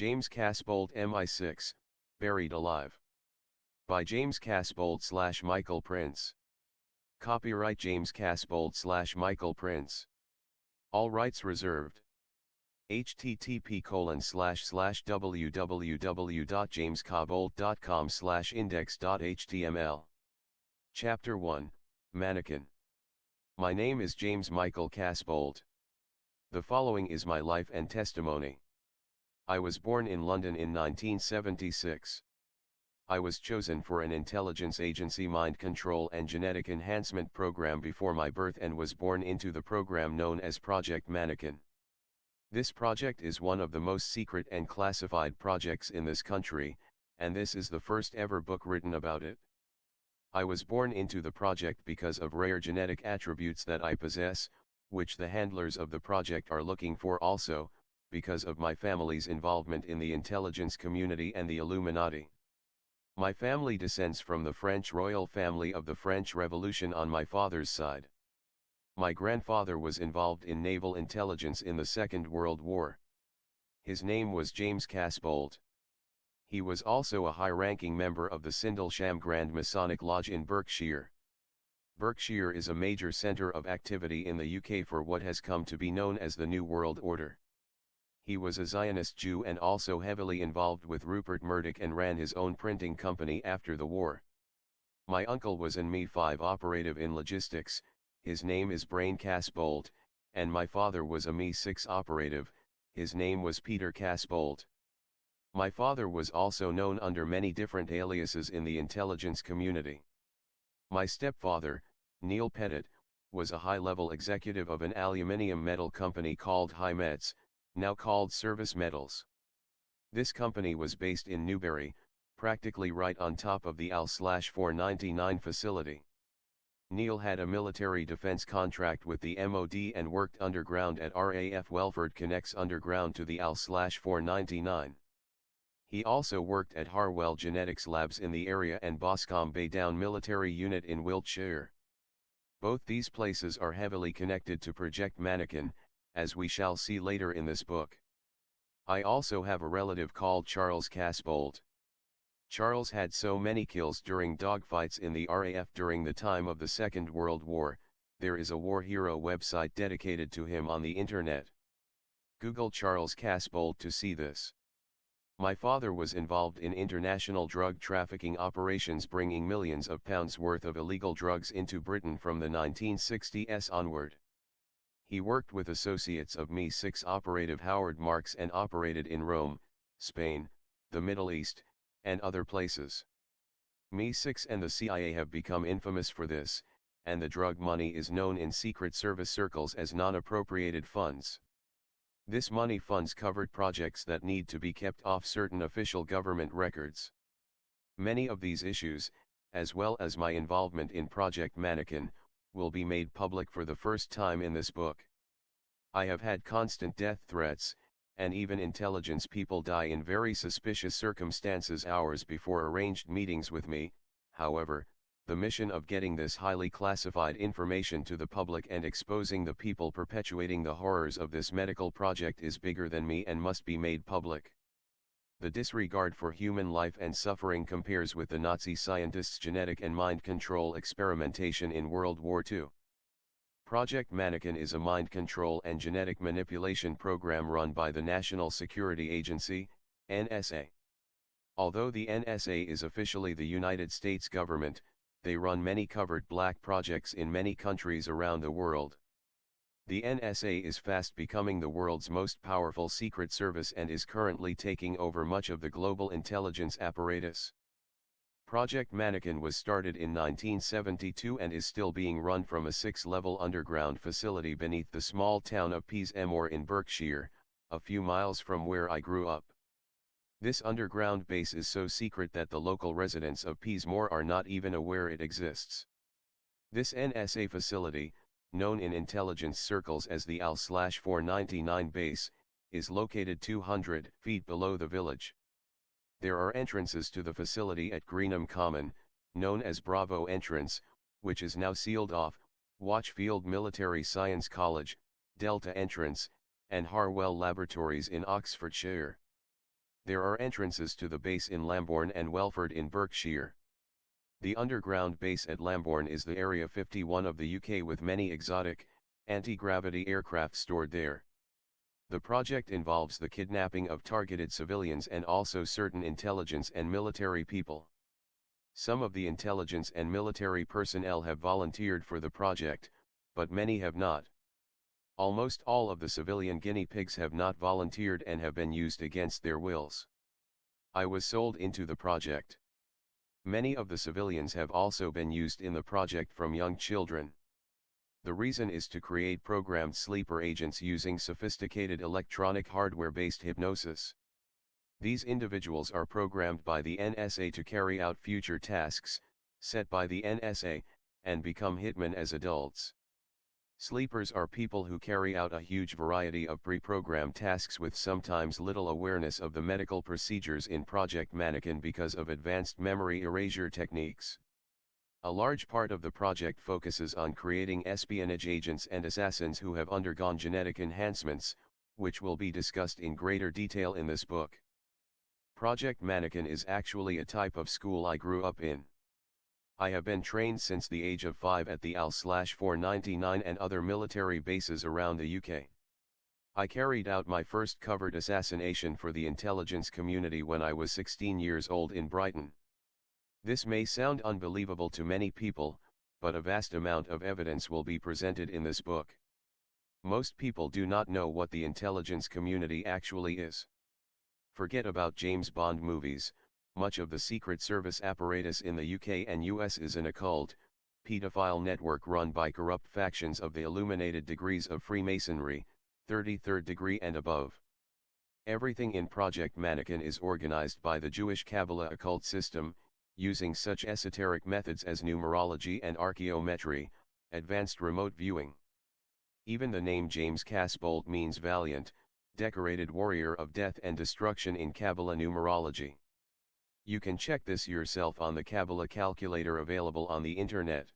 James Casbolt MI6, Buried Alive. By James Casbolt / Michael Prince. Copyright James Casbolt / Michael Prince. All rights reserved. http://www.jamescasbolt.com/index.html. Chapter 1, Mannequin. My name is James Michael Casbolt. The following is my life and testimony. I was born in London in 1976. I was chosen for an intelligence agency mind control and genetic enhancement program before my birth and was born into the program known as Project Mannequin. This project is one of the most secret and classified projects in this country, and this is the first ever book written about it. I was born into the project because of rare genetic attributes that I possess, which the handlers of the project are looking for also, because of my family's involvement in the intelligence community and the Illuminati. My family descends from the French royal family of the French Revolution on my father's side. My grandfather was involved in naval intelligence in the Second World War. His name was James Casbolt. He was also a high-ranking member of the Sindlesham Grand Masonic Lodge in Berkshire. Berkshire is a major centre of activity in the UK for what has come to be known as the New World Order. He was a Zionist Jew and also heavily involved with Rupert Murdoch and ran his own printing company after the war. My uncle was an MI5 operative in logistics. His name is Brain Casbolt, and my father was a MI6 operative. His name was Peter Casbolt. My father was also known under many different aliases in the intelligence community. My stepfather, Neil Pettit, was a high-level executive of an aluminium metal company called High Mets, now called Service Metals. This company was based in Newbury, practically right on top of the AL/499 facility. Neil had a military defense contract with the MOD and worked underground at RAF Welford connects underground to the AL/499. He also worked at Harwell Genetics Labs in the area and Boscombe Bay Down Military Unit in Wiltshire. Both these places are heavily connected to Project Mannequin, as we shall see later in this book. I also have a relative called Charles Casbolt. Charles had so many kills during dogfights in the RAF during the time of the Second World War. There is a war hero website dedicated to him on the internet. Google Charles Casbolt to see this. My father was involved in international drug trafficking operations, bringing millions of pounds worth of illegal drugs into Britain from the 1960s onward. He worked with associates of MI6 operative Howard Marks and operated in Rome, Spain, the Middle East, and other places. MI6 and the CIA have become infamous for this, and the drug money is known in Secret Service circles as non-appropriated funds. This money funds covered projects that need to be kept off certain official government records. Many of these issues, as well as my involvement in Project Mannequin, will be made public for the first time in this book. I have had constant death threats, and even intelligence people die in very suspicious circumstances hours before arranged meetings with me. However, the mission of getting this highly classified information to the public and exposing the people perpetuating the horrors of this medical project is bigger than me and must be made public. The disregard for human life and suffering compares with the Nazi scientists' genetic and mind control experimentation in World War II. Project Mannequin is a mind control and genetic manipulation program run by the National Security Agency, NSA. Although the NSA is officially the United States government, they run many covert black projects in many countries around the world. The NSA is fast becoming the world's most powerful secret service and is currently taking over much of the global intelligence apparatus. Project Mannequin was started in 1972 and is still being run from a 6-level underground facility beneath the small town of Peasmore in Berkshire, a few miles from where I grew up. This underground base is so secret that the local residents of Peasmore are not even aware it exists. This NSA facility, known in intelligence circles as the AL/499 base, is located 200 feet below the village. There are entrances to the facility at Greenham Common, known as Bravo Entrance, which is now sealed off, Watchfield Military Science College, Delta Entrance, and Harwell Laboratories in Oxfordshire. There are entrances to the base in Lambourne and Welford in Berkshire. The underground base at Lambourne is the Area 51 of the UK, with many exotic, anti-gravity aircraft stored there. The project involves the kidnapping of targeted civilians and also certain intelligence and military people. Some of the intelligence and military personnel have volunteered for the project, but many have not. Almost all of the civilian guinea pigs have not volunteered and have been used against their wills. I was sold into the project. Many of the civilians have also been used in the project from young children. The reason is to create programmed sleeper agents using sophisticated electronic hardware-based hypnosis. These individuals are programmed by the NSA to carry out future tasks, set by the NSA, and become hitmen as adults. Sleepers are people who carry out a huge variety of pre-programmed tasks with sometimes little awareness of the medical procedures in Project Mannequin because of advanced memory erasure techniques. A large part of the project focuses on creating espionage agents and assassins who have undergone genetic enhancements, which will be discussed in greater detail in this book. Project Mannequin is actually a type of school I grew up in. I have been trained since the age of 5 at the AL/499 and other military bases around the UK. I carried out my first covert assassination for the intelligence community when I was 16 years old in Brighton. This may sound unbelievable to many people, but a vast amount of evidence will be presented in this book. Most people do not know what the intelligence community actually is. Forget about James Bond movies. Much of the Secret Service apparatus in the UK and US is an occult, pedophile network run by corrupt factions of the illuminated degrees of Freemasonry, 33rd degree and above. Everything in Project Mannequin is organized by the Jewish Kabbalah occult system, using such esoteric methods as numerology and archaeometry, advanced remote viewing. Even the name James Casbolt means valiant, decorated warrior of death and destruction in Kabbalah numerology. You can check this yourself on the Kabbalah calculator available on the internet.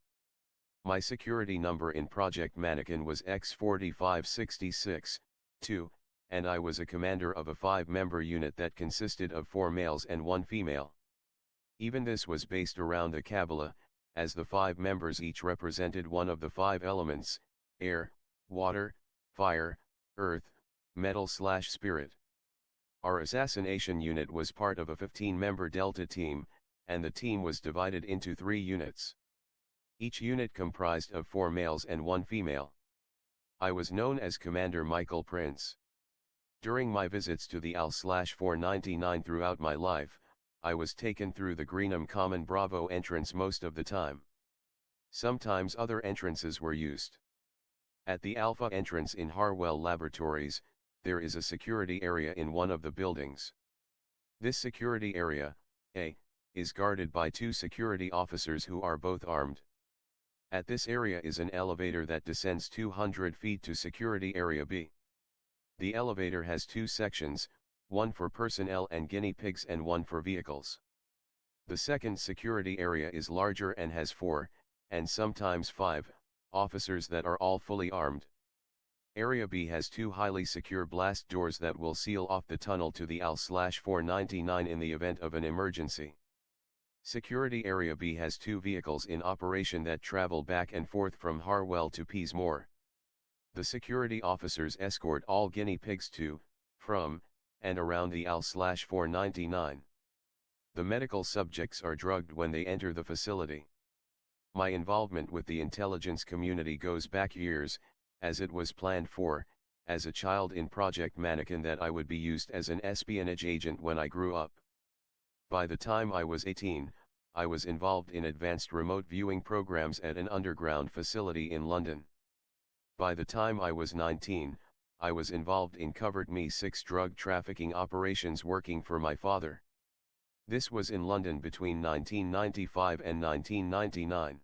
My security number in Project Mannequin was X4566-2, and I was a commander of a 5-member unit that consisted of 4 males and 1 female. Even this was based around the Kabbalah, as the 5 members each represented one of the 5 elements: air, water, fire, earth, metal/spirit. Our assassination unit was part of a 15-member Delta team, and the team was divided into 3 units. Each unit comprised of 4 males and 1 female. I was known as Commander Michael Prince. During my visits to the AL/499 throughout my life, I was taken through the Greenham Common Bravo entrance most of the time. Sometimes other entrances were used. At the Alpha entrance in Harwell Laboratories, there is a security area in one of the buildings. This security area, A, is guarded by 2 security officers who are both armed. At this area is an elevator that descends 200 feet to security area B. The elevator has 2 sections, one for personnel and guinea pigs and one for vehicles. The second security area is larger and has 4, and sometimes 5, officers that are all fully armed. Area B has 2 highly secure blast doors that will seal off the tunnel to the AL/499 in the event of an emergency. Security Area B has 2 vehicles in operation that travel back and forth from Harwell to Peasmore. The security officers escort all guinea pigs to, from, and around the AL/499. The medical subjects are drugged when they enter the facility. My involvement with the intelligence community goes back years, as it was planned for, as a child in Project Mannequin, that I would be used as an espionage agent when I grew up. By the time I was 18, I was involved in advanced remote viewing programs at an underground facility in London. By the time I was 19, I was involved in covert MI6 drug trafficking operations working for my father. This was in London between 1995 and 1999.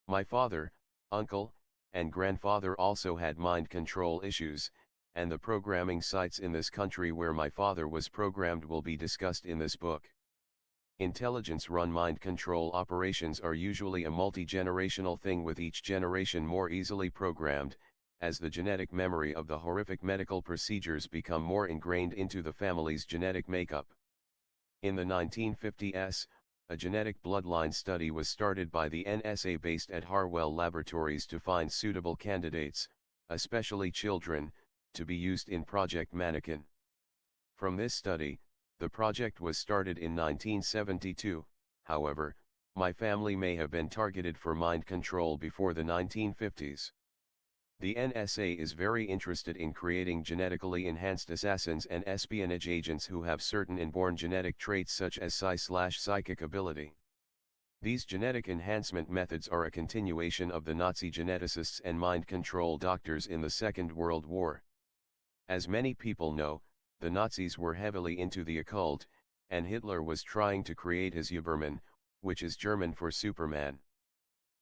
My father, uncle, and grandfather also had mind control issues, and the programming sites in this country where my father was programmed will be discussed in this book. Intelligence-run mind control operations are usually a multi-generational thing, with each generation more easily programmed, as the genetic memory of the horrific medical procedures become more ingrained into the family's genetic makeup. In the 1950s, a genetic bloodline study was started by the NSA based at Harwell Laboratories to find suitable candidates, especially children, to be used in Project Mannequin. From this study, the project was started in 1972, however, my family may have been targeted for mind control before the 1950s. The NSA is very interested in creating genetically enhanced assassins and espionage agents who have certain inborn genetic traits such as psychic ability. These genetic enhancement methods are a continuation of the Nazi geneticists and mind control doctors in the Second World War. As many people know, the Nazis were heavily into the occult, and Hitler was trying to create his Übermann, which is German for Superman.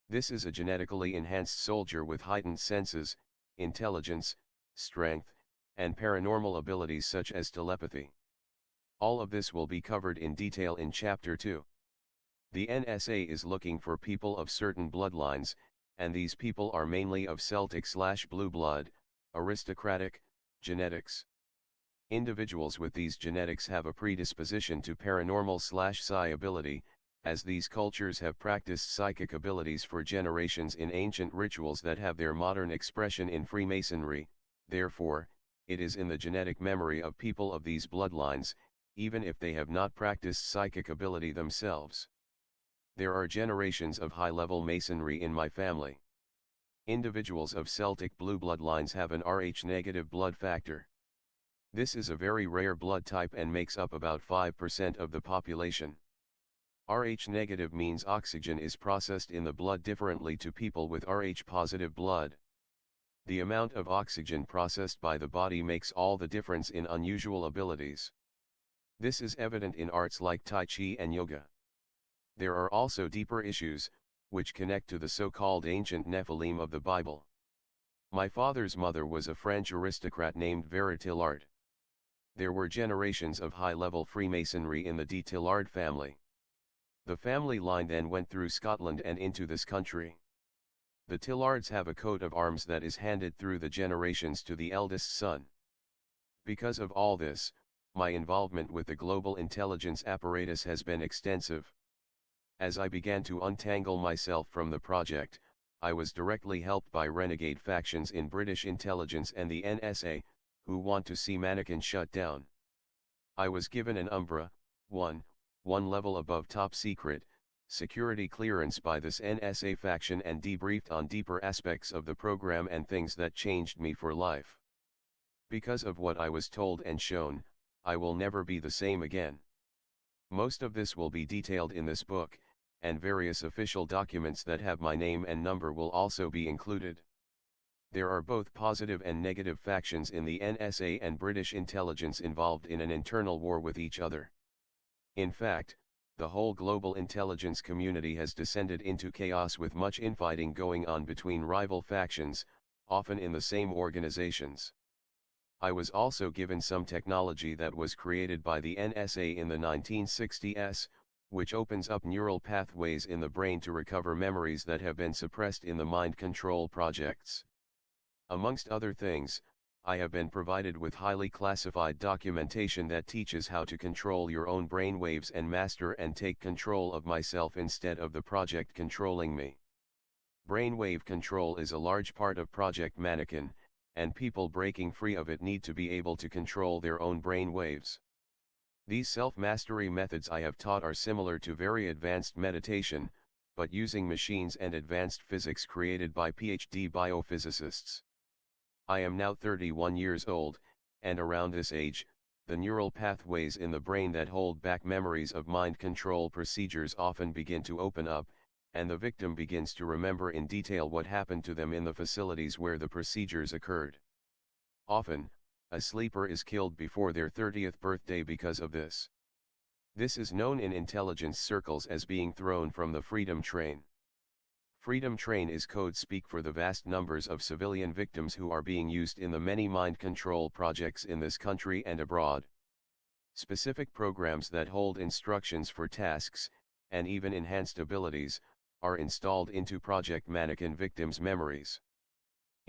This is a genetically enhanced soldier with heightened senses, intelligence, strength, and paranormal abilities such as telepathy. All of this will be covered in detail in Chapter 2. The NSA is looking for people of certain bloodlines, and these people are mainly of Celtic/blue blood, aristocratic, genetics. Individuals with these genetics have a predisposition to paranormal/psi ability, as these cultures have practiced psychic abilities for generations in ancient rituals that have their modern expression in Freemasonry. Therefore, it is in the genetic memory of people of these bloodlines, even if they have not practiced psychic ability themselves. There are generations of high-level Masonry in my family. Individuals of Celtic blue bloodlines have an Rh-negative blood factor. This is a very rare blood type and makes up about 5% of the population. Rh-negative means oxygen is processed in the blood differently to people with Rh-positive blood. The amount of oxygen processed by the body makes all the difference in unusual abilities. This is evident in arts like Tai Chi and yoga. There are also deeper issues, which connect to the so-called ancient Nephilim of the Bible. My father's mother was a French aristocrat named Vera Tillard. There were generations of high-level Freemasonry in the de Tillard family. The family line then went through Scotland and into this country. The Tillards have a coat of arms that is handed through the generations to the eldest son. Because of all this, my involvement with the global intelligence apparatus has been extensive. As I began to untangle myself from the project, I was directly helped by renegade factions in British intelligence and the NSA, who want to see Mannequin shut down. I was given an Umbra, one level above top secret, security clearance by this NSA faction and debriefed on deeper aspects of the program and things that changed me for life. Because of what I was told and shown, I will never be the same again. Most of this will be detailed in this book, and various official documents that have my name and number will also be included. There are both positive and negative factions in the NSA and British intelligence involved in an internal war with each other. In fact, the whole global intelligence community has descended into chaos with much infighting going on between rival factions, often in the same organizations. I was also given some technology that was created by the NSA in the 1960s, which opens up neural pathways in the brain to recover memories that have been suppressed in the mind control projects. Amongst other things, I have been provided with highly classified documentation that teaches how to control your own brain waves and master and take control of myself instead of the project controlling me. Brainwave control is a large part of Project Mannequin, and people breaking free of it need to be able to control their own brain waves. These self-mastery methods I have taught are similar to very advanced meditation, but using machines and advanced physics created by PhD biophysicists. I am now 31 years old, and around this age, the neural pathways in the brain that hold back memories of mind control procedures often begin to open up, and the victim begins to remember in detail what happened to them in the facilities where the procedures occurred. Often, a sleeper is killed before their 30th birthday because of this. This is known in intelligence circles as being thrown from the Freedom Train. Freedom Train is code speak for the vast numbers of civilian victims who are being used in the many mind control projects in this country and abroad. Specific programs that hold instructions for tasks, and even enhanced abilities, are installed into Project Mannequin victims' memories.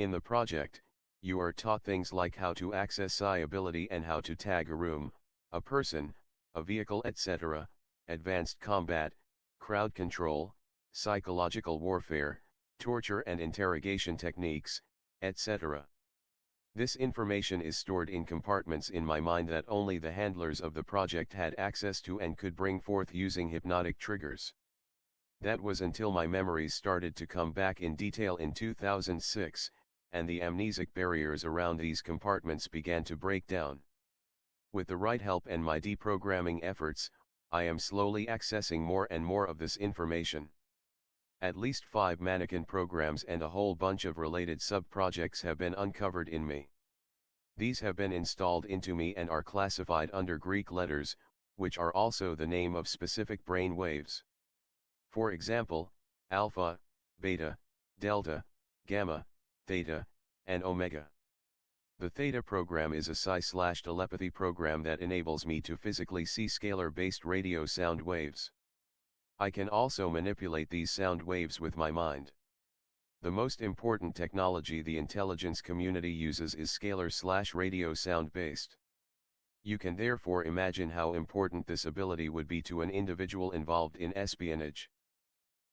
In the project, you are taught things like how to access psi-ability and how to tag a room, a person, a vehicle, etc., advanced combat, crowd control, psychological warfare, torture and interrogation techniques, etc. This information is stored in compartments in my mind that only the handlers of the project had access to and could bring forth using hypnotic triggers. That was until my memories started to come back in detail in 2006, and the amnesic barriers around these compartments began to break down. With the right help and my deprogramming efforts, I am slowly accessing more and more of this information. At least 5 mannequin programs and a whole bunch of related sub-projects have been uncovered in me. These have been installed into me and are classified under Greek letters, which are also the name of specific brain waves. For example, alpha, beta, delta, gamma, theta, and omega. The theta program is a psi/telepathy program that enables me to physically see scalar-based radio sound waves. I can also manipulate these sound waves with my mind. The most important technology the intelligence community uses is scalar/radio sound based. You can therefore imagine how important this ability would be to an individual involved in espionage.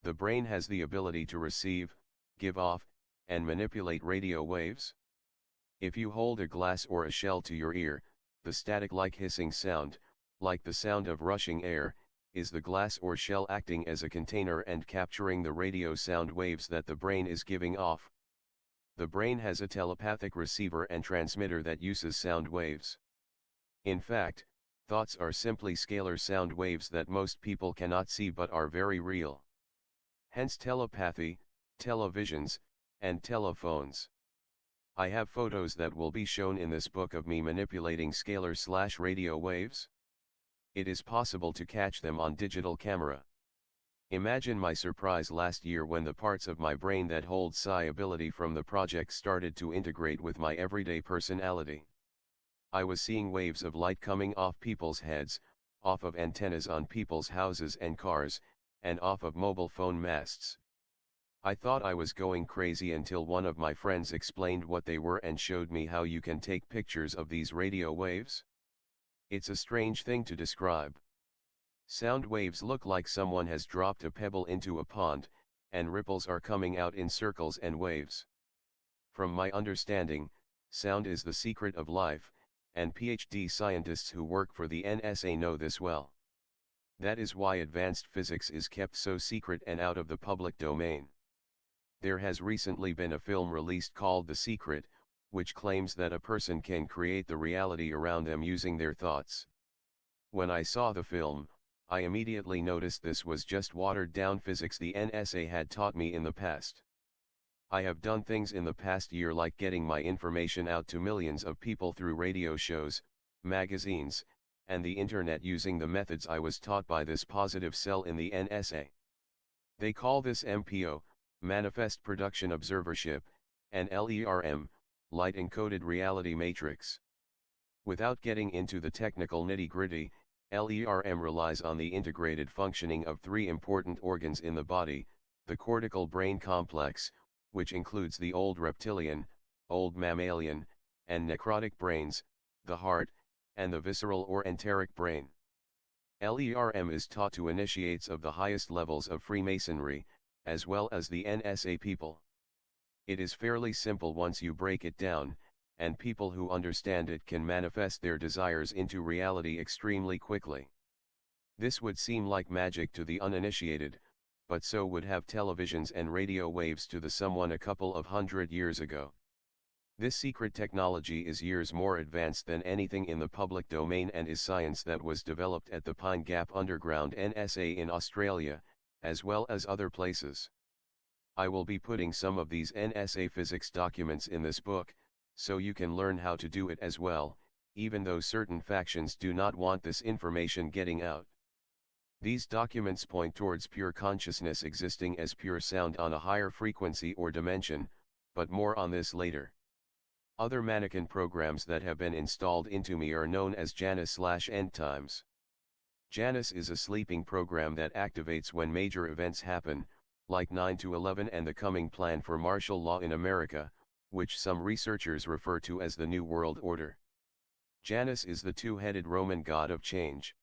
The brain has the ability to receive, give off, and manipulate radio waves. If you hold a glass or a shell to your ear, the static-like hissing sound, like the sound of rushing air, is the glass or shell acting as a container and capturing the radio sound waves that the brain is giving off. The brain has a telepathic receiver and transmitter that uses sound waves. In fact, thoughts are simply scalar sound waves that most people cannot see but are very real. Hence telepathy, televisions, and telephones. I have photos that will be shown in this book of me manipulating scalar/radio waves. It is possible to catch them on digital camera. Imagine my surprise last year when the parts of my brain that hold psi-ability from the project started to integrate with my everyday personality. I was seeing waves of light coming off people's heads, off of antennas on people's houses and cars, and off of mobile phone masts. I thought I was going crazy until one of my friends explained what they were and showed me how you can take pictures of these radio waves. It's a strange thing to describe. Sound waves look like someone has dropped a pebble into a pond, and ripples are coming out in circles and waves. From my understanding, sound is the secret of life, and PhD scientists who work for the NSA know this well. That is why advanced physics is kept so secret and out of the public domain. There has recently been a film released called The Secret, which claims that a person can create the reality around them using their thoughts. When I saw the film, I immediately noticed this was just watered down physics the NSA had taught me in the past. I have done things in the past year like getting my information out to millions of people through radio shows, magazines, and the internet using the methods I was taught by this positive cell in the NSA. They call this MPO, Manifest Production Observership, and LERM, Light Encoded Reality Matrix. Without getting into the technical nitty-gritty, LERM relies on the integrated functioning of 3 important organs in the body: the cortical brain complex, which includes the old reptilian, old mammalian, and necrotic brains, the heart, and the visceral or enteric brain. LERM is taught to initiates of the highest levels of Freemasonry, as well as the NSA people. It is fairly simple once you break it down, and people who understand it can manifest their desires into reality extremely quickly. This would seem like magic to the uninitiated, but so would have televisions and radio waves to the someone a couple of 100 years ago. This secret technology is years more advanced than anything in the public domain and is science that was developed at the Pine Gap Underground NSA in Australia, as well as other places. I will be putting some of these NSA physics documents in this book, so you can learn how to do it as well, even though certain factions do not want this information getting out. These documents point towards pure consciousness existing as pure sound on a higher frequency or dimension, but more on this later. Other mannequin programs that have been installed into me are known as Janus/End Times. Janus is a sleeping program that activates when major events happen, like 9/11 and the coming plan for martial law in America, which some researchers refer to as the New World Order. Janus is the two-headed Roman god of change.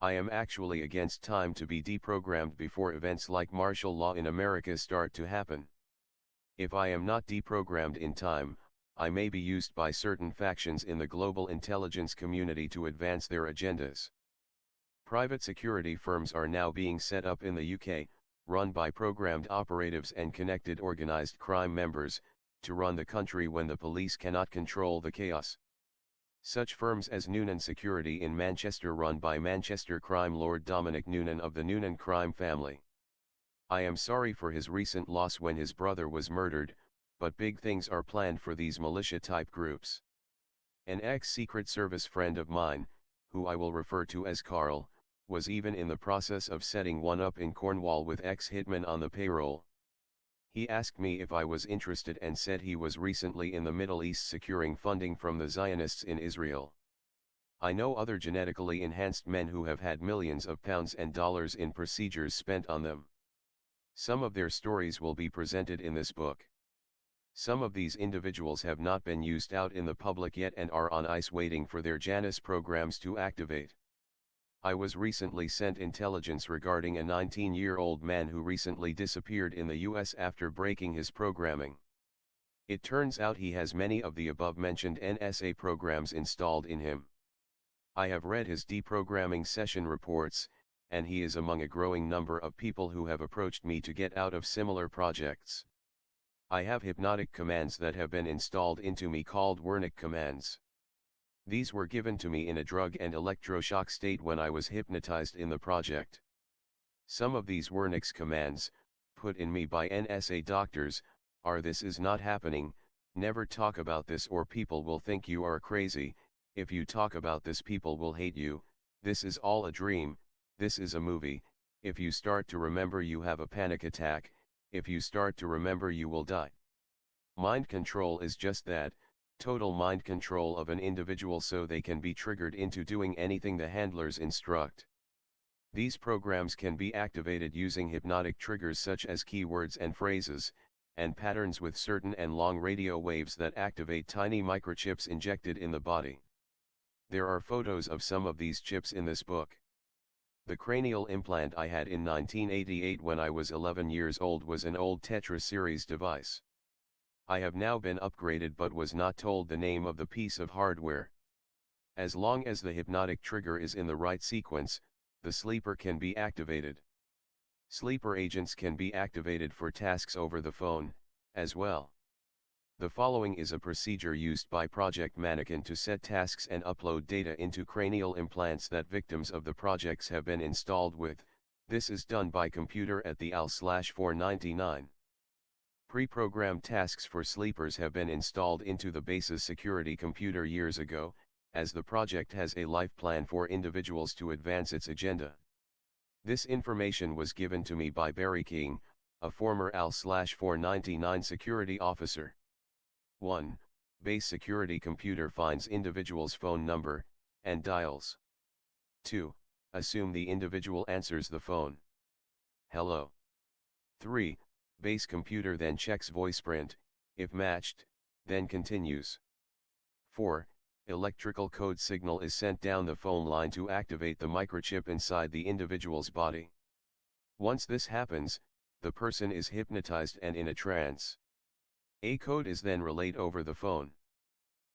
I am actually against time to be deprogrammed before events like martial law in America start to happen. If I am not deprogrammed in time, I may be used by certain factions in the global intelligence community to advance their agendas. Private security firms are now being set up in the UK, run by programmed operatives and connected organized crime members, to run the country when the police cannot control the chaos. Such firms as Noonan Security in Manchester, run by Manchester crime lord Dominic Noonan of the Noonan crime family. I am sorry for his recent loss when his brother was murdered, but big things are planned for these militia-type groups. An ex-Secret Service friend of mine, who I will refer to as Carl, was even in the process of setting one up in Cornwall with ex-hitmen on the payroll. He asked me if I was interested and said he was recently in the Middle East securing funding from the Zionists in Israel. I know other genetically enhanced men who have had millions of pounds and dollars in procedures spent on them. Some of their stories will be presented in this book. Some of these individuals have not been used out in the public yet and are on ice waiting for their Janus programs to activate. I was recently sent intelligence regarding a 19-year-old man who recently disappeared in the US after breaking his programming. It turns out he has many of the above-mentioned NSA programs installed in him. I have read his deprogramming session reports, and he is among a growing number of people who have approached me to get out of similar projects. I have hypnotic commands that have been installed into me called Wernicke commands. These were given to me in a drug and electroshock state when I was hypnotized in the project. Some of these Wernicke's commands, put in me by NSA doctors, are: this is not happening, never talk about this or people will think you are crazy, if you talk about this people will hate you, this is all a dream, this is a movie, if you start to remember you have a panic attack, if you start to remember you will die. Mind control is just that, total mind control of an individual so they can be triggered into doing anything the handlers instruct. These programs can be activated using hypnotic triggers such as keywords and phrases, and patterns with certain and long radio waves that activate tiny microchips injected in the body. There are photos of some of these chips in this book. The cranial implant I had in 1988 when I was 11 years old was an old Tetra series device. I have now been upgraded but was not told the name of the piece of hardware. As long as the hypnotic trigger is in the right sequence, the sleeper can be activated. Sleeper agents can be activated for tasks over the phone, as well. The following is a procedure used by Project Mannequin to set tasks and upload data into cranial implants that victims of the projects have been installed with. This is done by computer at the AL/499. Pre-programmed tasks for sleepers have been installed into the base's security computer years ago, as the project has a life plan for individuals to advance its agenda. This information was given to me by Barry King, a former AL/499 security officer. 1. Base security computer finds individual's phone number, and dials. 2. Assume the individual answers the phone. Hello. 3. Base computer then checks voice print, if matched, then continues. 4. Electrical code signal is sent down the phone line to activate the microchip inside the individual's body. Once this happens, the person is hypnotized and in a trance. A code is then relayed over the phone.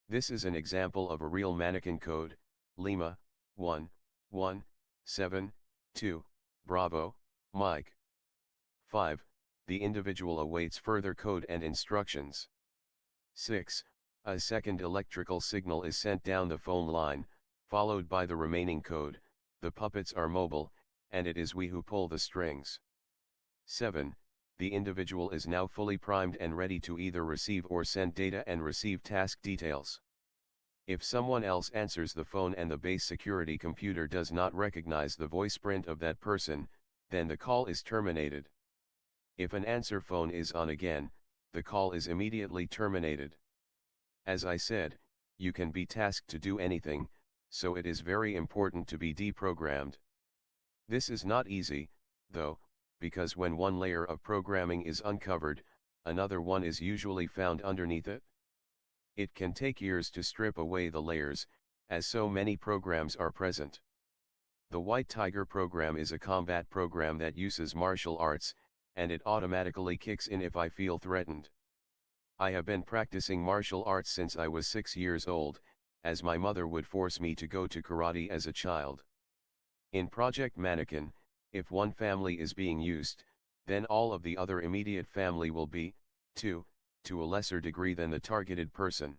This is an example of a real mannequin code: Lima, 1, 1, 7, 2, Bravo, Mike. 5. The individual awaits further code and instructions. 6. A second electrical signal is sent down the phone line, followed by the remaining code. The puppets are mobile, and it is we who pull the strings. 7. The individual is now fully primed and ready to either receive or send data and receive task details. If someone else answers the phone and the base security computer does not recognize the voice print of that person, then the call is terminated. If an answer phone is on again, the call is immediately terminated. As I said, you can be tasked to do anything, so it is very important to be deprogrammed. This is not easy, though, because when one layer of programming is uncovered, another one is usually found underneath it. It can take years to strip away the layers, as so many programs are present. The White Tiger program is a combat program that uses martial arts, and it automatically kicks in if I feel threatened. I have been practicing martial arts since I was 6 years old, as my mother would force me to go to karate as a child. In Project Mannequin, if one family is being used, then all of the other immediate family will be, too, to a lesser degree than the targeted person.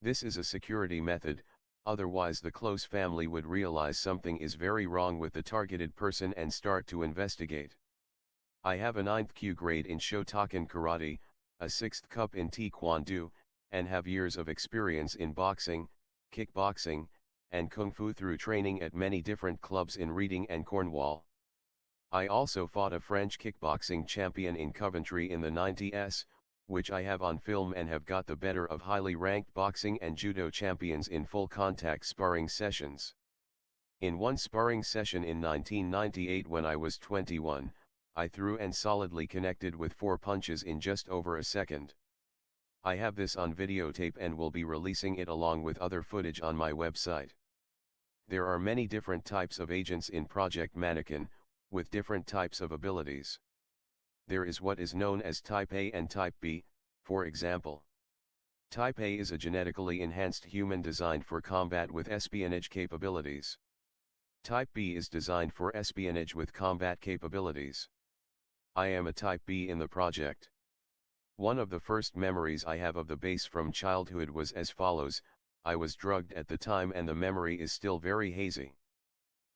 This is a security method, otherwise the close family would realize something is very wrong with the targeted person and start to investigate. I have a 9th Q grade in Shotokan Karate, a 6th cup in Taekwondo, and have years of experience in boxing, kickboxing, and Kung Fu through training at many different clubs in Reading and Cornwall. I also fought a French kickboxing champion in Coventry in the 90s, which I have on film, and have got the better of highly ranked boxing and judo champions in full contact sparring sessions. In one sparring session in 1998 when I was 21, I threw and solidly connected with 4 punches in just over a second. I have this on videotape and will be releasing it along with other footage on my website. There are many different types of agents in Project Mannequin, with different types of abilities. There is what is known as Type A and Type B, for example. Type A is a genetically enhanced human designed for combat with espionage capabilities. Type B is designed for espionage with combat capabilities. I am a Type B in the project. One of the first memories I have of the base from childhood was as follows: I was drugged at the time and the memory is still very hazy.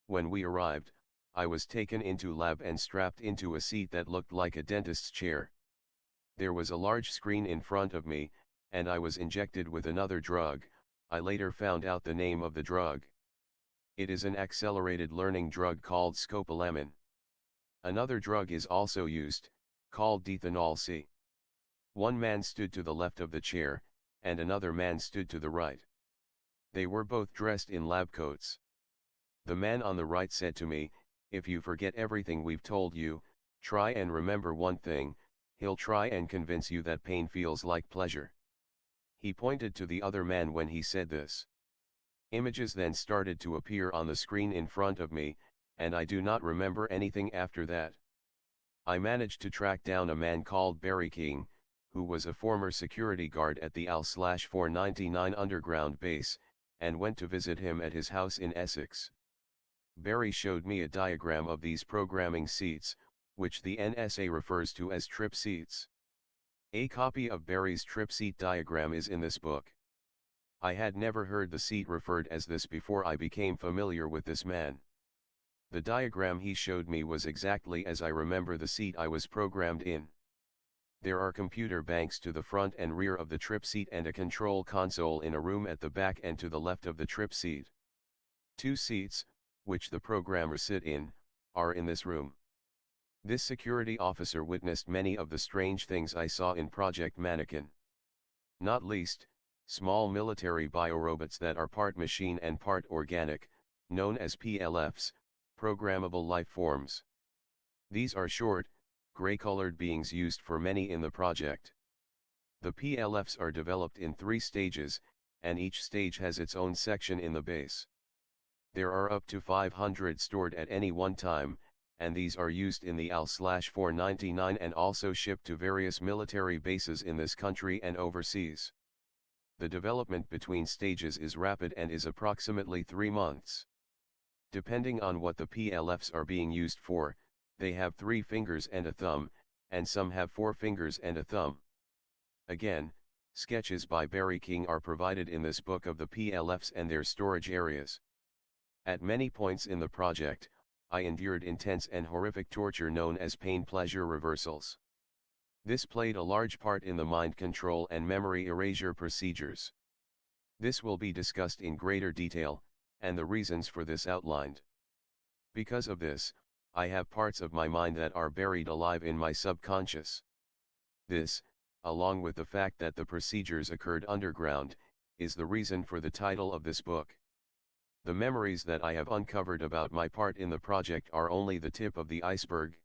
When we arrived, I was taken into lab and strapped into a seat that looked like a dentist's chair. There was a large screen in front of me, and I was injected with another drug. I later found out the name of the drug. It is an accelerated learning drug called scopolamine. Another drug is also used, called dithanol C. One man stood to the left of the chair, and another man stood to the right. They were both dressed in lab coats. The man on the right said to me, "If you forget everything we've told you, try and remember one thing, he'll try and convince you that pain feels like pleasure." He pointed to the other man when he said this. Images then started to appear on the screen in front of me, and I do not remember anything after that. I managed to track down a man called Barry King, who was a former security guard at the AL/499 underground base, and went to visit him at his house in Essex. Barry showed me a diagram of these programming seats, which the NSA refers to as trip seats. A copy of Barry's trip seat diagram is in this book. I had never heard the seat referred as this before I became familiar with this man. The diagram he showed me was exactly as I remember the seat I was programmed in. There are computer banks to the front and rear of the trip seat and a control console in a room at the back and to the left of the trip seat. 2 seats, which the programmers sit in, are in this room. This security officer witnessed many of the strange things I saw in Project Mannequin. Not least, small military biorobots that are part machine and part organic, known as PLFs, programmable life forms. These are short, gray-colored beings used for many in the project. The PLFs are developed in 3 stages, and each stage has its own section in the base. There are up to 500 stored at any one time, and these are used in the AL/499 and also shipped to various military bases in this country and overseas. The development between stages is rapid and is approximately 3 months. Depending on what the PLFs are being used for, they have 3 fingers and a thumb, and some have 4 fingers and a thumb. Again, sketches by Barry King are provided in this book of the PLFs and their storage areas. At many points in the project, I endured intense and horrific torture known as pain-pleasure reversals. This played a large part in the mind control and memory erasure procedures. This will be discussed in greater detail, and the reasons for this outlined. Because of this, I have parts of my mind that are buried alive in my subconscious. This, along with the fact that the procedures occurred underground, is the reason for the title of this book. The memories that I have uncovered about my part in the project are only the tip of the iceberg.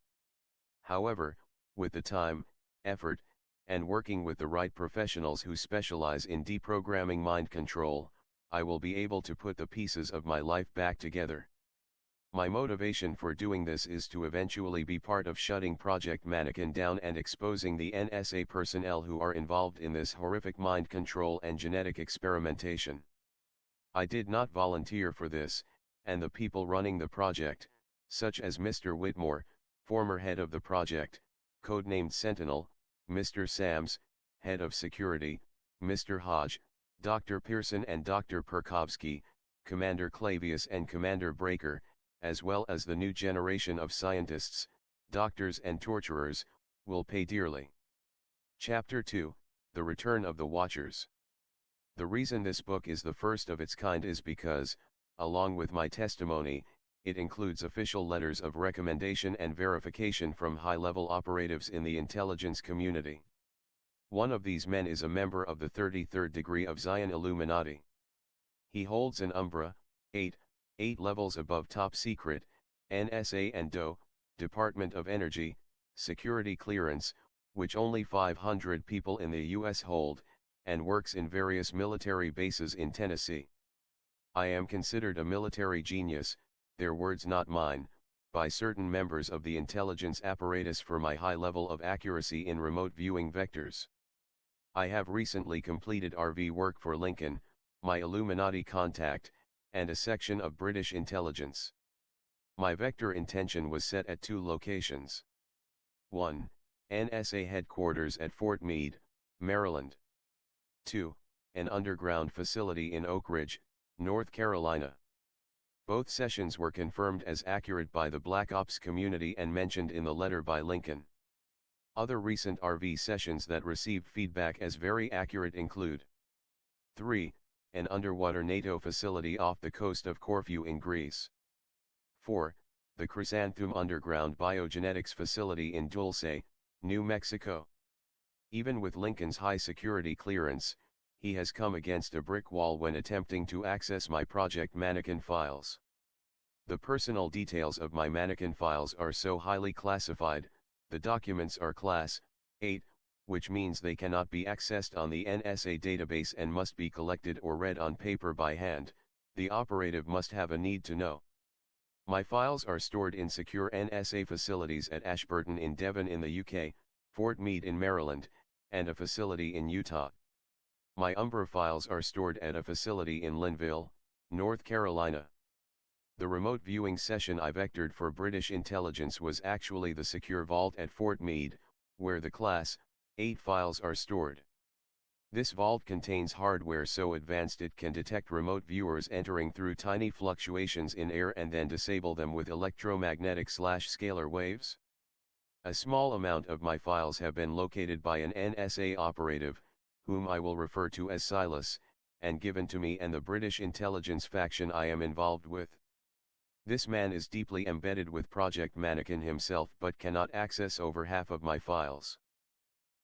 However, with the time, effort, and working with the right professionals who specialize in deprogramming mind control, I will be able to put the pieces of my life back together. My motivation for doing this is to eventually be part of shutting Project Mannequin down and exposing the NSA personnel who are involved in this horrific mind control and genetic experimentation. I did not volunteer for this, and the people running the project, such as Mr. Whitmore, former head of the project, codenamed Sentinel, Mr. Sams, head of security, Mr. Hodge, Dr. Pearson and Dr. Perkovsky, Commander Clavius and Commander Breaker, as well as the new generation of scientists, doctors and torturers, will pay dearly. Chapter 2, The Return of the Watchers. The reason this book is the first of its kind is because, along with my testimony, it includes official letters of recommendation and verification from high-level operatives in the intelligence community. One of these men is a member of the 33rd degree of Zion Illuminati. He holds an Umbra, 8 levels above top secret, NSA and DOE, Department of Energy, security clearance, which only 500 people in the US hold, and works in various military bases in Tennessee. I am considered a military genius, their words not mine, by certain members of the intelligence apparatus for my high level of accuracy in remote viewing vectors. I have recently completed RV work for Lincoln, my Illuminati contact, and a section of British intelligence. My vector intention was set at 2 locations. 1. NSA headquarters at Fort Meade, Maryland. 2. An underground facility in Oak Ridge, North Carolina. Both sessions were confirmed as accurate by the Black Ops community and mentioned in the letter by Lincoln. Other recent RV sessions that received feedback as very accurate include 3. An underwater NATO facility off the coast of Corfu in Greece. 4. The Chrysanthemum Underground Biogenetics Facility in Dulce, New Mexico. Even with Lincoln's high security clearance, he has come against a brick wall when attempting to access my Project Mannequin files. The personal details of my Mannequin files are so highly classified, the documents are Class 8, which means they cannot be accessed on the NSA database and must be collected or read on paper by hand. The operative must have a need to know. My files are stored in secure NSA facilities at Ashburton in Devon in the UK, Fort Meade in Maryland, and a facility in Utah. My Umbra files are stored at a facility in Linville, North Carolina. The remote viewing session I vectored for British intelligence was actually the secure vault at Fort Meade, where the Class 8 files are stored. This vault contains hardware so advanced it can detect remote viewers entering through tiny fluctuations in air and then disable them with electromagnetic/scalar waves. A small amount of my files have been located by an NSA operative, whom I will refer to as Silas, and given to me and the British intelligence faction I am involved with. This man is deeply embedded with Project Mannequin himself but cannot access over half of my files.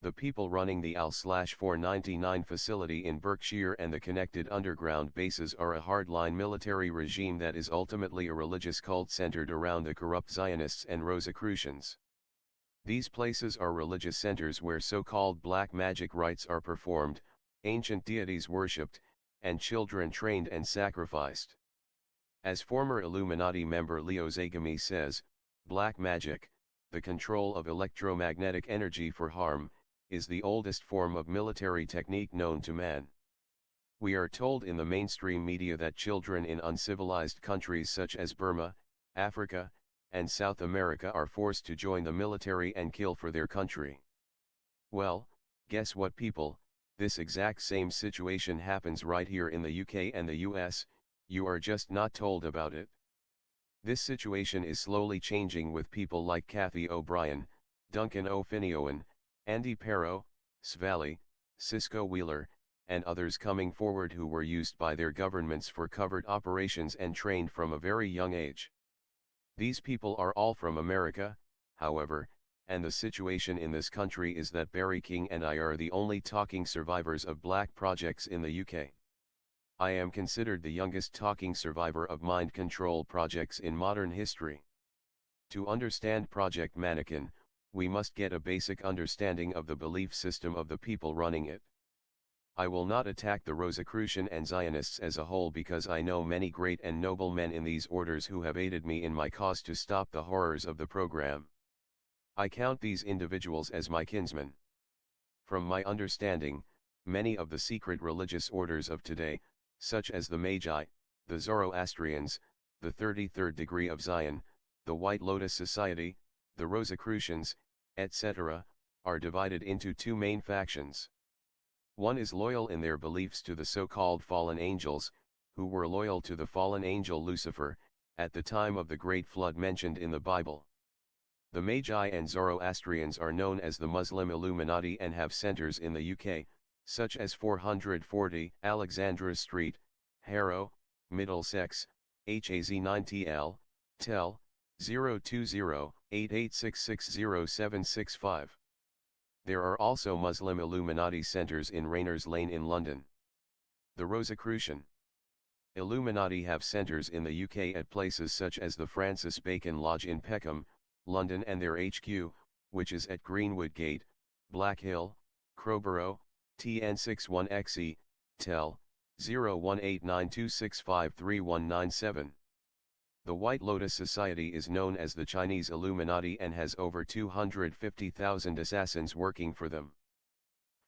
The people running the AL/499 facility in Berkshire and the connected underground bases are a hardline military regime that is ultimately a religious cult centered around the corrupt Zionists and Rosicrucians. These places are religious centers where so-called black magic rites are performed, ancient deities worshipped, and children trained and sacrificed. As former Illuminati member Leo Zagami says, black magic, the control of electromagnetic energy for harm, is the oldest form of military technique known to man. We are told in the mainstream media that children in uncivilized countries such as Burma, Africa, and South America are forced to join the military and kill for their country. Well, guess what people, this exact same situation happens right here in the UK and the US, you are just not told about it. This situation is slowly changing with people like Kathy O'Brien, Duncan O'Finioan, Andy Perro, Svali, Cisco Wheeler, and others coming forward who were used by their governments for covert operations and trained from a very young age. These people are all from America, however, and the situation in this country is that Barry King and I are the only talking survivors of black projects in the UK. I am considered the youngest talking survivor of mind control projects in modern history. To understand Project Mannequin, we must get a basic understanding of the belief system of the people running it. I will not attack the Rosicrucian and Zionists as a whole because I know many great and noble men in these orders who have aided me in my cause to stop the horrors of the program. I count these individuals as my kinsmen. From my understanding, many of the secret religious orders of today, such as the Magi, the Zoroastrians, the 33rd Degree of Zion, the White Lotus Society, the Rosicrucians, etc., are divided into two main factions. One is loyal in their beliefs to the so-called fallen angels, who were loyal to the fallen angel Lucifer, at the time of the Great Flood mentioned in the Bible. The Magi and Zoroastrians are known as the Muslim Illuminati and have centers in the UK, such as 440 Alexandra Street, Harrow, Middlesex, HAZ9TL, tel. 020-88660765. There are also Muslim Illuminati centers in Rayners Lane in London. The Rosicrucian Illuminati have centers in the UK at places such as the Francis Bacon Lodge in Peckham, London, and their HQ, which is at Greenwood Gate, Black Hill, Crowborough, TN61XE, tel. 018926539197. The White Lotus Society is known as the Chinese Illuminati and has over 250,000 assassins working for them.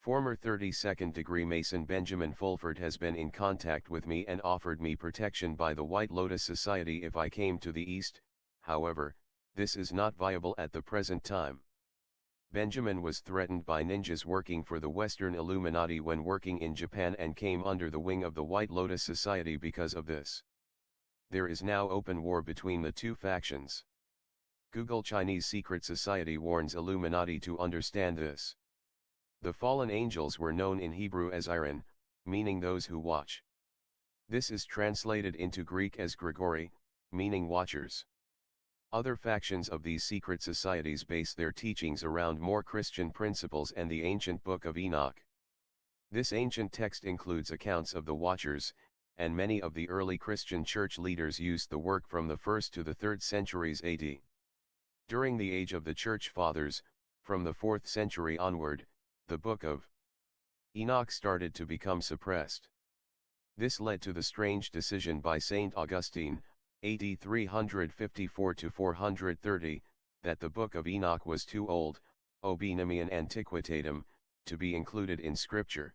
Former 32nd degree Mason Benjamin Fulford has been in contact with me and offered me protection by the White Lotus Society if I came to the East. However, this is not viable at the present time. Benjamin was threatened by ninjas working for the Western Illuminati when working in Japan and came under the wing of the White Lotus Society because of this. There is now open war between the two factions. Google Chinese Secret Society warns Illuminati to understand this. The fallen angels were known in Hebrew as Iron, meaning those who watch. This is translated into Greek as Grigori, meaning watchers. Other factions of these secret societies base their teachings around more Christian principles and the ancient Book of Enoch. This ancient text includes accounts of the Watchers, and many of the early Christian church leaders used the work from the 1st to the 3rd centuries AD. During the age of the Church Fathers, from the 4th century onward, the Book of Enoch started to become suppressed. This led to the strange decision by Saint Augustine, AD 354 to 430, that the Book of Enoch was too old, Obinemian Antiquitatum, to be included in Scripture.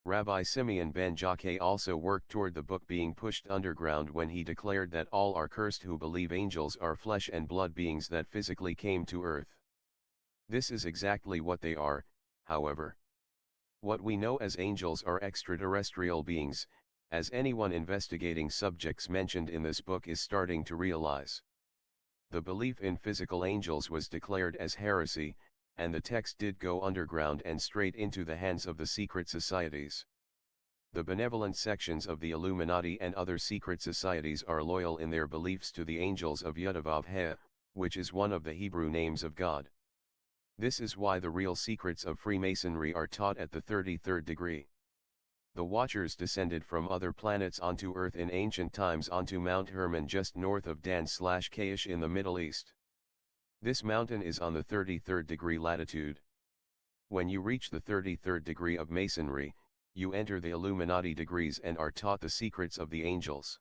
Rabbi Simeon ben Jacques also worked toward the book being pushed underground when he declared that all are cursed who believe angels are flesh and blood beings that physically came to earth. This is exactly what they are, however. What we know as angels are extraterrestrial beings, as anyone investigating subjects mentioned in this book is starting to realize. The belief in physical angels was declared as heresy, and the text did go underground and straight into the hands of the secret societies. The benevolent sections of the Illuminati and other secret societies are loyal in their beliefs to the angels of Yud-Vav-He, which is one of the Hebrew names of God. This is why the real secrets of Freemasonry are taught at the 33rd degree. The Watchers descended from other planets onto Earth in ancient times onto Mount Hermon just north of Dan/Kaish in the Middle East. This mountain is on the 33rd degree latitude. When you reach the 33rd degree of Masonry, you enter the Illuminati degrees and are taught the secrets of the angels.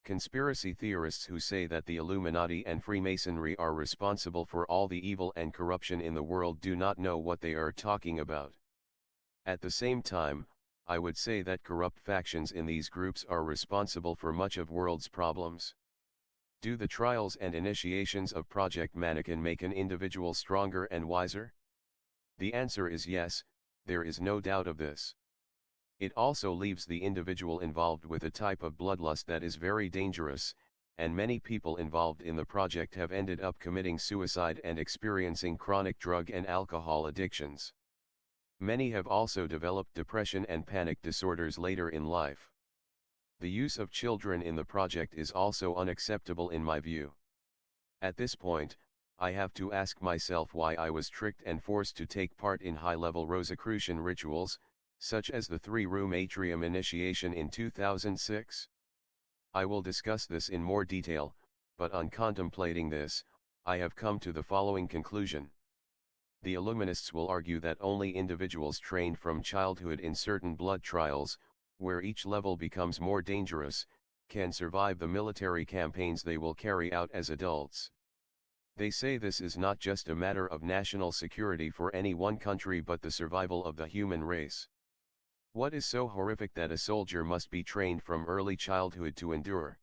Conspiracy theorists who say that the Illuminati and Freemasonry are responsible for all the evil and corruption in the world do not know what they are talking about. At the same time, I would say that corrupt factions in these groups are responsible for much of world's problems. Do the trials and initiations of Project Mannequin make an individual stronger and wiser? The answer is yes, there is no doubt of this. It also leaves the individual involved with a type of bloodlust that is very dangerous, and many people involved in the project have ended up committing suicide and experiencing chronic drug and alcohol addictions. Many have also developed depression and panic disorders later in life. The use of children in the project is also unacceptable in my view. At this point, I have to ask myself why I was tricked and forced to take part in high-level Rosicrucian rituals, such as the 3-room atrium initiation in 2006. I will discuss this in more detail, but on contemplating this, I have come to the following conclusion. The Illuminists will argue that only individuals trained from childhood in certain blood trials, where each level becomes more dangerous, can survive the military campaigns they will carry out as adults. They say this is not just a matter of national security for any one country but the survival of the human race. What is so horrific that a soldier must be trained from early childhood to endure?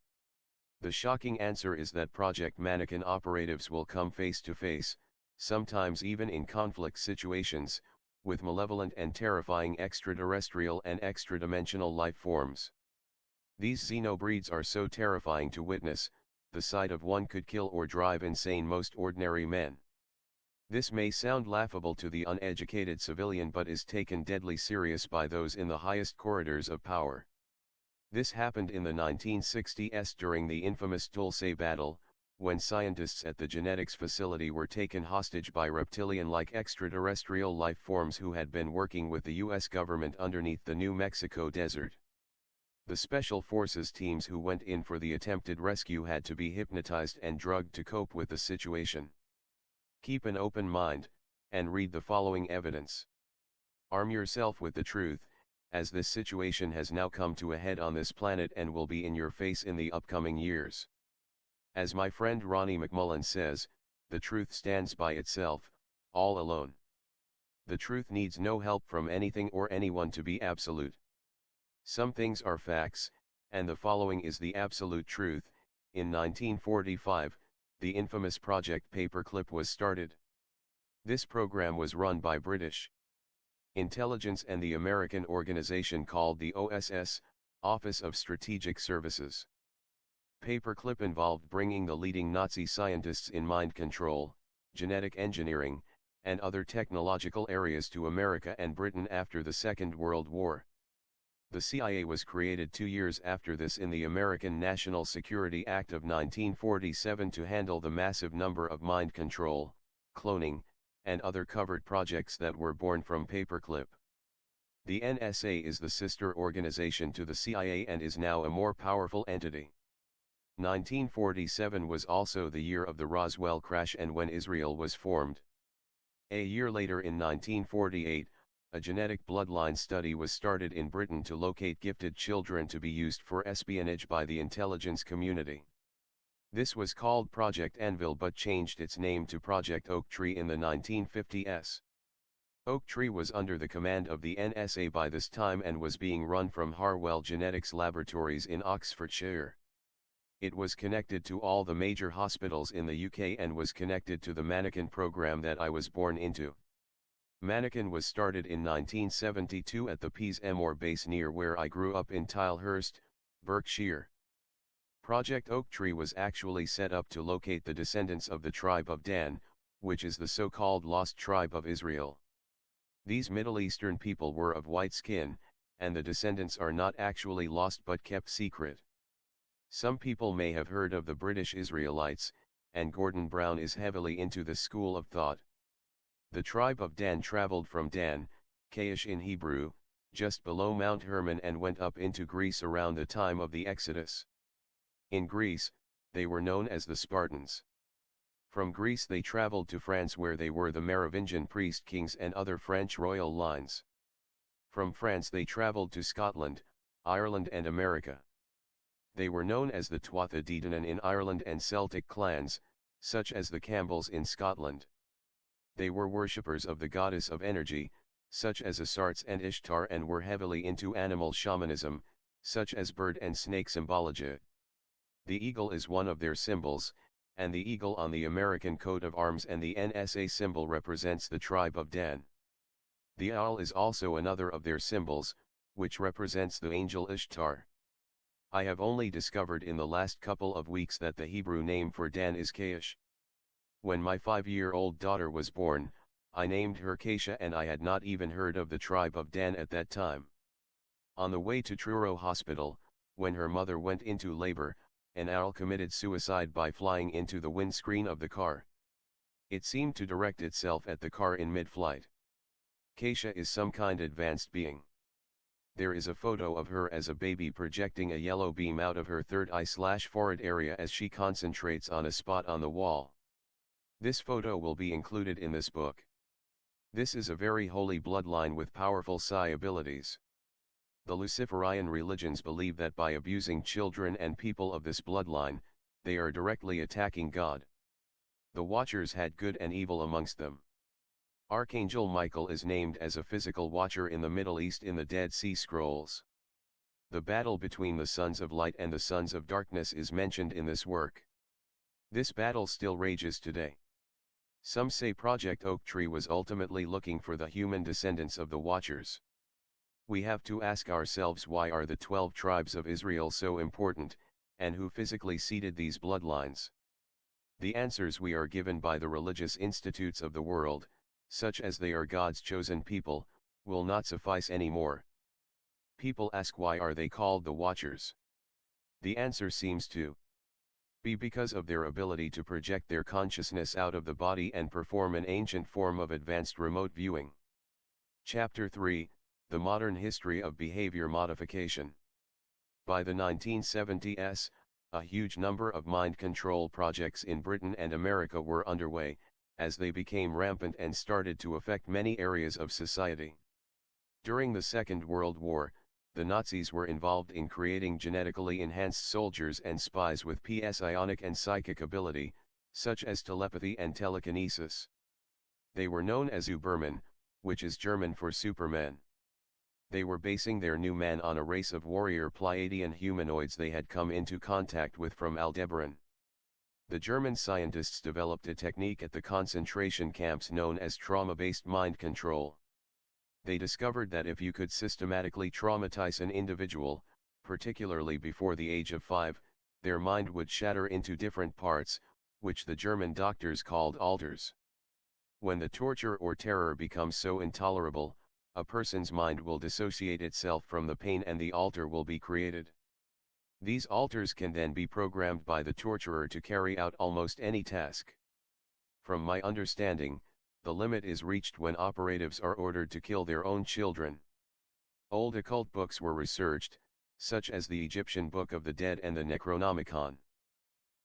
The shocking answer is that Project Mannequin operatives will come face to face, sometimes even in conflict situations, with malevolent and terrifying extraterrestrial and extra-dimensional life forms. These xenobreeds are so terrifying to witness, the sight of one could kill or drive insane most ordinary men. This may sound laughable to the uneducated civilian but is taken deadly serious by those in the highest corridors of power. This happened in the 1960s during the infamous Tulsa battle, when scientists at the genetics facility were taken hostage by reptilian-like extraterrestrial life forms who had been working with the US government underneath the New Mexico desert. The special forces teams who went in for the attempted rescue had to be hypnotized and drugged to cope with the situation. Keep an open mind, and read the following evidence. Arm yourself with the truth, as this situation has now come to a head on this planet and will be in your face in the upcoming years. As my friend Ronnie McMullen says, the truth stands by itself, all alone. The truth needs no help from anything or anyone to be absolute. Some things are facts, and the following is the absolute truth. In 1945, the infamous Project Paperclip was started. This program was run by British intelligence and the American organization called the OSS, Office of Strategic Services. Paperclip involved bringing the leading Nazi scientists in mind control, genetic engineering, and other technological areas to America and Britain after the Second World War. The CIA was created 2 years after this in the American National Security Act of 1947 to handle the massive number of mind control, cloning, and other covert projects that were born from Paperclip. The NSA is the sister organization to the CIA and is now a more powerful entity. 1947 was also the year of the Roswell crash and when Israel was formed. A year later in 1948, a genetic bloodline study was started in Britain to locate gifted children to be used for espionage by the intelligence community. This was called Project Anvil but changed its name to Project Oak Tree in the 1950s. Oak Tree was under the command of the NSA by this time and was being run from Harwell Genetics Laboratories in Oxfordshire. It was connected to all the major hospitals in the UK and was connected to the Mannequin program that I was born into. Mannequin was started in 1972 at the Peasemoor base near where I grew up in Tilehurst, Berkshire. Project Oak Tree was actually set up to locate the descendants of the tribe of Dan, which is the so-called lost tribe of Israel. These Middle Eastern people were of white skin, and the descendants are not actually lost but kept secret. Some people may have heard of the British Israelites, and Gordon Brown is heavily into this school of thought. The tribe of Dan traveled from Dan, Kaish in Hebrew, just below Mount Hermon and went up into Greece around the time of the Exodus. In Greece, they were known as the Spartans. From Greece they traveled to France where they were the Merovingian priest kings and other French royal lines. From France they traveled to Scotland, Ireland and America. They were known as the Tuatha De Danann in Ireland and Celtic clans, such as the Campbells in Scotland. They were worshippers of the goddess of energy, such as Astartes and Ishtar, and were heavily into animal shamanism, such as bird and snake symbology. The eagle is one of their symbols, and the eagle on the American coat of arms and the NSA symbol represents the tribe of Dan. The owl is also another of their symbols, which represents the angel Ishtar. I have only discovered in the last couple of weeks that the Hebrew name for Dan is Kaish. When my 5-year-old daughter was born, I named her Kaisha and I had not even heard of the tribe of Dan at that time. On the way to Truro Hospital, when her mother went into labor, an owl committed suicide by flying into the windscreen of the car. It seemed to direct itself at the car in mid-flight. Kaisha is some kind advanced being. There is a photo of her as a baby projecting a yellow beam out of her third eye/forehead area as she concentrates on a spot on the wall. This photo will be included in this book. This is a very holy bloodline with powerful psi abilities. The Luciferian religions believe that by abusing children and people of this bloodline, they are directly attacking God. The Watchers had good and evil amongst them. Archangel Michael is named as a physical watcher in the Middle East in the Dead Sea Scrolls. The battle between the sons of light and the sons of darkness is mentioned in this work. This battle still rages today. Some say Project Oak Tree was ultimately looking for the human descendants of the Watchers. We have to ask ourselves, why are the 12 tribes of Israel so important, and who physically seeded these bloodlines? The answers we are given by the religious institutes of the world, such as they are God's chosen people, will not suffice anymore. People ask, why are they called the Watchers? The answer seems to be because of their ability to project their consciousness out of the body and perform an ancient form of advanced remote viewing. Chapter 3, The Modern History of Behavior Modification. By the 1970s, a huge number of mind control projects in Britain and America were underway, as they became rampant and started to affect many areas of society. During the Second World War, the Nazis were involved in creating genetically enhanced soldiers and spies with psionic and psychic ability, such as telepathy and telekinesis. They were known as Übermen, which is German for Superman. They were basing their new man on a race of warrior Pleiadian humanoids they had come into contact with from Aldebaran. The German scientists developed a technique at the concentration camps known as trauma-based mind control. They discovered that if you could systematically traumatize an individual, particularly before the age of 5, their mind would shatter into different parts, which the German doctors called alters. When the torture or terror becomes so intolerable, a person's mind will dissociate itself from the pain and the alter will be created. These alters can then be programmed by the torturer to carry out almost any task. From my understanding, the limit is reached when operatives are ordered to kill their own children. Old occult books were researched, such as the Egyptian Book of the Dead and the Necronomicon.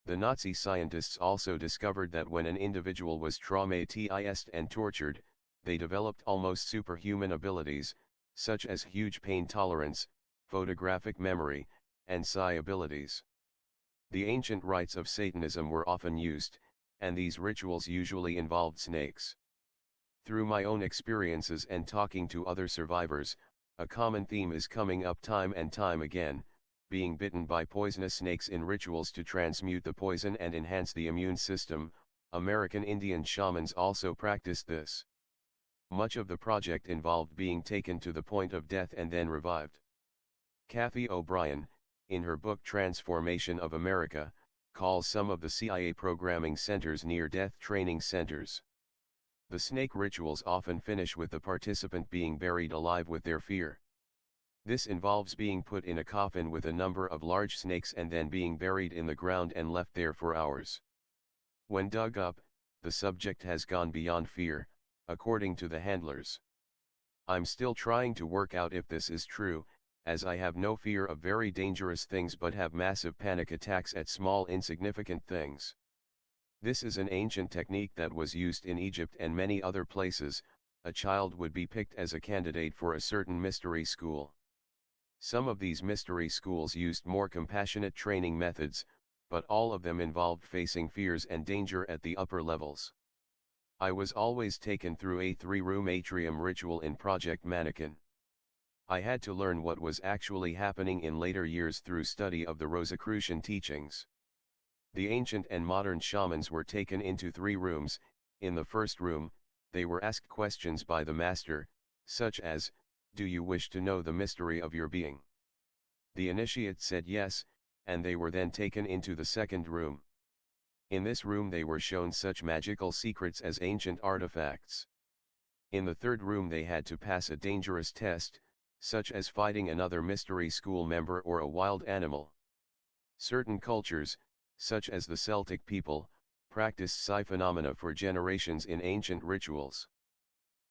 The Nazi scientists also discovered that when an individual was traumatized and tortured, they developed almost superhuman abilities, such as huge pain tolerance, photographic memory, and psi abilities. The ancient rites of Satanism were often used, and these rituals usually involved snakes. Through my own experiences and talking to other survivors, a common theme is coming up time and time again: being bitten by poisonous snakes in rituals to transmute the poison and enhance the immune system. American Indian shamans also practiced this. Much of the project involved being taken to the point of death and then revived. Kathy O'Brien, in her book Transformation of America, calls some of the CIA programming centers near-death training centers. The snake rituals often finish with the participant being buried alive with their fear. This involves being put in a coffin with a number of large snakes and then being buried in the ground and left there for hours. When dug up, the subject has gone beyond fear, according to the handlers. I'm still trying to work out if this is true, as I have no fear of very dangerous things but have massive panic attacks at small insignificant things. This is an ancient technique that was used in Egypt and many other places. A child would be picked as a candidate for a certain mystery school. Some of these mystery schools used more compassionate training methods, but all of them involved facing fears and danger at the upper levels. I was always taken through a 3-room atrium ritual in Project Mannequin. I had to learn what was actually happening in later years through study of the Rosicrucian teachings. The ancient and modern shamans were taken into 3 rooms. In the first room, they were asked questions by the master, such as, "Do you wish to know the mystery of your being?" The initiate said yes, and they were then taken into the second room. In this room they were shown such magical secrets as ancient artifacts. In the third room they had to pass a dangerous test, such as fighting another mystery school member or a wild animal. Certain cultures, such as the Celtic people, practiced psi phenomena for generations in ancient rituals.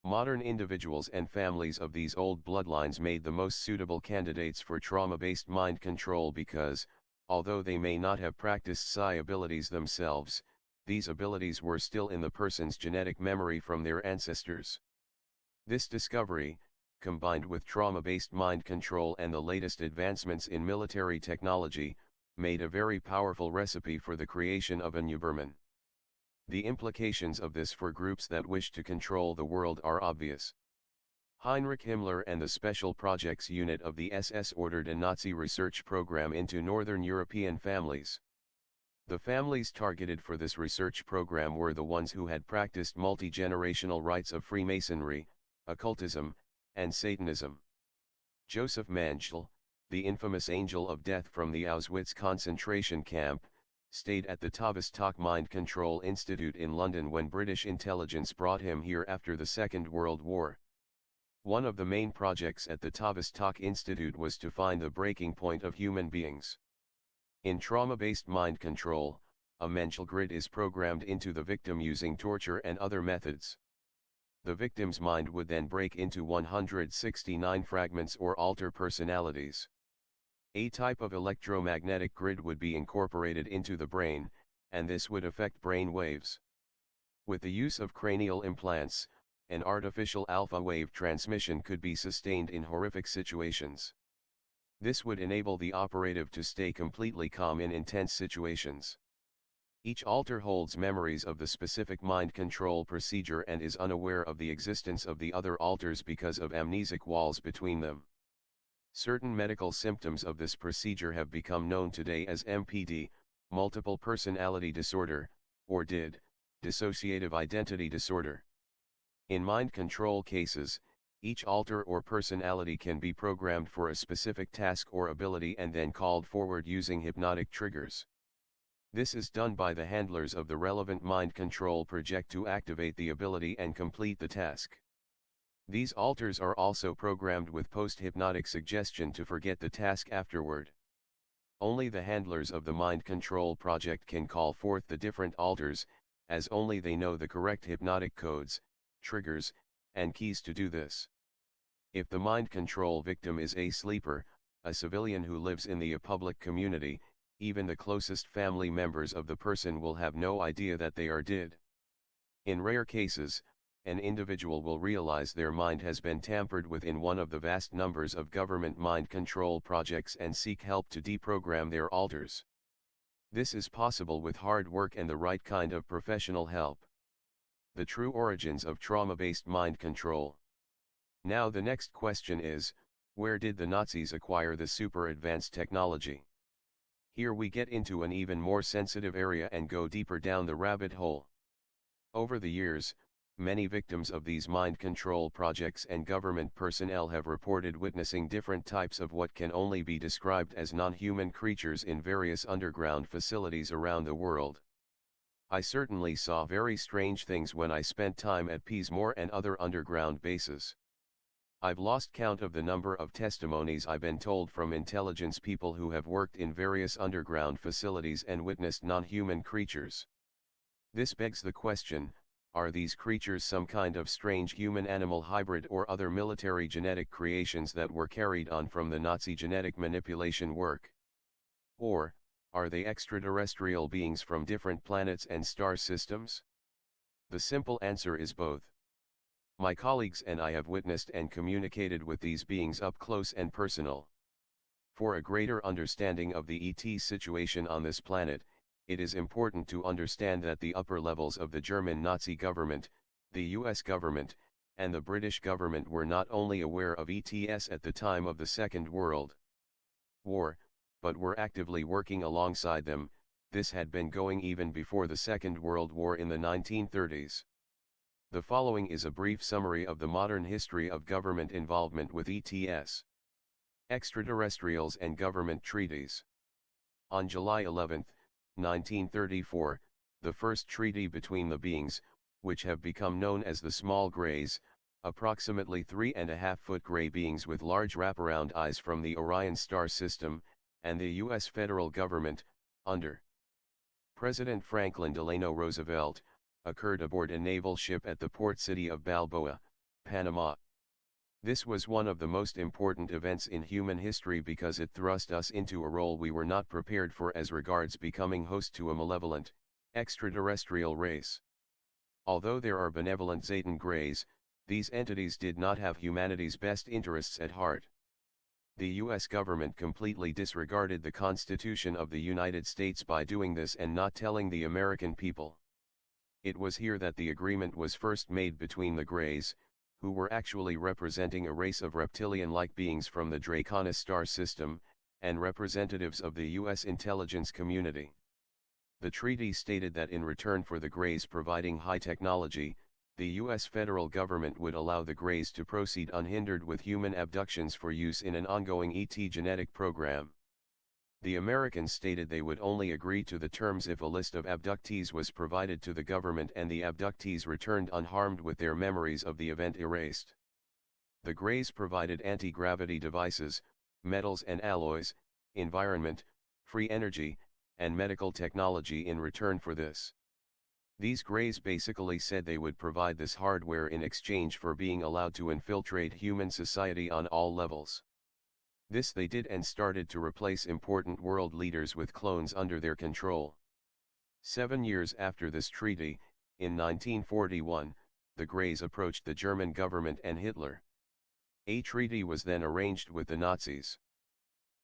Modern individuals and families of these old bloodlines made the most suitable candidates for trauma-based mind control because, although they may not have practiced psi abilities themselves, these abilities were still in the person's genetic memory from their ancestors. This discovery, combined with trauma-based mind control and the latest advancements in military technology, made a very powerful recipe for the creation of an Überman. The implications of this for groups that wish to control the world are obvious. Heinrich Himmler and the Special Projects Unit of the SS ordered a Nazi research program into Northern European families. The families targeted for this research program were the ones who had practiced multi-generational rites of Freemasonry, occultism, and Satanism. Joseph Mengele, the infamous angel of death from the Auschwitz concentration camp, stayed at the Tavistock Mind Control Institute in London when British intelligence brought him here after the Second World War. One of the main projects at the Tavistock Institute was to find the breaking point of human beings. In trauma-based mind control, a mental grid is programmed into the victim using torture and other methods. The victim's mind would then break into 169 fragments or alter personalities. A type of electromagnetic grid would be incorporated into the brain, and this would affect brain waves. With the use of cranial implants, an artificial alpha wave transmission could be sustained in horrific situations. This would enable the operative to stay completely calm in intense situations. Each alter holds memories of the specific mind control procedure and is unaware of the existence of the other alters because of amnesic walls between them. Certain medical symptoms of this procedure have become known today as MPD, multiple personality disorder, or DID, dissociative identity disorder. In mind control cases, each alter or personality can be programmed for a specific task or ability and then called forward using hypnotic triggers. This is done by the handlers of the relevant mind control project to activate the ability and complete the task. These alters are also programmed with post-hypnotic suggestion to forget the task afterward. Only the handlers of the mind control project can call forth the different alters, as only they know the correct hypnotic codes, triggers, and keys to do this. If the mind control victim is a sleeper, a civilian who lives in the public community, even the closest family members of the person will have no idea that they are DID. In rare cases, an individual will realize their mind has been tampered with in one of the vast numbers of government mind control projects and seek help to deprogram their alters. This is possible with hard work and the right kind of professional help. The true origins of trauma-based mind control. Now the next question is, where did the Nazis acquire the super advanced technology? Here we get into an even more sensitive area and go deeper down the rabbit hole. Over the years, many victims of these mind control projects and government personnel have reported witnessing different types of what can only be described as non-human creatures in various underground facilities around the world. I certainly saw very strange things when I spent time at Peasmore and other underground bases. I've lost count of the number of testimonies I've been told from intelligence people who have worked in various underground facilities and witnessed non-human creatures. This begs the question, are these creatures some kind of strange human-animal hybrid or other military genetic creations that were carried on from the Nazi genetic manipulation work? Or, are they extraterrestrial beings from different planets and star systems? The simple answer is both. My colleagues and I have witnessed and communicated with these beings up close and personal. For a greater understanding of the ET situation on this planet, it is important to understand that the upper levels of the German Nazi government, the US government, and the British government were not only aware of ETS at the time of the Second World War, but were actively working alongside them. This had been going even before the Second World War in the 1930s. The following is a brief summary of the modern history of government involvement with ETS. Extraterrestrials and government treaties. On July 11, 1934, the first treaty between the beings, which have become known as the Small Greys, approximately 3.5-foot gray beings with large wraparound eyes from the Orion star system, and the U.S. federal government, under President Franklin Delano Roosevelt, occurred aboard a naval ship at the port city of Balboa, Panama. This was one of the most important events in human history because it thrust us into a role we were not prepared for as regards becoming host to a malevolent, extraterrestrial race. Although there are benevolent Zayton Greys, These entities did not have humanity's best interests at heart. The US government completely disregarded the Constitution of the United States by doing this and not telling the American people. It was here that the agreement was first made between the Greys, who were actually representing a race of reptilian-like beings from the Draconis star system, and representatives of the US intelligence community. The treaty stated that in return for the Greys providing high technology, the US federal government would allow the Greys to proceed unhindered with human abductions for use in an ongoing ET genetic program. The Americans stated they would only agree to the terms if a list of abductees was provided to the government and the abductees returned unharmed with their memories of the event erased. The Greys provided anti-gravity devices, metals and alloys, environment, free energy, and medical technology in return for this. These Greys basically said they would provide this hardware in exchange for being allowed to infiltrate human society on all levels. This they did and started to replace important world leaders with clones under their control. 7 years after this treaty, in 1941, the Greys approached the German government and Hitler. A treaty was then arranged with the Nazis.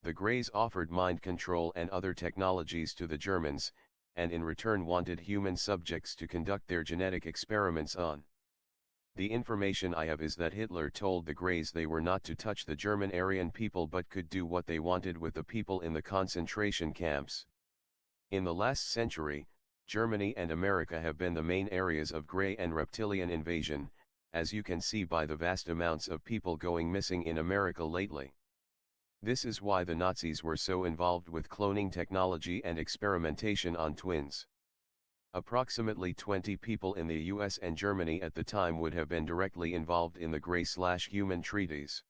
The Greys offered mind control and other technologies to the Germans, and in return wanted human subjects to conduct their genetic experiments on. The information I have is that Hitler told the Greys they were not to touch the German Aryan people but could do what they wanted with the people in the concentration camps. In the last century, Germany and America have been the main areas of Grey and reptilian invasion, as you can see by the vast amounts of people going missing in America lately. This is why the Nazis were so involved with cloning technology and experimentation on twins. Approximately 20 people in the US and Germany at the time would have been directly involved in the Grey/human treaties.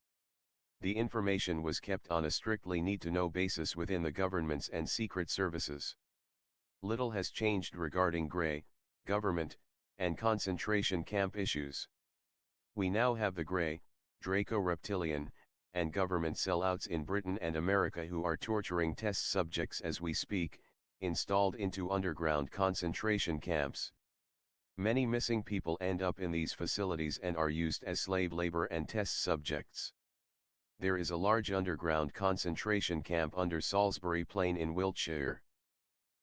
The information was kept on a strictly need-to-know basis within the governments and secret services. Little has changed regarding Grey, government, and concentration camp issues. We now have the Grey, Draco-reptilian, and government sellouts in Britain and America who are torturing test subjects as we speak, installed into underground concentration camps. Many missing people end up in these facilities and are used as slave labor and test subjects. There is a large underground concentration camp under Salisbury Plain in Wiltshire.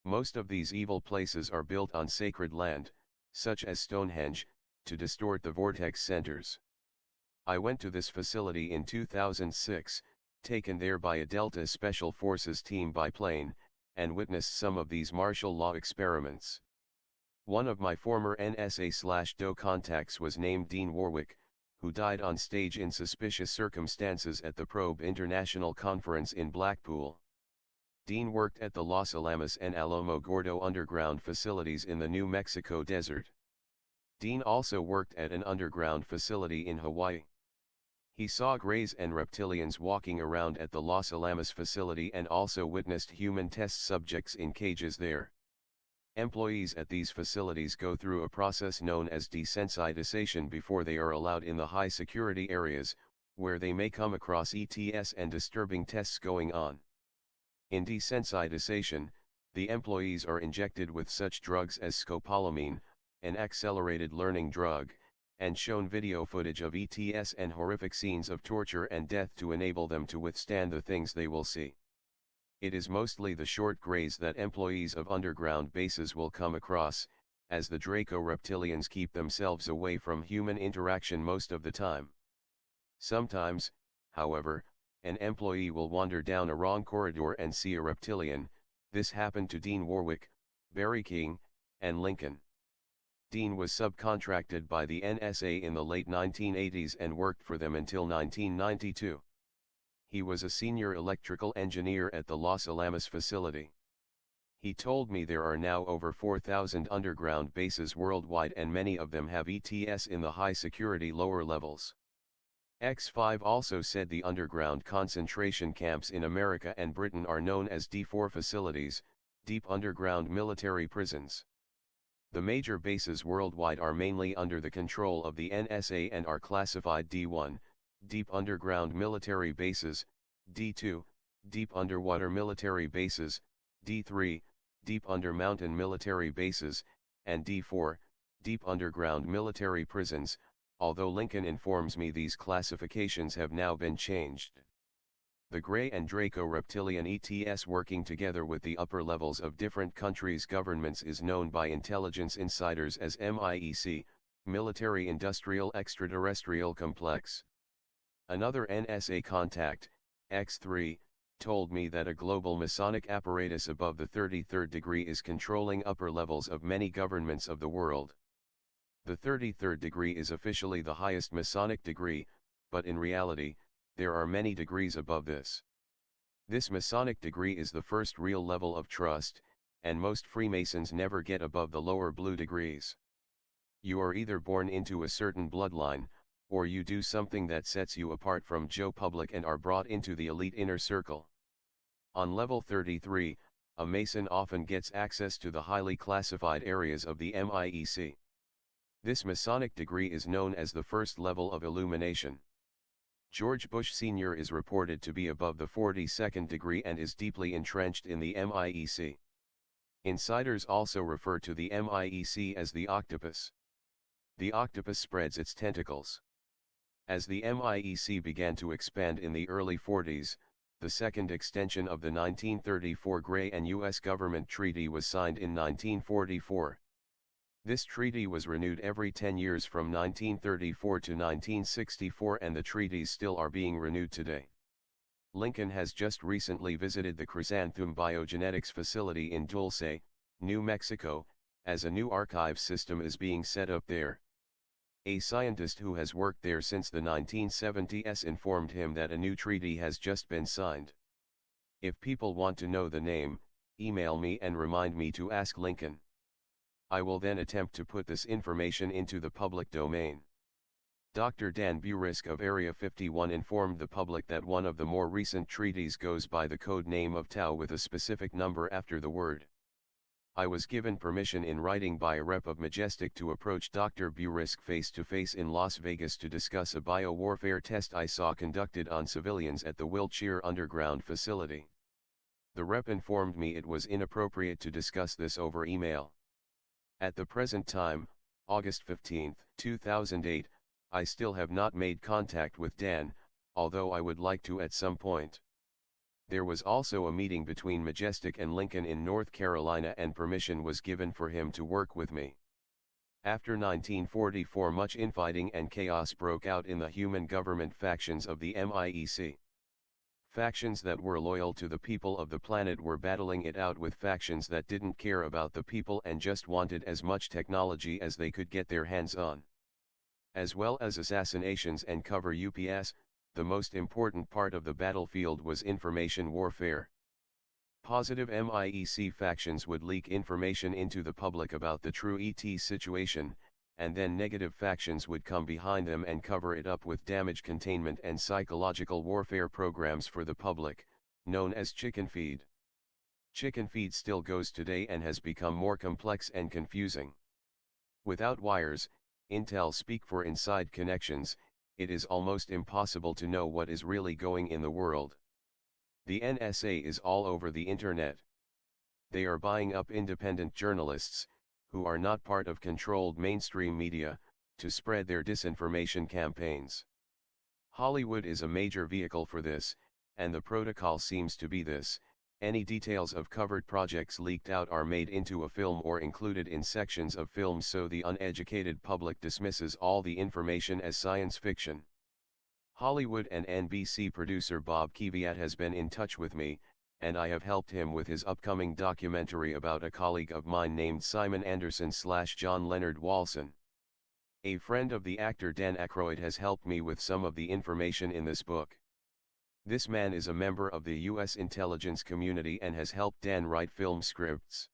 Most of these evil places are built on sacred land, such as Stonehenge, to distort the vortex centers. I went to this facility in 2006, taken there by a Delta Special Forces team by plane, and witnessed some of these martial law experiments. One of my former NSA/DO contacts was named Dean Warwick, who died on stage in suspicious circumstances at the Probe International Conference in Blackpool. Dean worked at the Los Alamos and Alamogordo underground facilities in the New Mexico desert. Dean also worked at an underground facility in Hawaii. He saw Greys and reptilians walking around at the Los Alamos facility and also witnessed human test subjects in cages there. Employees at these facilities go through a process known as desensitization before they are allowed in the high security areas, where they may come across ETS and disturbing tests going on. In desensitization, the employees are injected with such drugs as scopolamine, an accelerated learning drug, and shown video footage of ETS and horrific scenes of torture and death to enable them to withstand the things they will see. It is mostly the short Greys that employees of underground bases will come across, as the Draco reptilians keep themselves away from human interaction most of the time. Sometimes, however, an employee will wander down a wrong corridor and see a reptilian. This happened to Dean Warwick, Barry King, and Lincoln. Dean was subcontracted by the NSA in the late 1980s and worked for them until 1992. He was a senior electrical engineer at the Los Alamos facility. He told me there are now over 4,000 underground bases worldwide and many of them have ETS in the high security lower levels. X5 also said the underground concentration camps in America and Britain are known as D4 facilities, deep underground military prisons. The major bases worldwide are mainly under the control of the NSA and are classified D1, deep underground military bases, D2, deep underwater military bases, D3, deep under mountain military bases, and D4, deep underground military prisons, although Lincoln informs me these classifications have now been changed. The Grey and Draco reptilian ETS working together with the upper levels of different countries' governments is known by intelligence insiders as MIEC, Military Industrial Extraterrestrial Complex. Another NSA contact, X3, told me that a global Masonic apparatus above the 33rd degree is controlling upper levels of many governments of the world. The 33rd degree is officially the highest Masonic degree, but in reality, there are many degrees above this. This Masonic degree is the first real level of trust, and most Freemasons never get above the lower blue degrees. You are either born into a certain bloodline, or you do something that sets you apart from Joe Public and are brought into the elite inner circle. On level 33, a Mason often gets access to the highly classified areas of the MIEC. This Masonic degree is known as the first level of illumination. George Bush Sr. is reported to be above the 42nd degree and is deeply entrenched in the MIEC. Insiders also refer to the MIEC as the octopus. The octopus spreads its tentacles. As the MIEC began to expand in the early 40s, the second extension of the 1934 Gray and U.S. government treaty was signed in 1944. This treaty was renewed every 10 years from 1934 to 1964, and the treaties still are being renewed today. Lincoln has just recently visited the Chrysanthemum Biogenetics facility in Dulce, New Mexico, as a new archive system is being set up there. A scientist who has worked there since the 1970s informed him that a new treaty has just been signed. If people want to know the name, email me and remind me to ask Lincoln. I will then attempt to put this information into the public domain. Dr. Dan Burisk of Area 51 informed the public that one of the more recent treaties goes by the code name of Tau with a specific number after the word. I was given permission in writing by a rep of Majestic to approach Dr. Burisk face-to-face in Las Vegas to discuss a biowarfare test I saw conducted on civilians at the Wilshire Underground facility. The rep informed me it was inappropriate to discuss this over email. At the present time, August 15, 2008, I still have not made contact with Dan, although I would like to at some point. There was also a meeting between Majestic and Lincoln in North Carolina, and permission was given for him to work with me. After 1944, much infighting and chaos broke out in the human government factions of the MIEC. Factions that were loyal to the people of the planet were battling it out with factions that didn't care about the people and just wanted as much technology as they could get their hands on. As well as assassinations and cover UPS, the most important part of the battlefield was information warfare. Positive MIEC factions would leak information into the public about the true ET situation, and then negative factions would come behind them and cover it up with damage containment and psychological warfare programs for the public, known as chicken feed. Chicken feed still goes today and has become more complex and confusing. Without wires, intel speak for inside connections, it is almost impossible to know what is really going in the world. The NSA is all over the internet. They are buying up independent journalists, who are not part of controlled mainstream media, to spread their disinformation campaigns. Hollywood is a major vehicle for this, and the protocol seems to be this: any details of covered projects leaked out are made into a film or included in sections of films, so the uneducated public dismisses all the information as science fiction. Hollywood and NBC producer Bob Kvyat has been in touch with me, and I have helped him with his upcoming documentary about a colleague of mine named Simon Anderson/John Leonard Walson. A friend of the actor Dan Aykroyd has helped me with some of the information in this book. This man is a member of the U.S. intelligence community and has helped Dan write film scripts.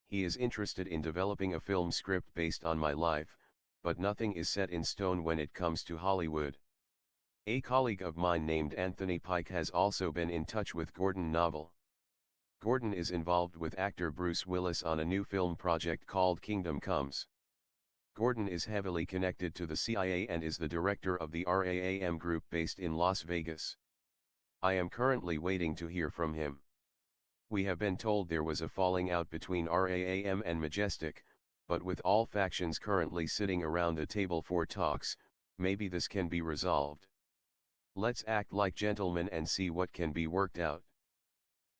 He is interested in developing a film script based on my life, but nothing is set in stone when it comes to Hollywood. A colleague of mine named Anthony Pike has also been in touch with Gordon Novel. Gordon is involved with actor Bruce Willis on a new film project called Kingdom Comes. Gordon is heavily connected to the CIA and is the director of the RAM group based in Las Vegas. I am currently waiting to hear from him. We have been told there was a falling out between RAM and Majestic, but with all factions currently sitting around the table for talks, maybe this can be resolved. Let's act like gentlemen and see what can be worked out.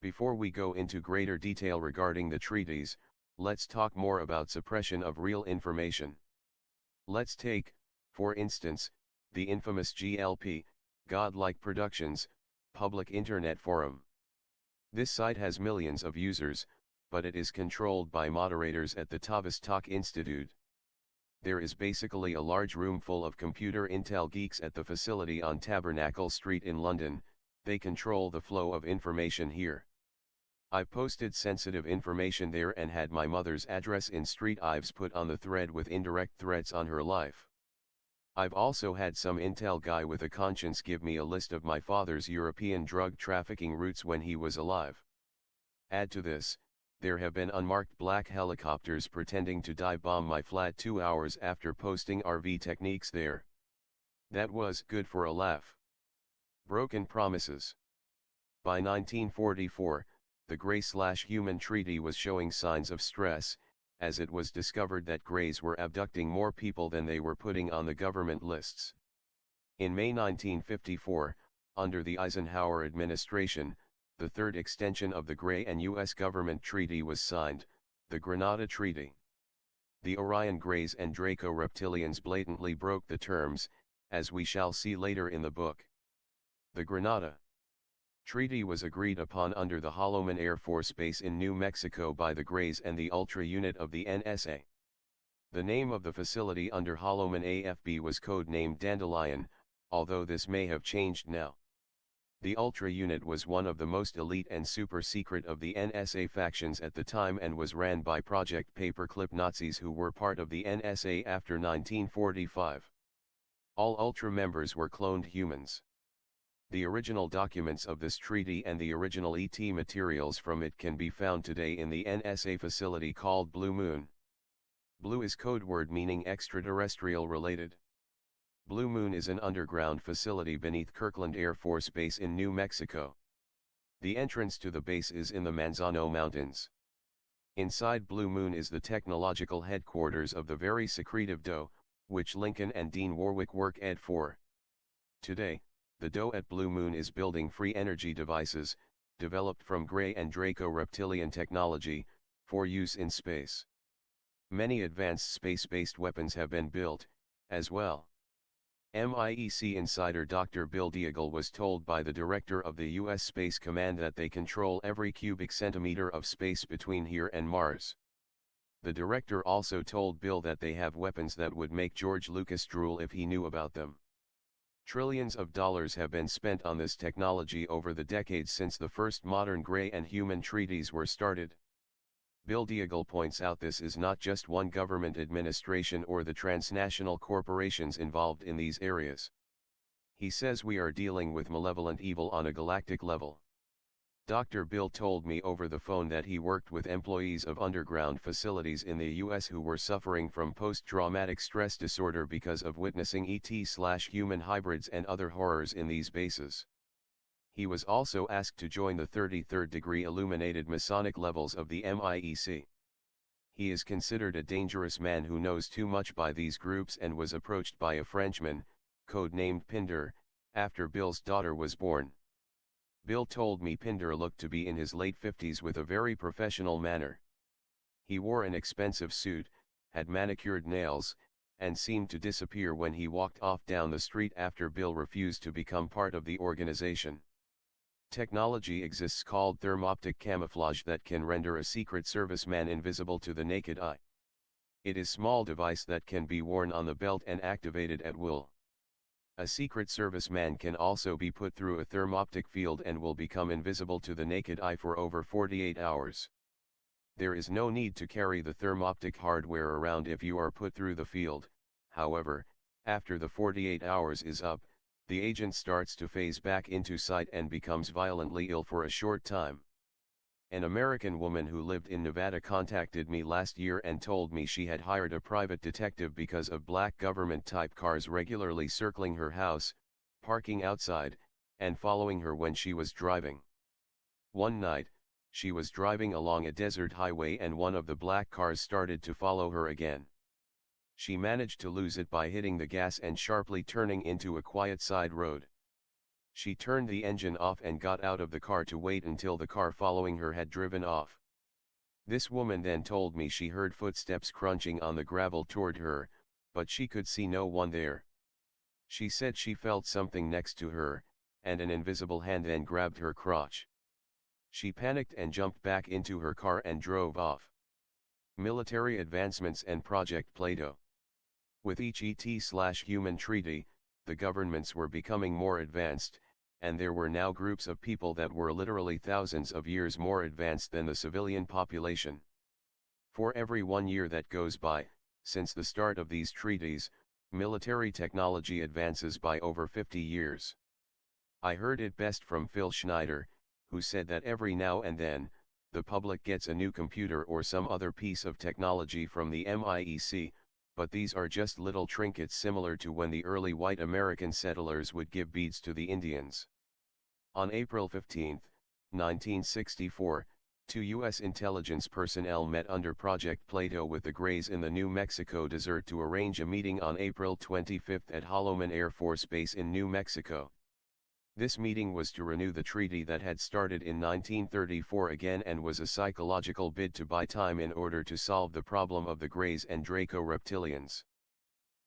Before we go into greater detail regarding the treaties, let's talk more about suppression of real information. Let's take, for instance, the infamous GLP, Godlike Productions, public internet forum. This site has millions of users, but it is controlled by moderators at the Tavistock Institute. There is basically a large room full of computer intel geeks at the facility on Tabernacle Street in London. They control the flow of information here. I posted sensitive information there and had my mother's address in Street Ives put on the thread with indirect threats on her life. I've also had some intel guy with a conscience give me a list of my father's European drug trafficking routes when he was alive. Add to this, there have been unmarked black helicopters pretending to dive bomb my flat 2 hours after posting RV techniques there. That was good for a laugh. Broken promises. By 1944, the Gray-Human Treaty was showing signs of stress, as it was discovered that Greys were abducting more people than they were putting on the government lists. In May 1954, under the Eisenhower administration, the third extension of the Gray and U.S. government treaty was signed, the Grenada Treaty. The Orion Greys and Draco Reptilians blatantly broke the terms, as we shall see later in the book. The Grenada Treaty was agreed upon under the Holloman Air Force Base in New Mexico by the Greys and the Ultra Unit of the NSA. The name of the facility under Holloman AFB was code-named Dandelion, although this may have changed now. The Ultra Unit was one of the most elite and super-secret of the NSA factions at the time and was ran by Project Paperclip Nazis who were part of the NSA after 1945. All Ultra members were cloned humans. The original documents of this treaty and the original ET materials from it can be found today in the NSA facility called Blue Moon. Blue is code word meaning extraterrestrial related. Blue Moon is an underground facility beneath Kirkland Air Force Base in New Mexico. The entrance to the base is in the Manzano Mountains. Inside Blue Moon is the technological headquarters of the very secretive DOE, which Lincoln and Dean Warwick work at for. Today, the DOE at Blue Moon is building free energy devices, developed from Gray and Draco reptilian technology, for use in space. Many advanced space-based weapons have been built, as well. MIEC insider Dr. Bill Deagle was told by the director of the U.S. Space Command that they control every cubic centimeter of space between here and Mars. The director also told Bill that they have weapons that would make George Lucas drool if he knew about them. Trillions of dollars have been spent on this technology over the decades since the first modern Gray and Human treaties were started. Bill Deagle points out this is not just one government administration or the transnational corporations involved in these areas. He says we are dealing with malevolent evil on a galactic level. Dr. Bill told me over the phone that he worked with employees of underground facilities in the US who were suffering from post-traumatic stress disorder because of witnessing ET/human hybrids and other horrors in these bases. He was also asked to join the 33rd degree illuminated Masonic levels of the MIEC. He is considered a dangerous man who knows too much by these groups and was approached by a Frenchman, code-named Pinder, after Bill's daughter was born. Bill told me Pinder looked to be in his late 50s with a very professional manner. He wore an expensive suit, had manicured nails, and seemed to disappear when he walked off down the street after Bill refused to become part of the organization. Technology exists called thermoptic camouflage that can render a Secret Service man invisible to the naked eye. It is a small device that can be worn on the belt and activated at will. A Secret Service man can also be put through a thermoptic field and will become invisible to the naked eye for over 48 hours. There is no need to carry the thermoptic hardware around if you are put through the field. However, after the 48 hours is up, the agent starts to phase back into sight and becomes violently ill for a short time. An American woman who lived in Nevada contacted me last year and told me she had hired a private detective because of black government-type cars regularly circling her house, parking outside, and following her when she was driving. One night, She was driving along a desert highway and one of the black cars started to follow her again. She managed to lose it by hitting the gas and sharply turning into a quiet side road. She turned the engine off and got out of the car to wait until the car following her had driven off. This woman then told me she heard footsteps crunching on the gravel toward her, but she could see no one there. She said she felt something next to her, and an invisible hand then grabbed her crotch. She panicked and jumped back into her car and drove off. Military advancements and Project Plato. With each ET/human treaty, the governments were becoming more advanced, and there were now groups of people that were literally thousands of years more advanced than the civilian population. For every 1 year that goes by, since the start of these treaties, military technology advances by over 50 years. I heard it best from Phil Schneider, who said that every now and then, the public gets a new computer or some other piece of technology from the MIEC, but these are just little trinkets similar to when the early white American settlers would give beads to the Indians. On April 15, 1964, 2 U.S. intelligence personnel met under Project Plato with the Greys in the New Mexico desert to arrange a meeting on April 25 at Holloman Air Force Base in New Mexico. This meeting was to renew the treaty that had started in 1934 again and was a psychological bid to buy time in order to solve the problem of the Greys and Draco reptilians.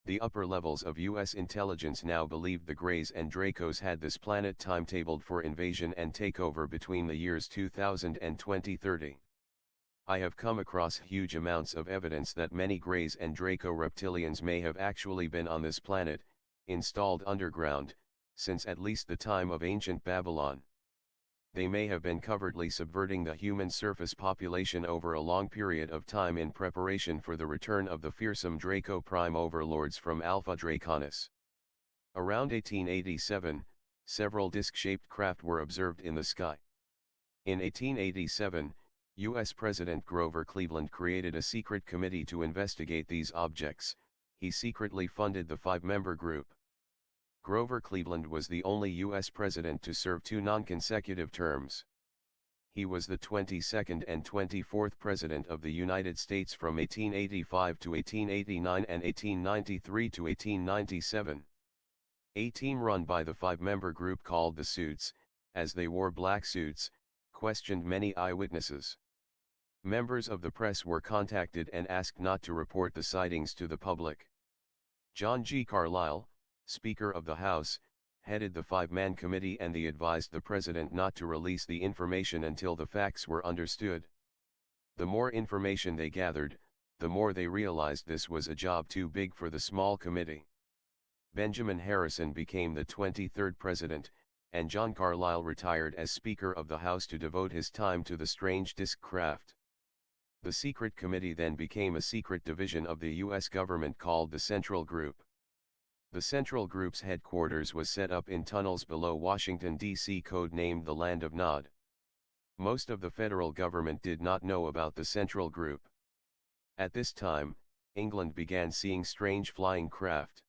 The upper levels of U.S. intelligence now believed the Greys and Dracos had this planet timetabled for invasion and takeover between the years 2000 and 2030. I have come across huge amounts of evidence that many Greys and Draco reptilians may have actually been on this planet, installed underground, since at least the time of ancient Babylon. They may have been covertly subverting the human surface population over a long period of time in preparation for the return of the fearsome Draco Prime overlords from Alpha Draconis. Around 1887, several disc-shaped craft were observed in the sky. In 1887, U.S. President Grover Cleveland created a secret committee to investigate these objects. He secretly funded the 5-member group. Grover Cleveland was the only U.S. president to serve 2 non-consecutive terms. He was the 22nd and 24th President of the United States from 1885 to 1889 and 1893 to 1897. A team run by the 5-member group called the Suits, as they wore black suits, questioned many eyewitnesses. Members of the press were contacted and asked not to report the sightings to the public. John G. Carlisle, Speaker of the House, headed the 5-man committee and they advised the president not to release the information until the facts were understood. The more information they gathered, the more they realized this was a job too big for the small committee. Benjamin Harrison became the 23rd president, and John Carlisle retired as Speaker of the House to devote his time to the strange disc craft. The secret committee then became a secret division of the U.S. government called the Central Group. The Central Group's headquarters was set up in tunnels below Washington, D.C., code-named the Land of Nod. Most of the federal government did not know about the Central Group. At this time, England began seeing strange flying craft.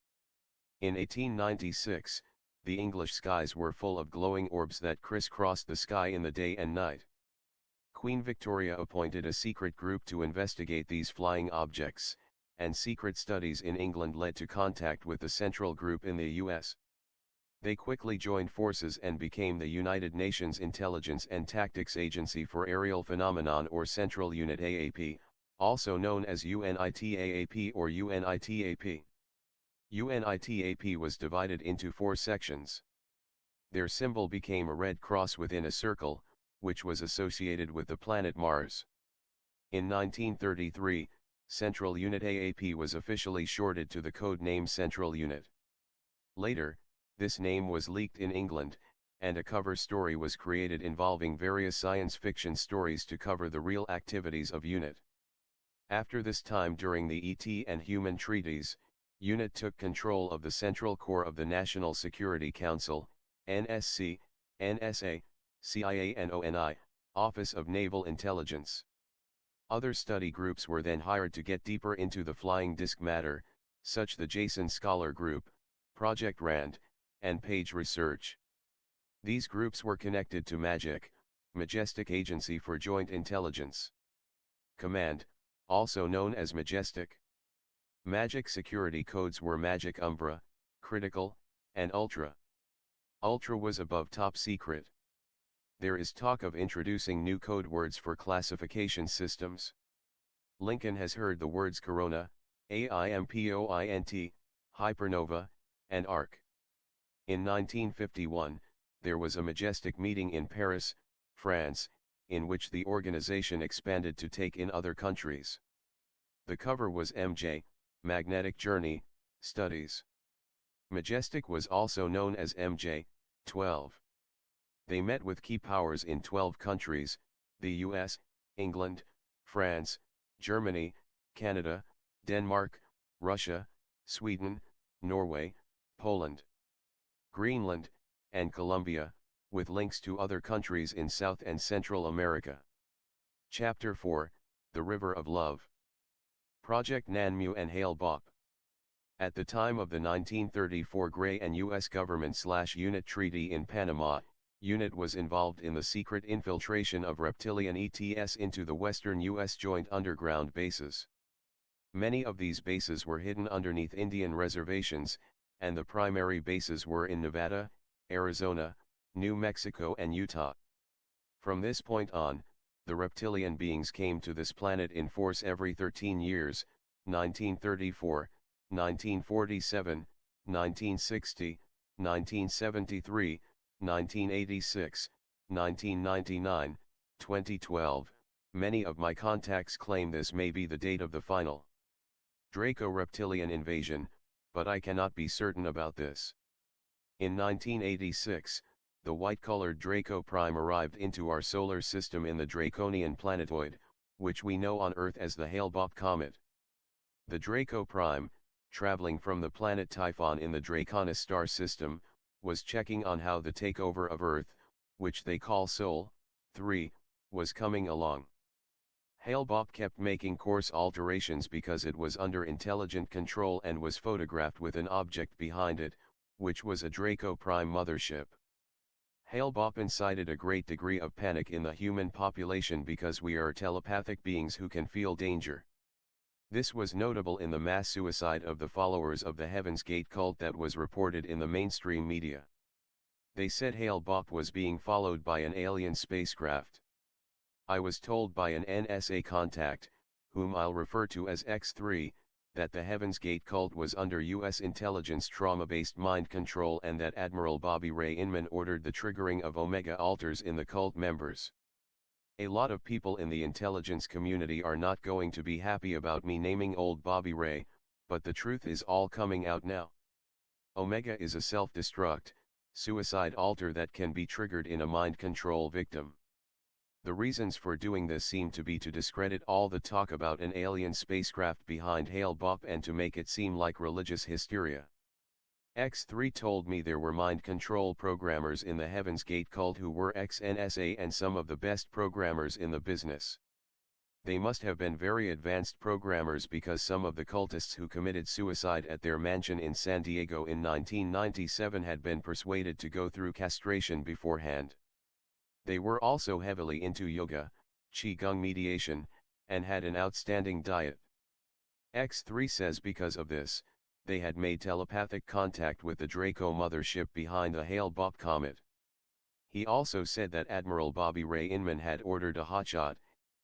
In 1896, the English skies were full of glowing orbs that crisscrossed the sky in the day and night. Queen Victoria appointed a secret group to investigate these flying objects, and secret studies in England led to contact with the Central Group in the US. They quickly joined forces and became the United Nations Intelligence and Tactics Agency for Aerial Phenomenon or Central Unit AAP, also known as UNITAAP or UNITAP. UNITAP was divided into 4 sections. Their symbol became a red cross within a circle, which was associated with the planet Mars. In 1933, Central Unit AAP was officially shorted to the code name Central Unit. Later, this name was leaked in England, and a cover story was created involving various science fiction stories to cover the real activities of UNIT. After this time during the ET and human treaties, UNIT took control of the central core of the National Security Council, NSC, NSA, CIA and ONI, Office of Naval Intelligence. Other study groups were then hired to get deeper into the flying disc matter, such the Jason Scholar Group, Project RAND, and Page Research. These groups were connected to MAGIC, Majestic Agency for Joint Intelligence Command, also known as Majestic. Magic security codes were Magic Umbra, Critical, and Ultra. Ultra was above top secret. There is talk of introducing new code words for classification systems. Lincoln has heard the words Corona, AIMPOINT, Hypernova, and ARC. In 1951, there was a Majestic meeting in Paris, France, in which the organization expanded to take in other countries. The cover was MJ, Magnetic Journey, Studies. Majestic was also known as MJ, 12. They met with key powers in 12 countries, the US, England, France, Germany, Canada, Denmark, Russia, Sweden, Norway, Poland, Greenland, and Colombia, with links to other countries in South and Central America. Chapter 4, The River of Love. Project Nanmu and Hale Bopp. At the time of the 1934 Gray and U.S. government/UNIT Treaty in Panama, UNIT was involved in the secret infiltration of reptilian ETS into the western U.S. joint underground bases. Many of these bases were hidden underneath Indian reservations, and the primary bases were in Nevada, Arizona, New Mexico and Utah. From this point on, the reptilian beings came to this planet in force every 13 years, 1934, 1947, 1960, 1973, 1986, 1999, 2012. Many of my contacts claim this may be the date of the final Draco-reptilian invasion, but I cannot be certain about this. In 1986, the white-colored Draco Prime arrived into our solar system in the Draconian planetoid, which we know on Earth as the Hale-Bopp comet. The Draco Prime, traveling from the planet Typhon in the Draconis star system, was checking on how the takeover of Earth, which they call Sol 3, was coming along. Hale-Bopp kept making course alterations because it was under intelligent control and was photographed with an object behind it, which was a Draco Prime mothership. Hale-Bopp incited a great degree of panic in the human population because we are telepathic beings who can feel danger. This was notable in the mass suicide of the followers of the Heaven's Gate cult that was reported in the mainstream media. They said Hale-Bopp was being followed by an alien spacecraft. I was told by an NSA contact, whom I'll refer to as X3, that the Heaven's Gate cult was under U.S. intelligence trauma-based mind control and that Admiral Bobby Ray Inman ordered the triggering of Omega alters in the cult members. A lot of people in the intelligence community are not going to be happy about me naming old Bobby Ray, but the truth is all coming out now. Omega is a self-destruct, suicide alter that can be triggered in a mind control victim. The reasons for doing this seem to be to discredit all the talk about an alien spacecraft behind Hale-Bopp and to make it seem like religious hysteria. X3 told me there were mind control programmers in the Heaven's Gate cult who were ex-NSA and some of the best programmers in the business. They must have been very advanced programmers because some of the cultists who committed suicide at their mansion in San Diego in 1997 had been persuaded to go through castration beforehand. They were also heavily into yoga, qigong mediation, and had an outstanding diet. X3 says because of this, they had made telepathic contact with the Draco mothership behind the Hale-Bopp comet. He also said that Admiral Bobby Ray Inman had ordered a hotshot,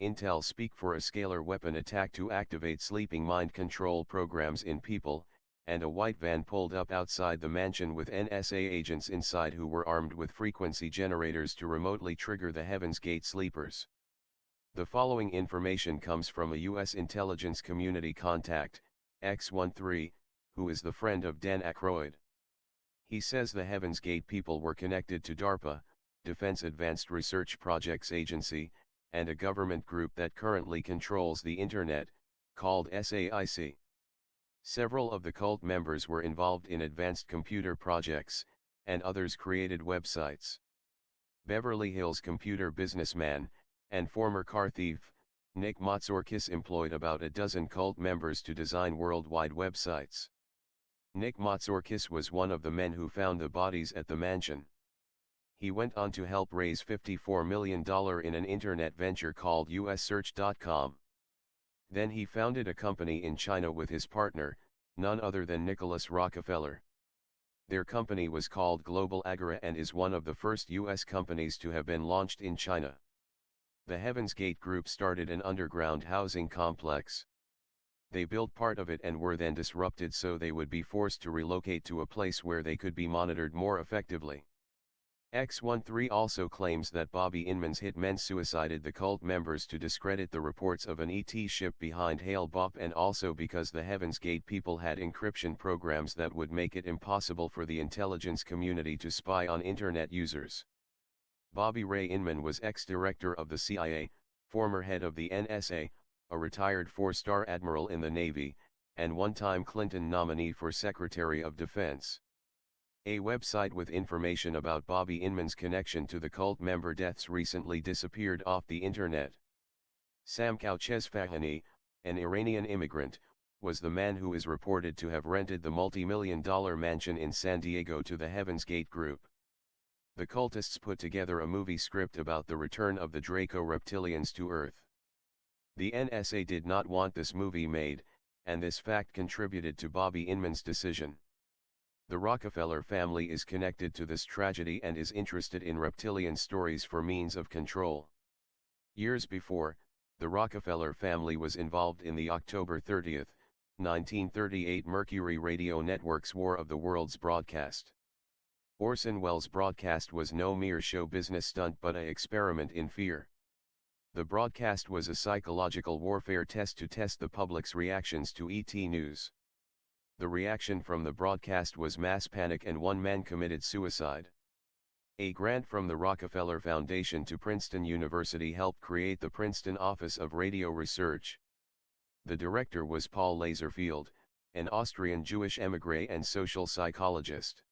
intel speak for a scalar weapon attack to activate sleeping mind control programs in people, and a white van pulled up outside the mansion with NSA agents inside who were armed with frequency generators to remotely trigger the Heaven's Gate sleepers. The following information comes from a U.S. intelligence community contact, X13, who is the friend of Dan Aykroyd. He says the Heaven's Gate people were connected to DARPA, Defense Advanced Research Projects Agency, and a government group that currently controls the Internet, called SAIC. Several of the cult members were involved in advanced computer projects, and others created websites. Beverly Hills computer businessman, and former car thief, Nick Matsourakis employed about a dozen cult members to design worldwide websites. Nick Matsourakis was one of the men who found the bodies at the mansion. He went on to help raise $54 million in an internet venture called ussearch.com. Then he founded a company in China with his partner, none other than Nicholas Rockefeller. Their company was called Global Agora and is one of the first U.S. companies to have been launched in China. The Heaven's Gate Group started an underground housing complex. They built part of it and were then disrupted, so they would be forced to relocate to a place where they could be monitored more effectively. X13 also claims that Bobby Inman's hitmen suicided the cult members to discredit the reports of an ET ship behind Hale Bopp, and also because the Heaven's Gate people had encryption programs that would make it impossible for the intelligence community to spy on internet users. Bobby Ray Inman was ex-director of the CIA, former head of the NSA, a retired four-star admiral in the Navy, and one-time Clinton nominee for Secretary of Defense. A website with information about Bobby Inman's connection to the cult member deaths recently disappeared off the internet. Samkau Chesfahani, an Iranian immigrant, was the man who is reported to have rented the multi-million-dollar mansion in San Diego to the Heaven's Gate Group. The cultists put together a movie script about the return of the Draco reptilians to Earth. The NSA did not want this movie made, and this fact contributed to Bobby Inman's decision. The Rockefeller family is connected to this tragedy and is interested in reptilian stories for means of control. Years before, the Rockefeller family was involved in the October 30, 1938 Mercury Radio Network's War of the Worlds broadcast. Orson Welles' broadcast was no mere show business stunt but an experiment in fear. The broadcast was a psychological warfare test to test the public's reactions to ET news. The reaction from the broadcast was mass panic and one man committed suicide. A grant from the Rockefeller Foundation to Princeton University helped create the Princeton Office of Radio Research. The director was Paul Laserfield, an Austrian Jewish émigré and social psychologist.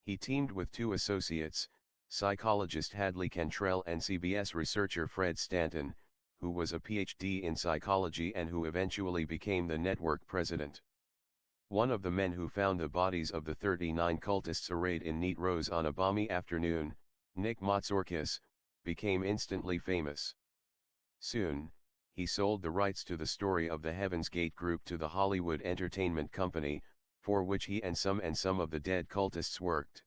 He teamed with two associates, psychologist Hadley Cantrell and CBS researcher Fred Stanton, who was a PhD in psychology and who eventually became the network president. One of the men who found the bodies of the 39 cultists arrayed in neat rows on a balmy afternoon, Nick Matsourakis, became instantly famous. Soon, he sold the rights to the story of the Heaven's Gate Group to the Hollywood Entertainment Company, for which he and some of the dead cultists worked.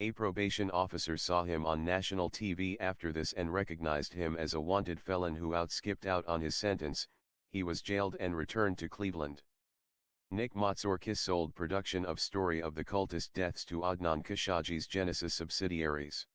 A probation officer saw him on national TV after this and recognized him as a wanted felon who skipped out on his sentence. He was jailed and returned to Cleveland. Nick Matsourakis sold production of Story of the Cultist Deaths to Adnan Khashoggi's Genesis subsidiaries.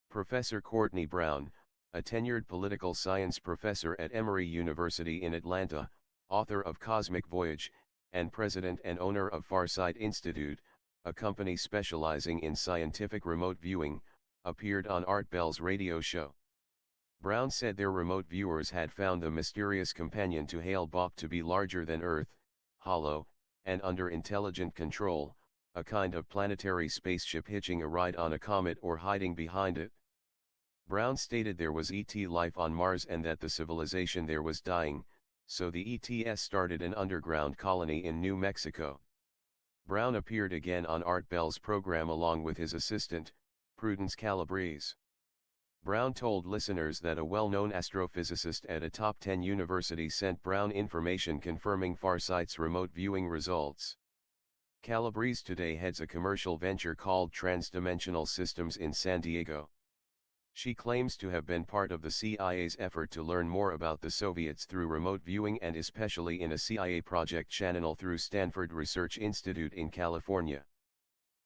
Professor Courtney Brown, a tenured political science professor at Emory University in Atlanta, author of Cosmic Voyage, and president and owner of Farsight Institute, a company specializing in scientific remote viewing, appeared on Art Bell's radio show. Brown said their remote viewers had found the mysterious companion to Hale Bopp to be larger than Earth, hollow, and under intelligent control, a kind of planetary spaceship hitching a ride on a comet or hiding behind it. Brown stated there was ET life on Mars and that the civilization there was dying, so the ETS started an underground colony in New Mexico. Brown appeared again on Art Bell's program along with his assistant, Prudence Calabrese. Brown told listeners that a well-known astrophysicist at a top 10 university sent Brown information confirming Farsight's remote viewing results. Calabrese today heads a commercial venture called Transdimensional Systems in San Diego. She claims to have been part of the CIA's effort to learn more about the Soviets through remote viewing and especially in a CIA project channel through Stanford Research Institute in California.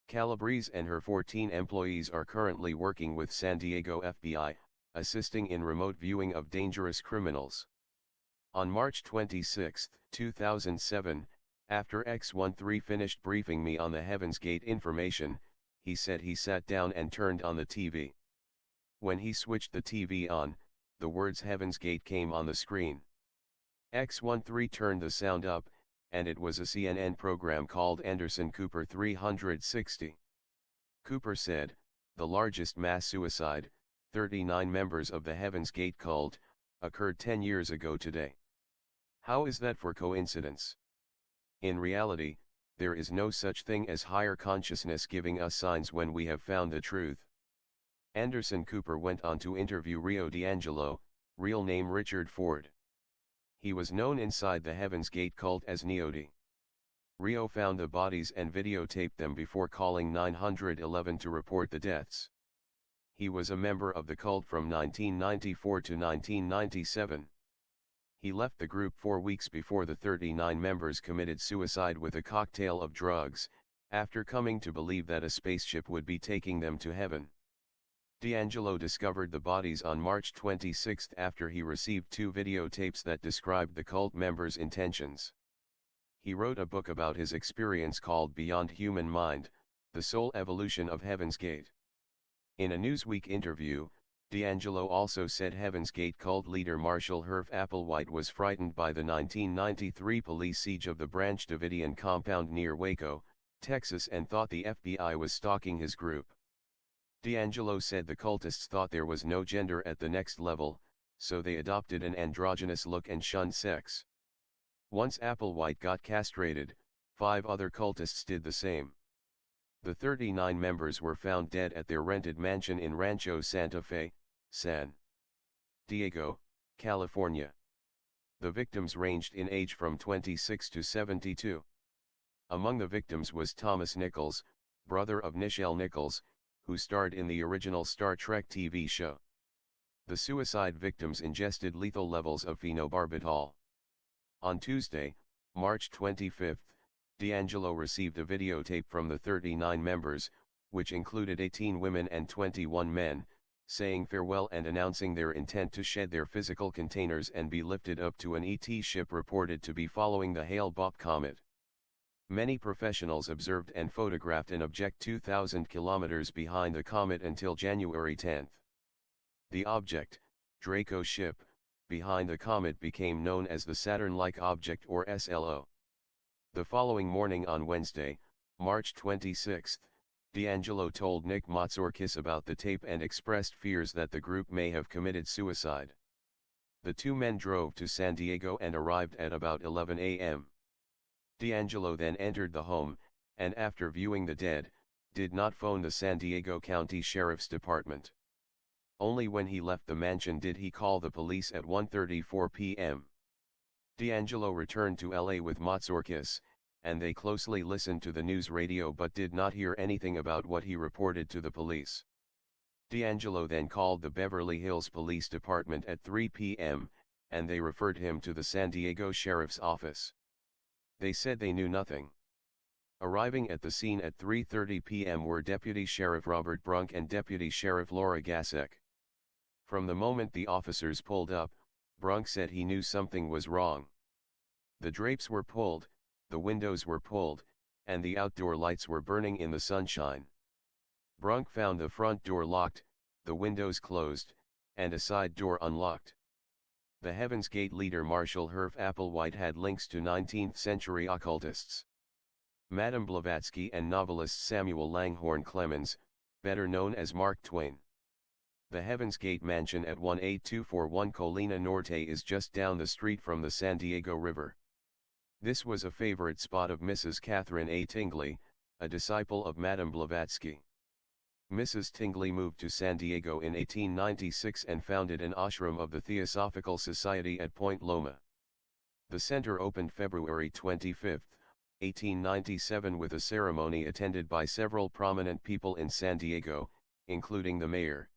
Calabrese and her 14 employees are currently working with San Diego FBI, assisting in remote viewing of dangerous criminals. On March 26, 2007, after X13 finished briefing me on the Heaven's Gate information, he said he sat down and turned on the TV. When he switched the TV on, the words Heaven's Gate came on the screen. X13 turned the sound up, and it was a CNN program called Anderson Cooper 360. Cooper said, the largest mass suicide, 39 members of the Heaven's Gate cult, occurred 10 years ago today. How is that for coincidence? In reality, there is no such thing as higher consciousness giving us signs when we have found the truth. Anderson Cooper went on to interview Rio D'Angelo, real name Richard Ford. He was known inside the Heaven's Gate cult as Neody. Rio found the bodies and videotaped them before calling 911 to report the deaths. He was a member of the cult from 1994 to 1997. He left the group 4 weeks before the 39 members committed suicide with a cocktail of drugs, after coming to believe that a spaceship would be taking them to heaven. D'Angelo discovered the bodies on March 26 after he received 2 videotapes that described the cult members' intentions. He wrote a book about his experience called Beyond Human Mind, The Soul Evolution of Heaven's Gate. In a Newsweek interview, D'Angelo also said Heaven's Gate cult leader Marshall Herff Applewhite was frightened by the 1993 police siege of the Branch Davidian compound near Waco, Texas, and thought the FBI was stalking his group. D'Angelo said the cultists thought there was no gender at the next level, so they adopted an androgynous look and shunned sex. Once Applewhite got castrated, 5 other cultists did the same. The 39 members were found dead at their rented mansion in Rancho Santa Fe, San Diego, California. The victims ranged in age from 26 to 72. Among the victims was Thomas Nichols, brother of Nichelle Nichols, who starred in the original Star Trek TV show. The suicide victims ingested lethal levels of phenobarbital. On Tuesday, March 25, D'Angelo received a videotape from the 39 members, which included 18 women and 21 men, saying farewell and announcing their intent to shed their physical containers and be lifted up to an ET ship reported to be following the Hale-Bopp comet. Many professionals observed and photographed an object 2,000 kilometers behind the comet until January 10. The object, Draco ship, behind the comet became known as the Saturn-like object or SLO. The following morning on Wednesday, March 26, D'Angelo told Nick Matsourakis about the tape and expressed fears that the group may have committed suicide. The 2 men drove to San Diego and arrived at about 11 a.m. D'Angelo then entered the home, and after viewing the dead, did not phone the San Diego County Sheriff's Department. Only when he left the mansion did he call the police at 1:34 p.m. D'Angelo returned to LA with Matsourakis, and they closely listened to the news radio but did not hear anything about what he reported to the police. D'Angelo then called the Beverly Hills Police Department at 3 p.m., and they referred him to the San Diego Sheriff's Office. They said they knew nothing. Arriving at the scene at 3:30 p.m. were Deputy Sheriff Robert Brunk and Deputy Sheriff Laura Gasek. From the moment the officers pulled up, Brunk said he knew something was wrong. The drapes were pulled, the windows were pulled, and the outdoor lights were burning in the sunshine. Brunk found the front door locked, the windows closed, and a side door unlocked. The Heaven's Gate leader Marshall Herff Applewhite had links to 19th-century occultists. Madame Blavatsky and novelist Samuel Langhorne Clemens, better known as Mark Twain. The Heaven's Gate mansion at 18241 Colina Norte is just down the street from the San Diego River. This was a favorite spot of Mrs. Catherine A. Tingley, a disciple of Madame Blavatsky. Mrs. Tingley moved to San Diego in 1896 and founded an ashram of the Theosophical Society at Point Loma. The center opened February 25, 1897 with a ceremony attended by several prominent people in San Diego, including the mayor.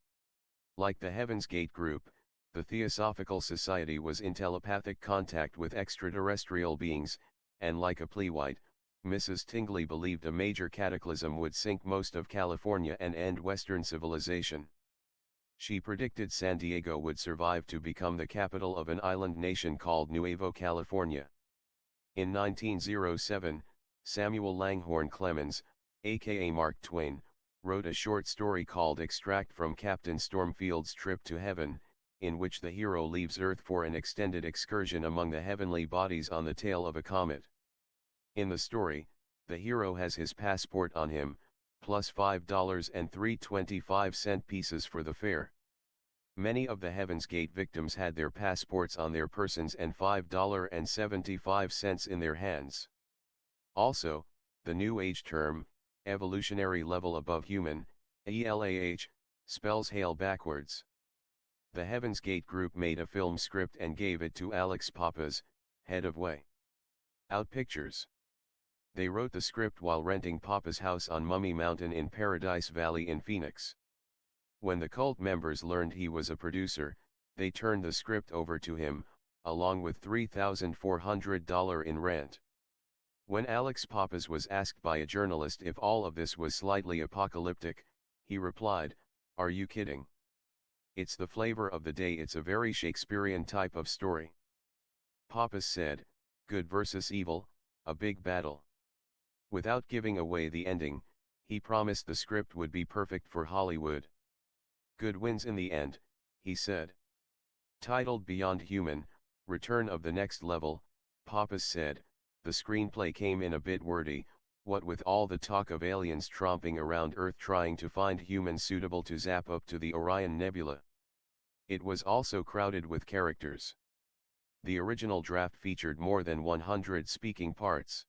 Like the Heaven's Gate group, the Theosophical Society was in telepathic contact with extraterrestrial beings, and like Applewhite, Mrs. Tingley believed a major cataclysm would sink most of California and end Western civilization. She predicted San Diego would survive to become the capital of an island nation called Nuevo California. In 1907, Samuel Langhorne Clemens, aka Mark Twain, wrote a short story called Extract from Captain Stormfield's Trip to Heaven, in which the hero leaves Earth for an extended excursion among the heavenly bodies on the tail of a comet. In the story, the hero has his passport on him, plus $5 and 3.25-cent pieces for the fare. Many of the Heaven's Gate victims had their passports on their persons and $5.75 in their hands. Also, the New Age term, evolutionary level above human, ELAH, spells hail backwards. The Heaven's Gate group made a film script and gave it to Alex Pappas, head of Way Out Pictures. They wrote the script while renting Pappas' house on Mummy Mountain in Paradise Valley in Phoenix. When the cult members learned he was a producer, they turned the script over to him, along with $3,400 in rent. When Alex Pappas was asked by a journalist if all of this was slightly apocalyptic, he replied, "Are you kidding? It's the flavor of the day. It's a very Shakespearean type of story." Pappas said, "Good versus evil, a big battle." Without giving away the ending, he promised the script would be perfect for Hollywood. "Good wins in the end," he said. Titled Beyond Human, Return of the Next Level, Pappas said, "The screenplay came in a bit wordy, what with all the talk of aliens tromping around Earth trying to find humans suitable to zap up to the Orion Nebula. It was also crowded with characters. The original draft featured more than 100 speaking parts.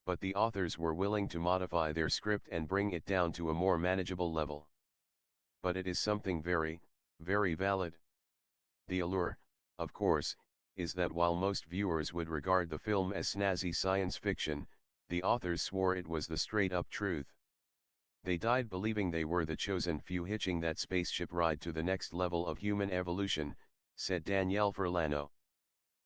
But the authors were willing to modify their script and bring it down to a more manageable level. But it is something very, very valid. The allure, of course, is that while most viewers would regard the film as snazzy science fiction, the authors swore it was the straight-up truth. They died believing they were the chosen few hitching that spaceship ride to the next level of human evolution, said Danielle Furlano.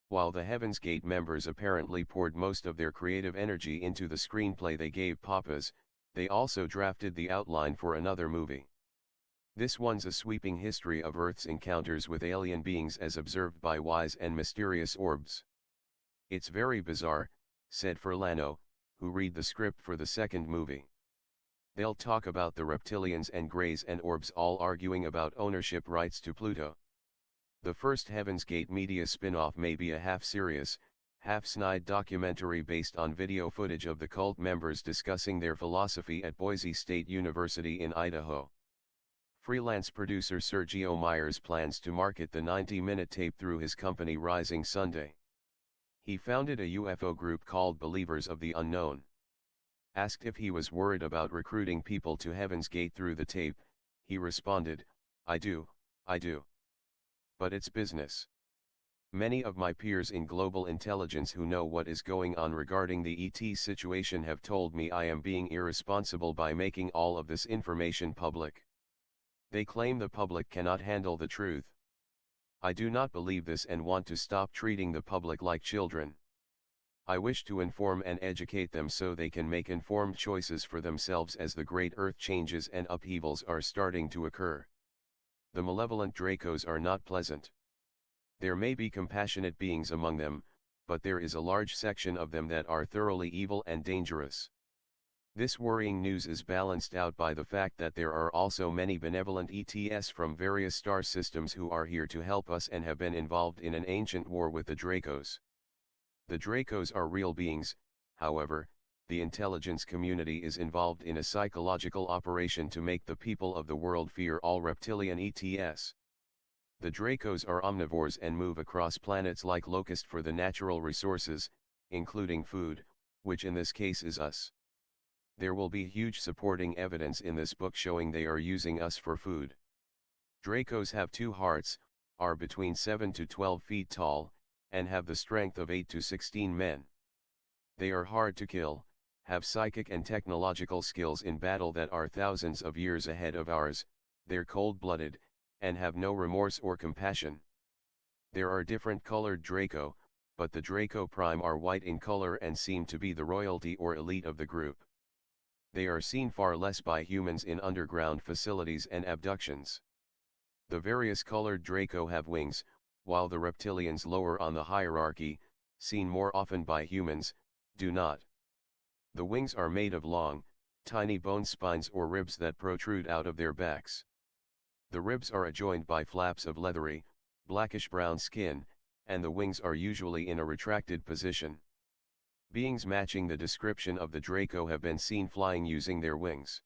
While the Heaven's Gate members apparently poured most of their creative energy into the screenplay they gave Pappas, they also drafted the outline for another movie. This one's a sweeping history of Earth's encounters with alien beings as observed by wise and mysterious orbs. "It's very bizarre," said Furlano, who read the script for the second movie. "They'll talk about the reptilians and greys and orbs all arguing about ownership rights to Pluto. The first Heaven's Gate media spin-off may be a half-serious, half-snide documentary based on video footage of the cult members discussing their philosophy at Boise State University in Idaho." Freelance producer Sergio Myers plans to market the 90-minute tape through his company Rising Sunday. He founded a UFO group called Believers of the Unknown. Asked if he was worried about recruiting people to Heaven's Gate through the tape, he responded, I do. But it's business. Many of my peers in global intelligence who know what is going on regarding the ET situation have told me I am being irresponsible by making all of this information public. They claim the public cannot handle the truth. I do not believe this and want to stop treating the public like children. I wish to inform and educate them so they can make informed choices for themselves as the great earth changes and upheavals are starting to occur. The malevolent Dracos are not pleasant. There may be compassionate beings among them, but there is a large section of them that are thoroughly evil and dangerous. This worrying news is balanced out by the fact that there are also many benevolent ETs from various star systems who are here to help us and have been involved in an ancient war with the Dracos. The Dracos are real beings, however, the intelligence community is involved in a psychological operation to make the people of the world fear all reptilian ETs. The Dracos are omnivores and move across planets like locusts for the natural resources, including food, which in this case is us. There will be huge supporting evidence in this book showing they are using us for food. Dracos have 2 hearts, are between 7 to 12 feet tall, and have the strength of 8 to 16 men. They are hard to kill, have psychic and technological skills in battle that are thousands of years ahead of ours, they're cold-blooded, and have no remorse or compassion. There are different colored Draco, but the Draco Prime are white in color and seem to be the royalty or elite of the group. They are seen far less by humans in underground facilities and abductions. The various colored Draco have wings, while the reptilians lower on the hierarchy, seen more often by humans, do not. The wings are made of long, tiny bone spines or ribs that protrude out of their backs. The ribs are adjoined by flaps of leathery, blackish-brown skin, and the wings are usually in a retracted position. Beings matching the description of the Draco have been seen flying using their wings.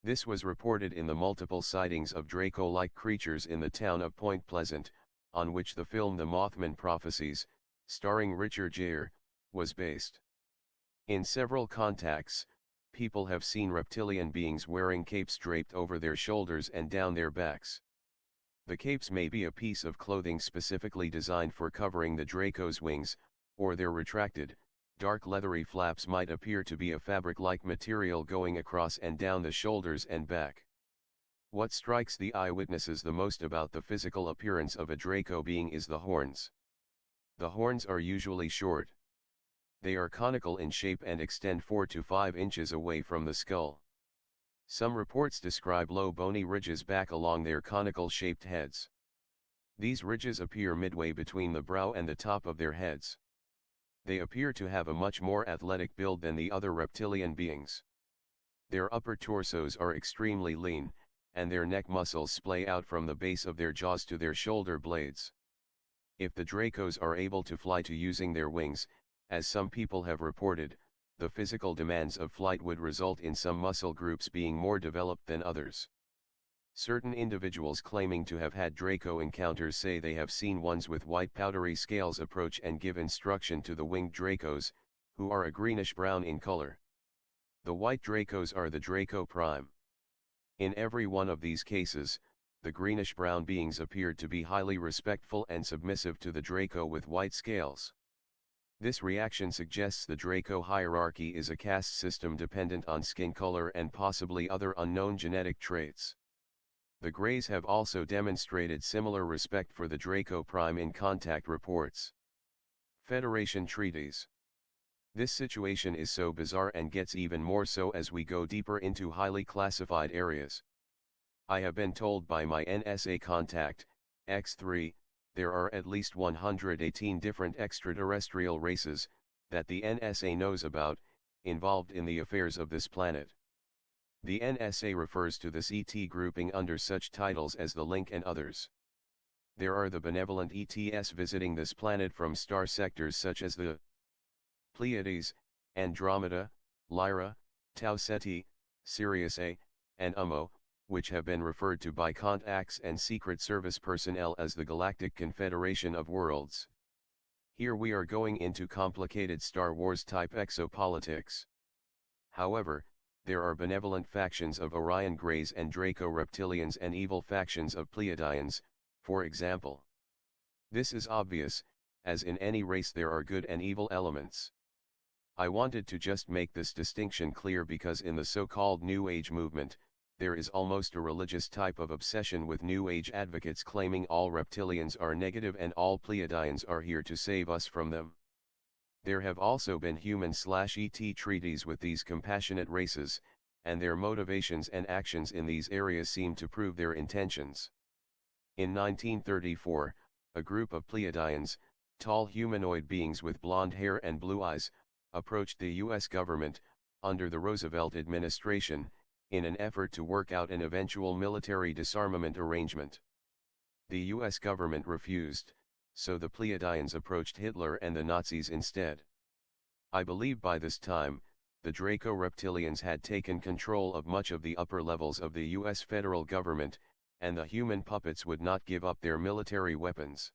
This was reported in the multiple sightings of Draco-like creatures in the town of Point Pleasant, on which the film The Mothman Prophecies, starring Richard Gere, was based. In several contacts, People have seen reptilian beings wearing capes draped over their shoulders and down their backs. The capes may be a piece of clothing specifically designed for covering the Draco's wings, or their retracted, dark leathery flaps might appear to be a fabric-like material going across and down the shoulders and back. What strikes the eyewitnesses the most about the physical appearance of a Draco being is the horns. The horns are usually short. They are conical in shape and extend 4 to 5 inches away from the skull. Some reports describe low bony ridges back along their conical-shaped heads. These ridges appear midway between the brow and the top of their heads. They appear to have a much more athletic build than the other reptilian beings. Their upper torsos are extremely lean, and their neck muscles splay out from the base of their jaws to their shoulder blades. If the Dracos are able to fly to using their wings, as some people have reported, the physical demands of flight would result in some muscle groups being more developed than others. Certain individuals claiming to have had Draco encounters say they have seen ones with white powdery scales approach and give instruction to the winged Dracos, who are a greenish-brown in color. The white Dracos are the Draco prime. In every one of these cases, the greenish-brown beings appeared to be highly respectful and submissive to the Draco with white scales. This reaction suggests the Draco hierarchy is a caste system dependent on skin color and possibly other unknown genetic traits. The Greys have also demonstrated similar respect for the Draco prime in contact reports. Federation treaties. This situation is so bizarre and gets even more so as we go deeper into highly classified areas. I have been told by my NSA contact, X3, there are at least 118 different extraterrestrial races, that the NSA knows about, involved in the affairs of this planet. The NSA refers to this ET grouping under such titles as the Link and others. There are the benevolent ETs visiting this planet from star sectors such as the Pleiades, Andromeda, Lyra, Tau Ceti, Sirius A, and Ummo, which have been referred to by contacts and Secret Service personnel as the Galactic Confederation of Worlds. Here we are going into complicated Star Wars-type exopolitics. However, there are benevolent factions of Orion Greys and Draco Reptilians and evil factions of Pleiadians, for example. This is obvious, as in any race there are good and evil elements. I wanted to just make this distinction clear because in the so-called New Age movement, there is almost a religious type of obsession with New Age advocates claiming all reptilians are negative and all Pleiadians are here to save us from them. There have also been human/ET treaties with these compassionate races, and their motivations and actions in these areas seem to prove their intentions. In 1934, a group of Pleiadians, tall humanoid beings with blonde hair and blue eyes, approached the U.S. government, under the Roosevelt administration, in an effort to work out an eventual military disarmament arrangement. The U.S. government refused, so the Pleiadians approached Hitler and the Nazis instead. I believe by this time, the Draco Reptilians had taken control of much of the upper levels of the U.S. federal government, and the human puppets would not give up their military weapons.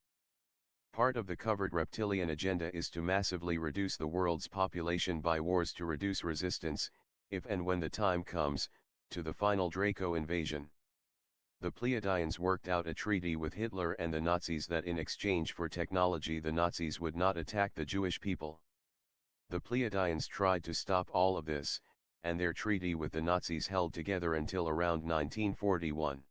Part of the covert reptilian agenda is to massively reduce the world's population by wars to reduce resistance, if and when the time comes, to the final Draco invasion. The Pleiadians worked out a treaty with Hitler and the Nazis that in exchange for technology the Nazis would not attack the Jewish people. The Pleiadians tried to stop all of this, and their treaty with the Nazis held together until around 1941.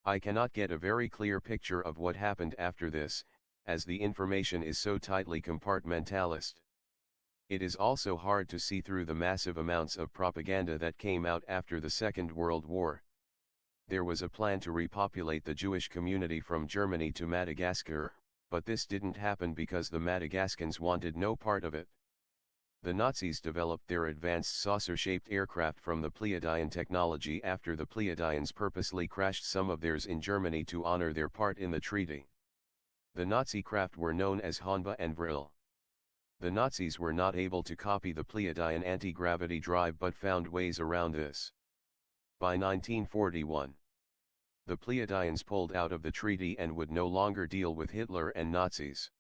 I cannot get a very clear picture of what happened after this, as the information is so tightly compartmentalized. It is also hard to see through the massive amounts of propaganda that came out after the Second World War. There was a plan to repopulate the Jewish community from Germany to Madagascar, but this didn't happen because the Madagascans wanted no part of it. The Nazis developed their advanced saucer-shaped aircraft from the Pleiadian technology after the Pleiadians purposely crashed some of theirs in Germany to honor their part in the treaty. The Nazi craft were known as Honba and Vril. The Nazis were not able to copy the Pleiadian anti-gravity drive but found ways around this. By 1941, the Pleiadians pulled out of the treaty and would no longer deal with Hitler and Nazis.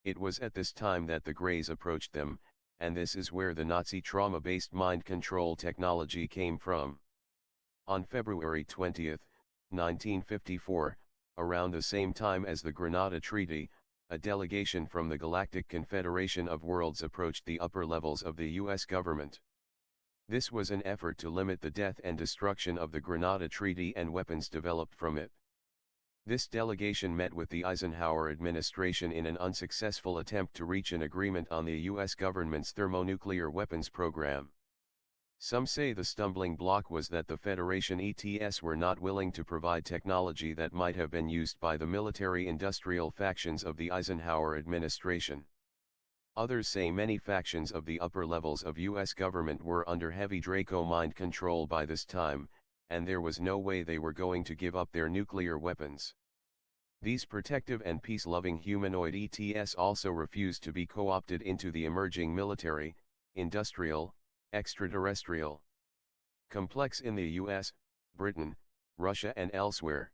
It was at this time that the Greys approached them, and this is where the Nazi trauma-based mind control technology came from. On February 20, 1954, around the same time as the Grenada Treaty, a delegation from the Galactic Confederation of Worlds approached the upper levels of the US government. This was an effort to limit the death and destruction of the Grenada Treaty and weapons developed from it. This delegation met with the Eisenhower administration in an unsuccessful attempt to reach an agreement on the US government's thermonuclear weapons program. Some say the stumbling block was that the Federation ETS were not willing to provide technology that might have been used by the military-industrial factions of the Eisenhower administration. Others say many factions of the upper levels of US government were under heavy Draco mind control by this time, and there was no way they were going to give up their nuclear weapons. These protective and peace-loving humanoid ETS also refused to be co-opted into the emerging military, industrial, extraterrestrial complex in the US, Britain, Russia and elsewhere.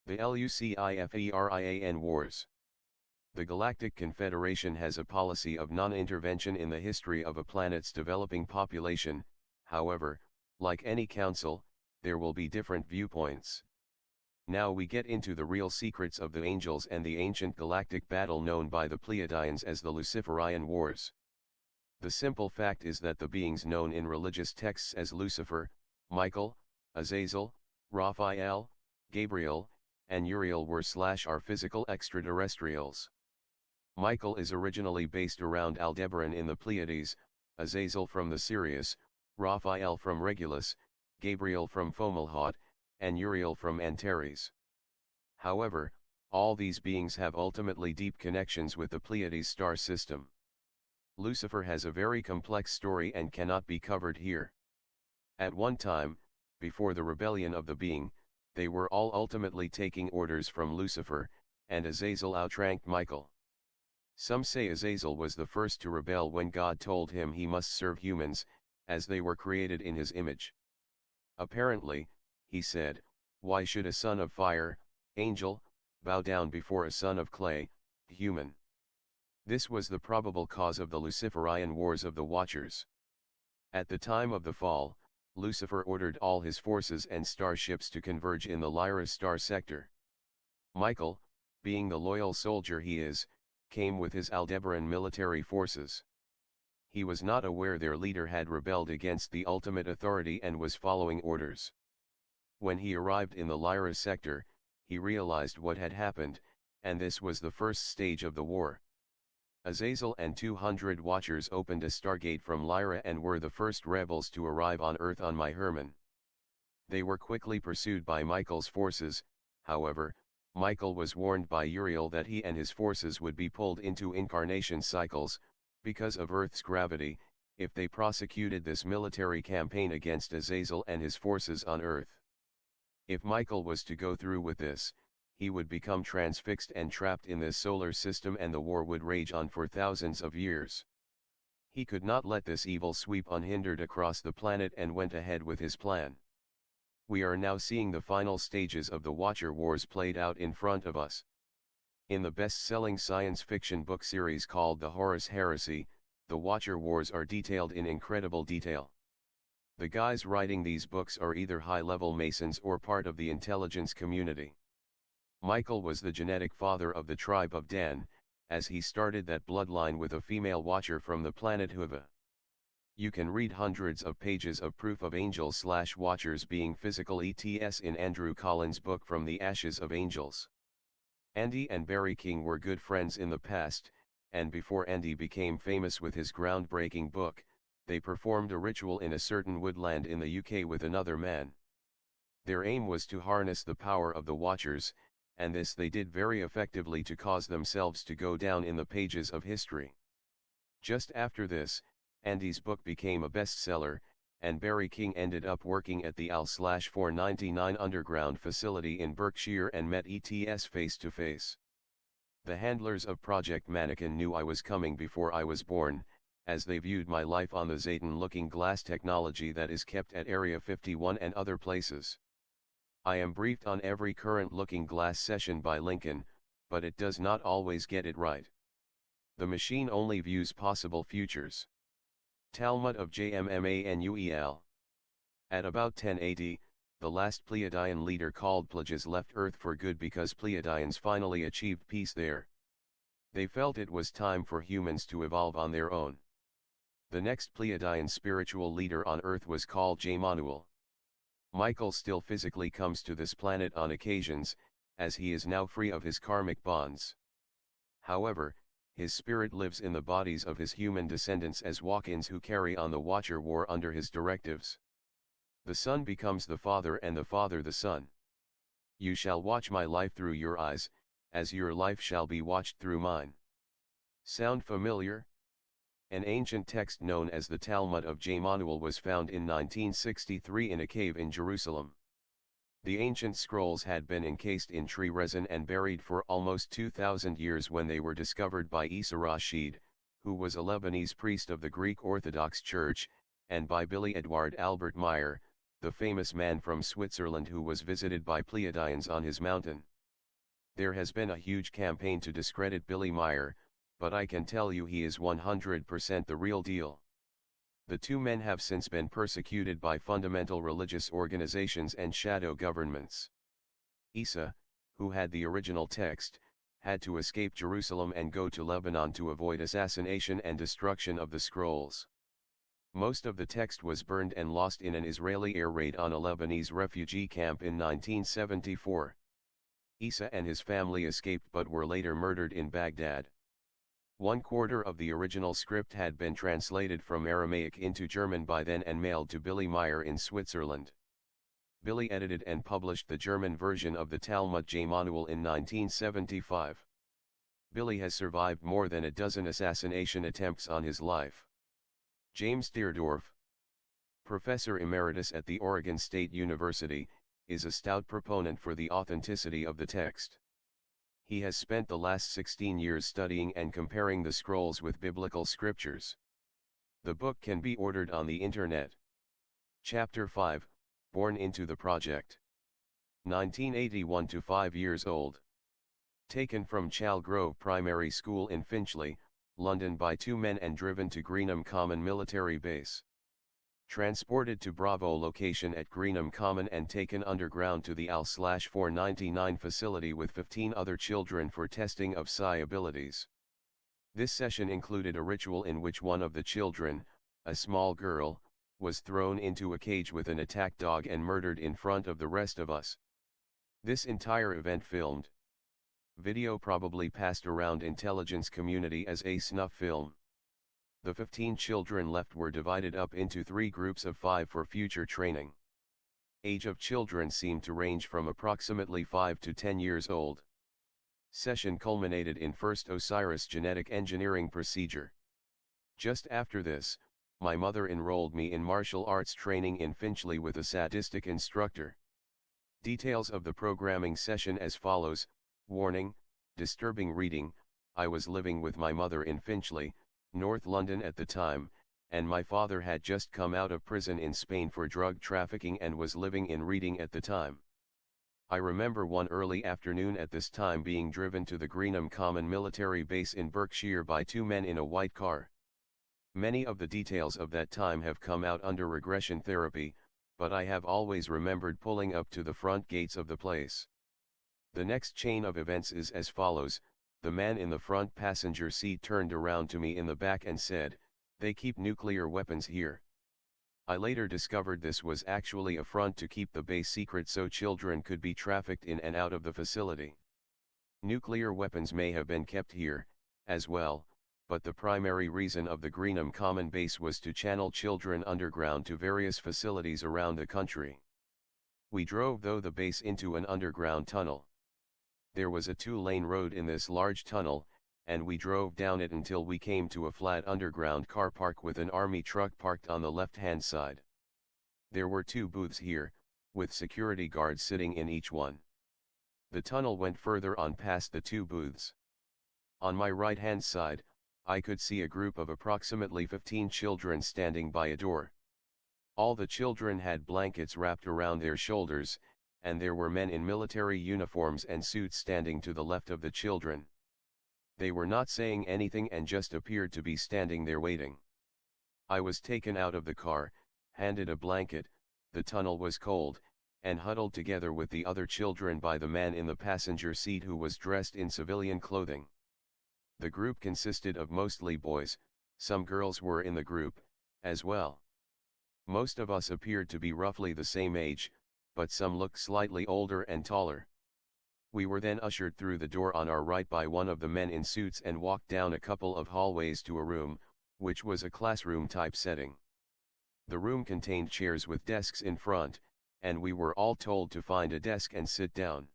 The Luciferan Wars. The Galactic Confederation has a policy of non-intervention in the history of a planet's developing population. However, like any council, there will be different viewpoints. Now we get into the real secrets of the angels and the ancient galactic battle known by the Pleiadians as the Luciferian Wars. The simple fact is that the beings known in religious texts as Lucifer, Michael, Azazel, Raphael, Gabriel, and Uriel were/are physical extraterrestrials. Michael is originally based around Aldebaran in the Pleiades, Azazel from the Sirius, Raphael from Regulus, Gabriel from Fomalhaut, and Uriel from Antares. However, all these beings have ultimately deep connections with the Pleiades star system. Lucifer has a very complex story and cannot be covered here. At one time, before the rebellion of the being, they were all ultimately taking orders from Lucifer, and Azazel outranked Michael. Some say Azazel was the first to rebel when God told him he must serve humans, as they were created in his image. Apparently, he said, "Why should a son of fire, angel, bow down before a son of clay, human?" This was the probable cause of the Luciferian Wars of the Watchers. At the time of the fall, Lucifer ordered all his forces and starships to converge in the Lyra star sector. Michael, being the loyal soldier he is, came with his Aldebaran military forces. He was not aware their leader had rebelled against the ultimate authority and was following orders. When he arrived in the Lyra sector, he realized what had happened, and this was the first stage of the war. Azazel and 200 Watchers opened a stargate from Lyra and were the first rebels to arrive on Earth on My Herman. They were quickly pursued by Michael's forces. However, Michael was warned by Uriel that he and his forces would be pulled into incarnation cycles, because of Earth's gravity, if they prosecuted this military campaign against Azazel and his forces on Earth. If Michael was to go through with this, he would become transfixed and trapped in this solar system and the war would rage on for thousands of years. He could not let this evil sweep unhindered across the planet and went ahead with his plan. We are now seeing the final stages of the Watcher Wars played out in front of us. In the best-selling science fiction book series called The Horus Heresy, the Watcher Wars are detailed in incredible detail. The guys writing these books are either high-level Masons or part of the intelligence community. Michael was the genetic father of the tribe of Dan, as he started that bloodline with a female watcher from the planet Huva. You can read hundreds of pages of proof of angels/watchers being physical ETS in Andrew Collins' book From the Ashes of Angels. Andy and Barry King were good friends in the past, and before Andy became famous with his groundbreaking book, they performed a ritual in a certain woodland in the UK with another man. Their aim was to harness the power of the Watchers, and this they did very effectively to cause themselves to go down in the pages of history. Just after this, Andy's book became a bestseller, and Barry King ended up working at the AL/499 underground facility in Berkshire and met ETS face to face. The handlers of Project Mannequin knew I was coming before I was born, as they viewed my life on the Zayton looking glass technology that is kept at Area 51 and other places. I am briefed on every current looking glass session by Lincoln, but it does not always get it right. The machine only views possible futures. Talmud of Jmmanuel. At about 1080, the last Pleiadian leader called Plagas left Earth for good because Pleiadians finally achieved peace there. They felt it was time for humans to evolve on their own. The next Pleiadian spiritual leader on Earth was called Jmanuel. Michael still physically comes to this planet on occasions, as he is now free of his karmic bonds. However, his spirit lives in the bodies of his human descendants as walk-ins who carry on the Watcher War under his directives. The Son becomes the Father and the Father the Son. You shall watch my life through your eyes, as your life shall be watched through mine. Sound familiar? An ancient text known as the Talmud of Jmanuel was found in 1963 in a cave in Jerusalem. The ancient scrolls had been encased in tree resin and buried for almost 2,000 years when they were discovered by Isa Rashid, who was a Lebanese priest of the Greek Orthodox Church, and by Billy Edward Albert Meyer, the famous man from Switzerland who was visited by Pleiadians on his mountain. There has been a huge campaign to discredit Billy Meyer, but I can tell you he is 100% the real deal. The two men have since been persecuted by fundamental religious organizations and shadow governments. Isa, who had the original text, had to escape Jerusalem and go to Lebanon to avoid assassination and destruction of the scrolls. Most of the text was burned and lost in an Israeli air raid on a Lebanese refugee camp in 1974. Isa and his family escaped but were later murdered in Baghdad. 1/4 of the original script had been translated from Aramaic into German by then and mailed to Billy Meyer in Switzerland. Billy edited and published the German version of the Talmud Jmanuel in 1975. Billy has survived more than a dozen assassination attempts on his life. James Deardorff, Professor Emeritus at the Oregon State University, is a stout proponent for the authenticity of the text. He has spent the last 16 years studying and comparing the scrolls with biblical scriptures. The book can be ordered on the internet. Chapter 5, Born into the Project. 1981 to 5 years old. Taken from Chal Grove Primary School in Finchley, London by two men and driven to Greenham Common Military Base. Transported to Bravo location at Greenham Common and taken underground to the AL/499 facility with 15 other children for testing of psi abilities. This session included a ritual in which one of the children, a small girl, was thrown into a cage with an attack dog and murdered in front of the rest of us. This entire event filmed. Video probably passed around intelligence community as a snuff film. The 15 children left were divided up into 3 groups of 5 for future training. Age of children seemed to range from approximately 5 to 10 years old. Session culminated in first Osiris genetic engineering procedure. Just after this, my mother enrolled me in martial arts training in Finchley with a sadistic instructor. Details of the programming session as follows. Warning, disturbing reading. I was living with my mother in Finchley, North London at the time, and my father had just come out of prison in Spain for drug trafficking and was living in Reading at the time. I remember one early afternoon at this time being driven to the Greenham Common military base in Berkshire by 2 men in a white car. Many of the details of that time have come out under regression therapy, but I have always remembered pulling up to the front gates of the place. The next chain of events is as follows. The man in the front passenger seat turned around to me in the back and said, "They keep nuclear weapons here." I later discovered this was actually a front to keep the base secret so children could be trafficked in and out of the facility. Nuclear weapons may have been kept here, as well, but the primary reason of the Greenham Common base was to channel children underground to various facilities around the country. We drove though the base into an underground tunnel. There was a 2-lane road in this large tunnel, and we drove down it until we came to a flat underground car park with an army truck parked on the left-hand side. There were 2 booths here, with security guards sitting in each one. The tunnel went further on past the 2 booths. On my right-hand side, I could see a group of approximately 15 children standing by a door. All the children had blankets wrapped around their shoulders, and there were men in military uniforms and suits standing to the left of the children. They were not saying anything and just appeared to be standing there waiting. I was taken out of the car, handed a blanket, the tunnel was cold, and huddled together with the other children by the man in the passenger seat who was dressed in civilian clothing. The group consisted of mostly boys, some girls were in the group, as well. Most of us appeared to be roughly the same age, but some looked slightly older and taller. We were then ushered through the door on our right by one of the men in suits and walked down a couple of hallways to a room, which was a classroom type setting. The room contained chairs with desks in front, and we were all told to find a desk and sit down.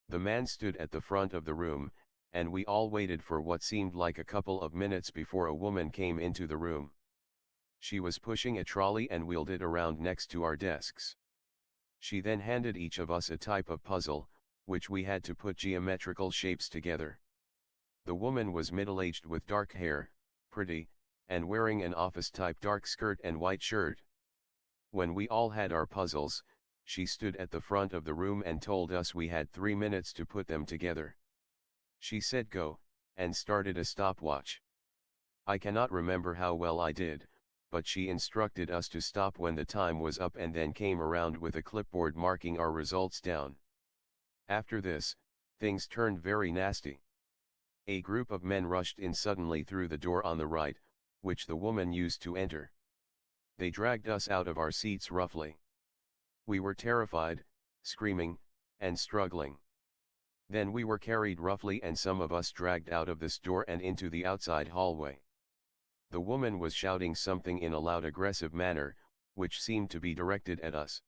The man stood at the front of the room, and we all waited for what seemed like a couple of minutes before a woman came into the room. She was pushing a trolley and wheeled it around next to our desks. She then handed each of us a type of puzzle, which we had to put geometrical shapes together. The woman was middle-aged with dark hair, pretty, and wearing an office-type dark skirt and white shirt. When we all had our puzzles, she stood at the front of the room and told us we had 3 minutes to put them together. She said go, and started a stopwatch. I cannot remember how well I did, but she instructed us to stop when the time was up and then came around with a clipboard marking our results down. After this, things turned very nasty. A group of men rushed in suddenly through the door on the right, which the woman used to enter. They dragged us out of our seats roughly. We were terrified, screaming, and struggling. Then we were carried roughly and some of us dragged out of this door and into the outside hallway. The woman was shouting something in a loud aggressive manner, which seemed to be directed at us.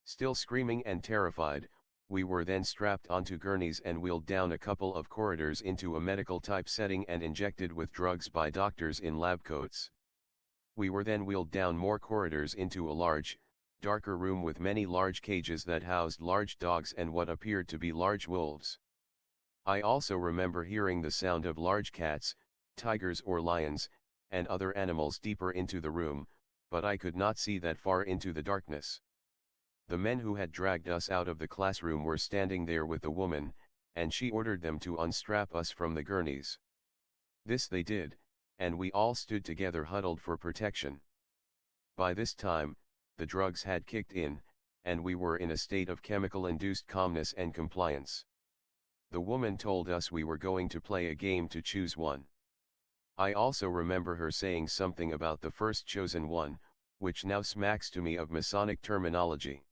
Still screaming and terrified, we were then strapped onto gurneys and wheeled down a couple of corridors into a medical-type setting and injected with drugs by doctors in lab coats. We were then wheeled down more corridors into a large, darker room with many large cages that housed large dogs and what appeared to be large wolves. I also remember hearing the sound of large cats, tigers or lions, and other animals deeper into the room, but I could not see that far into the darkness. The men who had dragged us out of the classroom were standing there with the woman, and she ordered them to unstrap us from the gurneys. This they did, and we all stood together huddled for protection. By this time, the drugs had kicked in, and we were in a state of chemical-induced calmness and compliance. The woman told us we were going to play a game to choose one. I also remember her saying something about the first chosen one, which now smacks to me of Masonic terminology.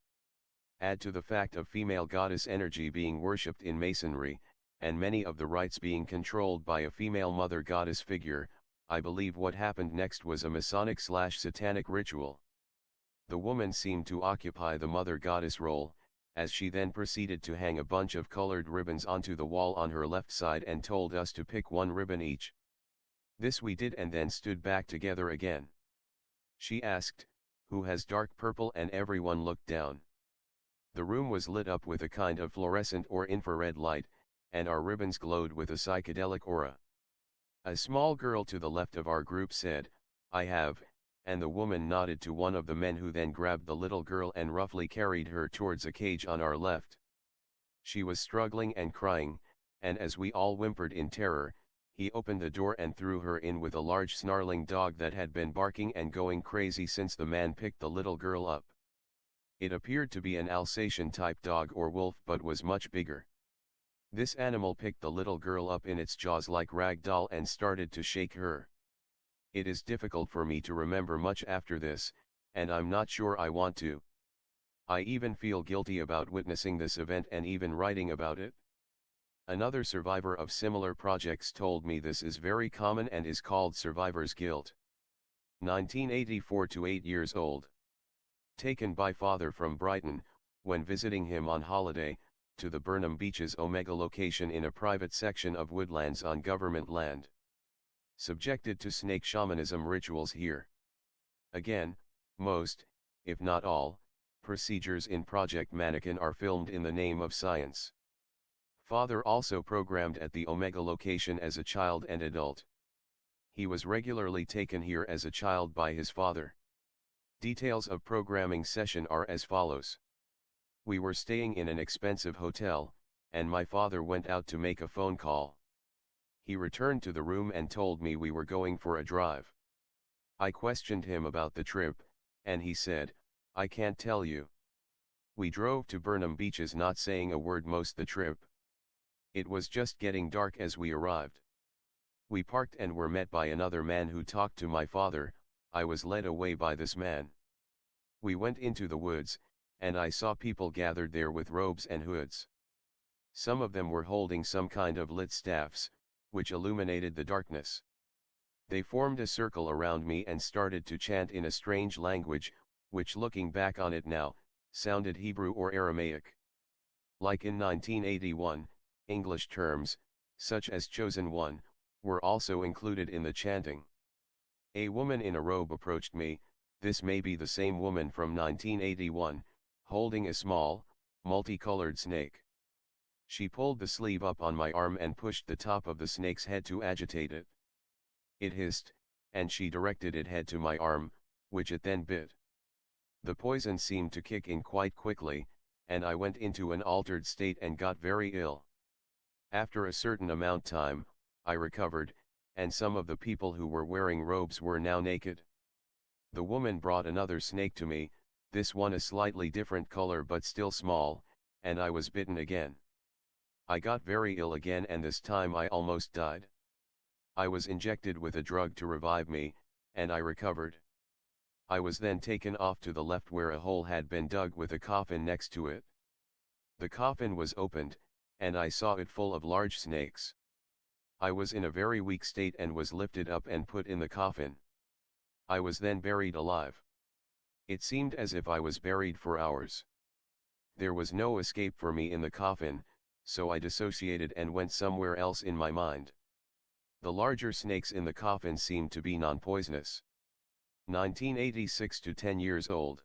Add to the fact of female goddess energy being worshipped in Masonry, and many of the rites being controlled by a female mother goddess figure, I believe what happened next was a Masonic/Satanic ritual. The woman seemed to occupy the mother goddess role, as she then proceeded to hang a bunch of colored ribbons onto the wall on her left side and told us to pick one ribbon each. This we did and then stood back together again. She asked, "Who has dark purple?" and everyone looked down. The room was lit up with a kind of fluorescent or infrared light, and our ribbons glowed with a psychedelic aura. A small girl to the left of our group said, "I have," and the woman nodded to one of the men who then grabbed the little girl and roughly carried her towards a cage on our left. She was struggling and crying, and as we all whimpered in terror, he opened the door and threw her in with a large snarling dog that had been barking and going crazy since the man picked the little girl up. It appeared to be an Alsatian-type dog or wolf but was much bigger. This animal picked the little girl up in its jaws like rag doll and started to shake her. It is difficult for me to remember much after this, and I'm not sure I want to. I even feel guilty about witnessing this event and even writing about it. Another survivor of similar projects told me this is very common and is called survivor's guilt. 1984 to 8 years old. Taken by father from Brighton, when visiting him on holiday, to the Burnham Beaches Omega location in a private section of woodlands on government land. Subjected to snake shamanism rituals here. Again, most, if not all, procedures in Project Mannequin are filmed in the name of science. Father also programmed at the Omega location as a child and adult. He was regularly taken here as a child by his father. Details of programming session are as follows. We were staying in an expensive hotel, and my father went out to make a phone call. He returned to the room and told me we were going for a drive. I questioned him about the trip, and he said, "I can't tell you." We drove to Burnham Beaches not saying a word most the trip. It was just getting dark as we arrived. We parked and were met by another man who talked to my father. I was led away by this man. We went into the woods, and I saw people gathered there with robes and hoods. Some of them were holding some kind of lit staffs, which illuminated the darkness. They formed a circle around me and started to chant in a strange language, which looking back on it now, sounded Hebrew or Aramaic. Like in 1981, English terms, such as chosen one, were also included in the chanting. A woman in a robe approached me, this may be the same woman from 1981, holding a small, multicolored snake. She pulled the sleeve up on my arm and pushed the top of the snake's head to agitate it. It hissed, and she directed its head to my arm, which it then bit. The poison seemed to kick in quite quickly, and I went into an altered state and got very ill. After a certain amount time, I recovered, and some of the people who were wearing robes were now naked. The woman brought another snake to me, this one a slightly different color but still small, and I was bitten again. I got very ill again and this time I almost died. I was injected with a drug to revive me, and I recovered. I was then taken off to the left where a hole had been dug with a coffin next to it. The coffin was opened, and I saw it full of large snakes. I was in a very weak state and was lifted up and put in the coffin. I was then buried alive. It seemed as if I was buried for hours. There was no escape for me in the coffin, so I dissociated and went somewhere else in my mind. The larger snakes in the coffin seemed to be non-poisonous. 1986 to 10 years old.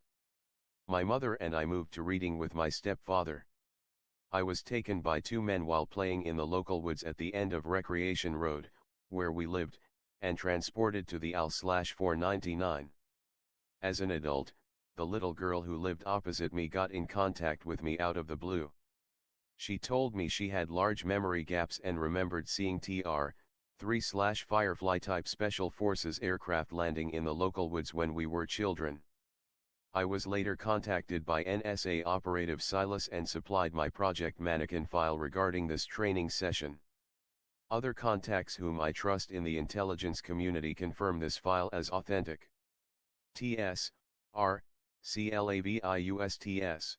My mother and I moved to Reading with my stepfather. I was taken by two men while playing in the local woods at the end of Recreation Road, where we lived, and transported to the Al/499. As an adult, the little girl who lived opposite me got in contact with me out of the blue. She told me she had large memory gaps and remembered seeing TR-3/Firefly type Special Forces aircraft landing in the local woods when we were children. I was later contacted by NSA operative Silas and supplied my Project Mannequin file regarding this training session. Other contacts whom I trust in the intelligence community confirm this file as authentic. TS, R, CLAVIUSTS.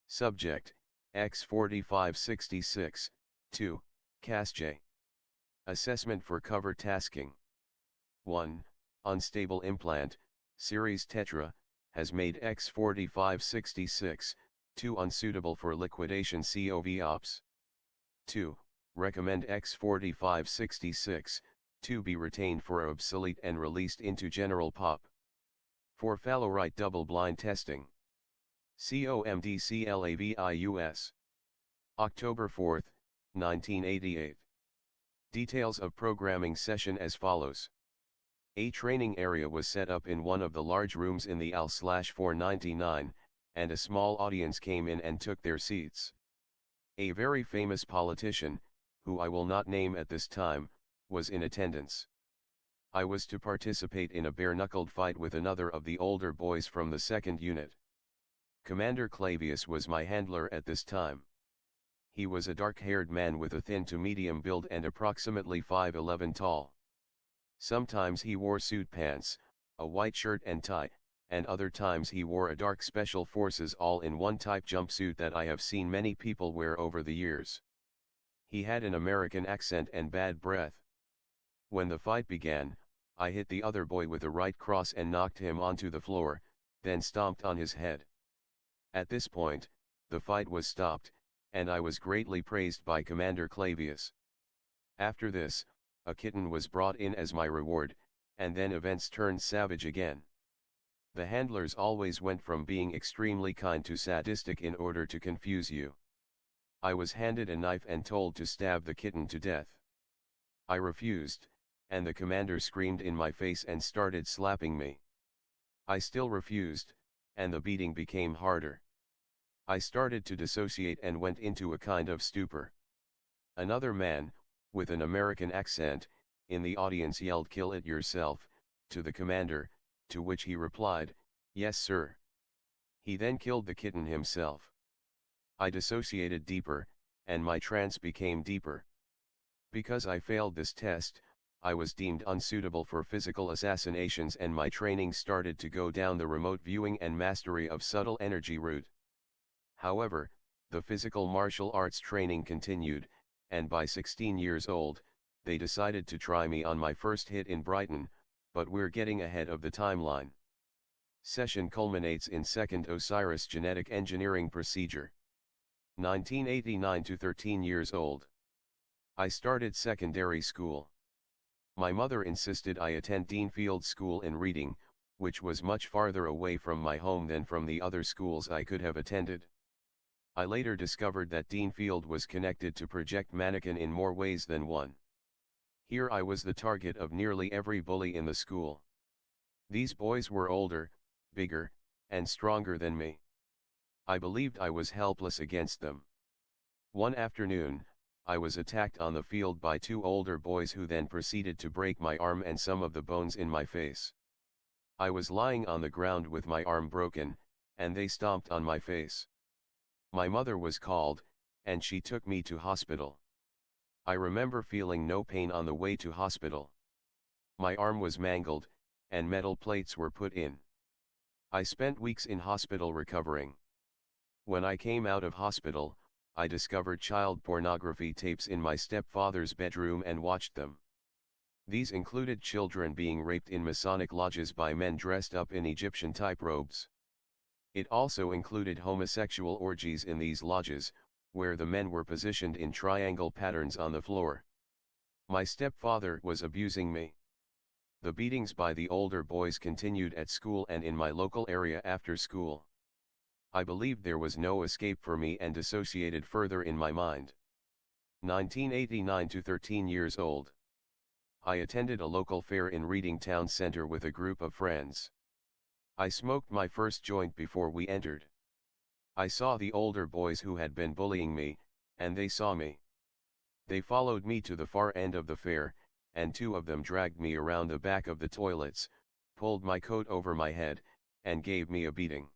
Subject, X4566, 2, CASJ. Assessment for cover tasking. 1. Unstable implant, series Tetra, has made X4566, 2 unsuitable for liquidation COV ops. 2. Recommend X4566, 2 be retained for obsolete and released into general pop. For Fallowright double-blind testing. COMDCLAVIUS. October 4, 1988. Details of programming session as follows. A training area was set up in one of the large rooms in the Al/499, and a small audience came in and took their seats. A very famous politician, who I will not name at this time, was in attendance. I was to participate in a bare-knuckled fight with another of the older boys from the 2nd unit. Commander Clavius was my handler at this time. He was a dark-haired man with a thin to medium build and approximately 5'11" tall. Sometimes he wore suit pants, a white shirt and tie, and other times he wore a dark Special Forces all-in-one type jumpsuit that I have seen many people wear over the years. He had an American accent and bad breath. When the fight began, I hit the other boy with a right cross and knocked him onto the floor, then stomped on his head. At this point, the fight was stopped, and I was greatly praised by Commander Clavius. After this, a kitten was brought in as my reward, and then events turned savage again. The handlers always went from being extremely kind to sadistic in order to confuse you. I was handed a knife and told to stab the kitten to death. I refused, and the commander screamed in my face and started slapping me. I still refused, and the beating became harder. I started to dissociate and went into a kind of stupor. Another man, with an American accent, in the audience yelled, "Kill it yourself," to the commander, to which he replied, "Yes, sir." He then killed the kitten himself. I dissociated deeper, and my trance became deeper. Because I failed this test, I was deemed unsuitable for physical assassinations, and my training started to go down the remote viewing and mastery of subtle energy route. However, the physical martial arts training continued, and by 16 years old, they decided to try me on my first hit in Brighton, but we're getting ahead of the timeline. Session culminates in second Osiris genetic engineering procedure. 1989 to 13 years old. I started secondary school. My mother insisted I attend Deanfield School in Reading, which was much farther away from my home than from the other schools I could have attended. I later discovered that Deanfield was connected to Project Mannequin in more ways than one. Here I was the target of nearly every bully in the school. These boys were older, bigger, and stronger than me. I believed I was helpless against them. One afternoon, I was attacked on the field by two older boys who then proceeded to break my arm and some of the bones in my face. I was lying on the ground with my arm broken, and they stomped on my face. My mother was called, and she took me to hospital. I remember feeling no pain on the way to hospital. My arm was mangled, and metal plates were put in. I spent weeks in hospital recovering. When I came out of hospital, I discovered child pornography tapes in my stepfather's bedroom and watched them. These included children being raped in Masonic lodges by men dressed up in Egyptian-type robes. It also included homosexual orgies in these lodges, where the men were positioned in triangle patterns on the floor. My stepfather was abusing me. The beatings by the older boys continued at school and in my local area after school. I believed there was no escape for me and dissociated further in my mind. 1989 to 13 years old. I attended a local fair in Reading Town Center with a group of friends. I smoked my first joint before we entered. I saw the older boys who had been bullying me, and they saw me. They followed me to the far end of the fair, and two of them dragged me around the back of the toilets, pulled my coat over my head, and gave me a beating.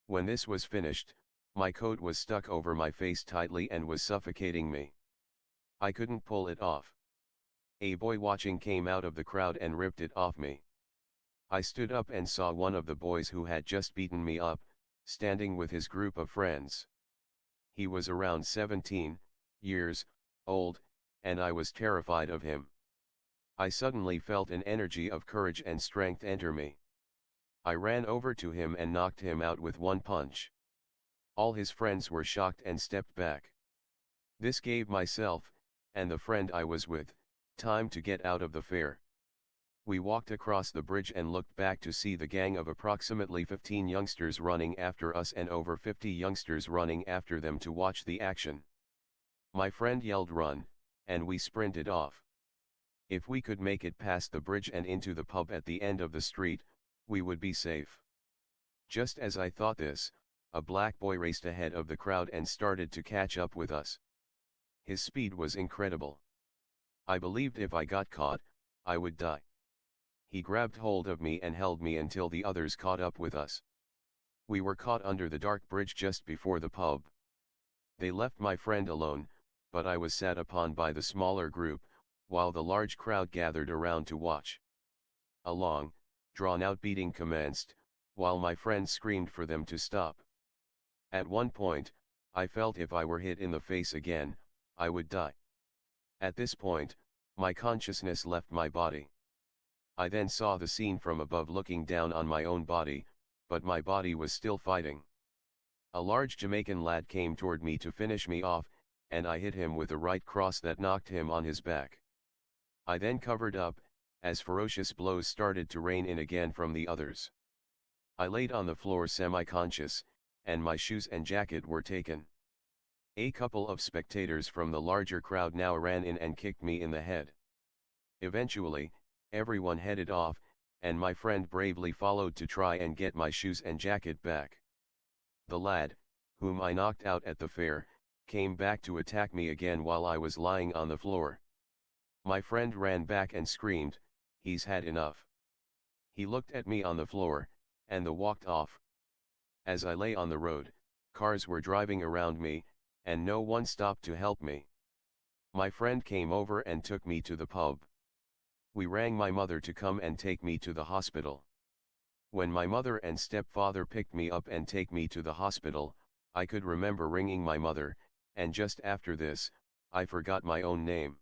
When this was finished, my coat was stuck over my face tightly and was suffocating me. I couldn't pull it off. A boy watching came out of the crowd and ripped it off me. I stood up and saw one of the boys who had just beaten me up, standing with his group of friends. He was around 17 years old, and I was terrified of him. I suddenly felt an energy of courage and strength enter me. I ran over to him and knocked him out with one punch. All his friends were shocked and stepped back. This gave myself, and the friend I was with, time to get out of the fair. We walked across the bridge and looked back to see the gang of approximately 15 youngsters running after us and over 50 youngsters running after them to watch the action. My friend yelled "Run," and we sprinted off. If we could make it past the bridge and into the pub at the end of the street, we would be safe. Just as I thought this, a black boy raced ahead of the crowd and started to catch up with us. His speed was incredible. I believed if I got caught, I would die. He grabbed hold of me and held me until the others caught up with us. We were caught under the dark bridge just before the pub. They left my friend alone, but I was sat upon by the smaller group, while the large crowd gathered around to watch. A long, drawn-out beating commenced, while my friend screamed for them to stop. At one point, I felt if I were hit in the face again, I would die. At this point, my consciousness left my body. I then saw the scene from above looking down on my own body, but my body was still fighting. A large Jamaican lad came toward me to finish me off, and I hit him with a right cross that knocked him on his back. I then covered up, as ferocious blows started to rain in again from the others. I laid on the floor semi-conscious, and my shoes and jacket were taken. A couple of spectators from the larger crowd now ran in and kicked me in the head. Eventually, everyone headed off, and my friend bravely followed to try and get my shoes and jacket back. The lad, whom I knocked out at the fair, came back to attack me again while I was lying on the floor. My friend ran back and screamed, "He's had enough." He looked at me on the floor, and then walked off. As I lay on the road, cars were driving around me, and no one stopped to help me. My friend came over and took me to the pub. We rang my mother to come and take me to the hospital. When my mother and stepfather picked me up and take me to the hospital, I could remember ringing my mother, and just after this, I forgot my own name.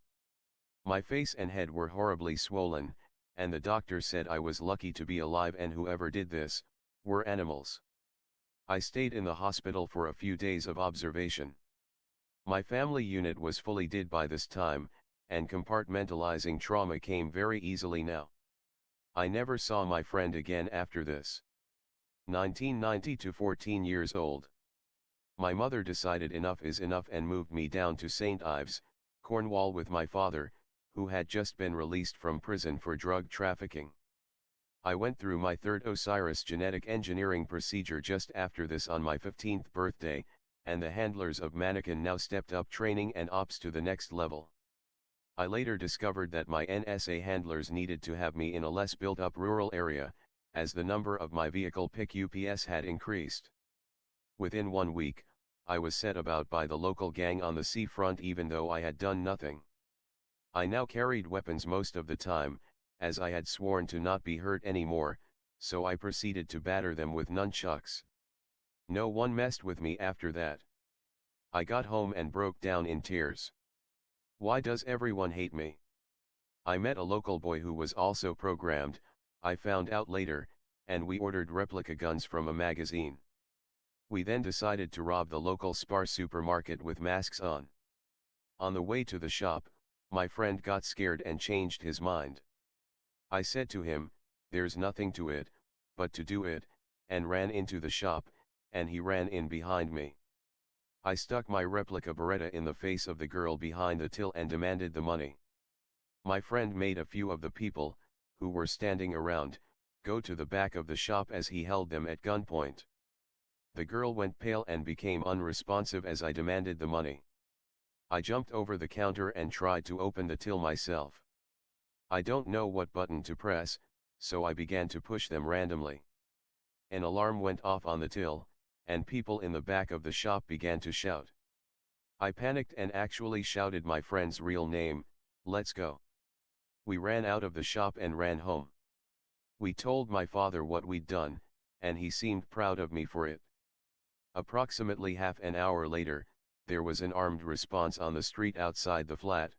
My face and head were horribly swollen, and the doctor said I was lucky to be alive, and whoever did this were animals. I stayed in the hospital for a few days of observation. My family unit was fully dead by this time, and compartmentalizing trauma came very easily now. I never saw my friend again after this. 1990 to 14 years old. My mother decided enough is enough and moved me down to St. Ives, Cornwall with my father, who had just been released from prison for drug trafficking. I went through my third Osiris genetic engineering procedure just after this on my 15th birthday, and the handlers of Mannequin now stepped up training and ops to the next level. I later discovered that my NSA handlers needed to have me in a less built-up rural area, as the number of my vehicle pick UPS had increased. Within 1 week, I was set about by the local gang on the seafront even though I had done nothing. I now carried weapons most of the time, as I had sworn to not be hurt anymore, so I proceeded to batter them with nunchucks. No one messed with me after that. I got home and broke down in tears. Why does everyone hate me? I met a local boy who was also programmed, I found out later, and we ordered replica guns from a magazine. We then decided to rob the local Spar supermarket with masks on. On the way to the shop, my friend got scared and changed his mind. I said to him, "There's nothing to it, but to do it," and ran into the shop, and he ran in behind me. I stuck my replica Beretta in the face of the girl behind the till and demanded the money. My friend made a few of the people, who were standing around, go to the back of the shop as he held them at gunpoint. The girl went pale and became unresponsive as I demanded the money. I jumped over the counter and tried to open the till myself. I don't know what button to press, so I began to push them randomly. An alarm went off on the till, and people in the back of the shop began to shout. I panicked and actually shouted my friend's real name, "Let's go." We ran out of the shop and ran home. We told my father what we'd done, and he seemed proud of me for it. Approximately half an hour later, there was an armed response on the street outside the flat.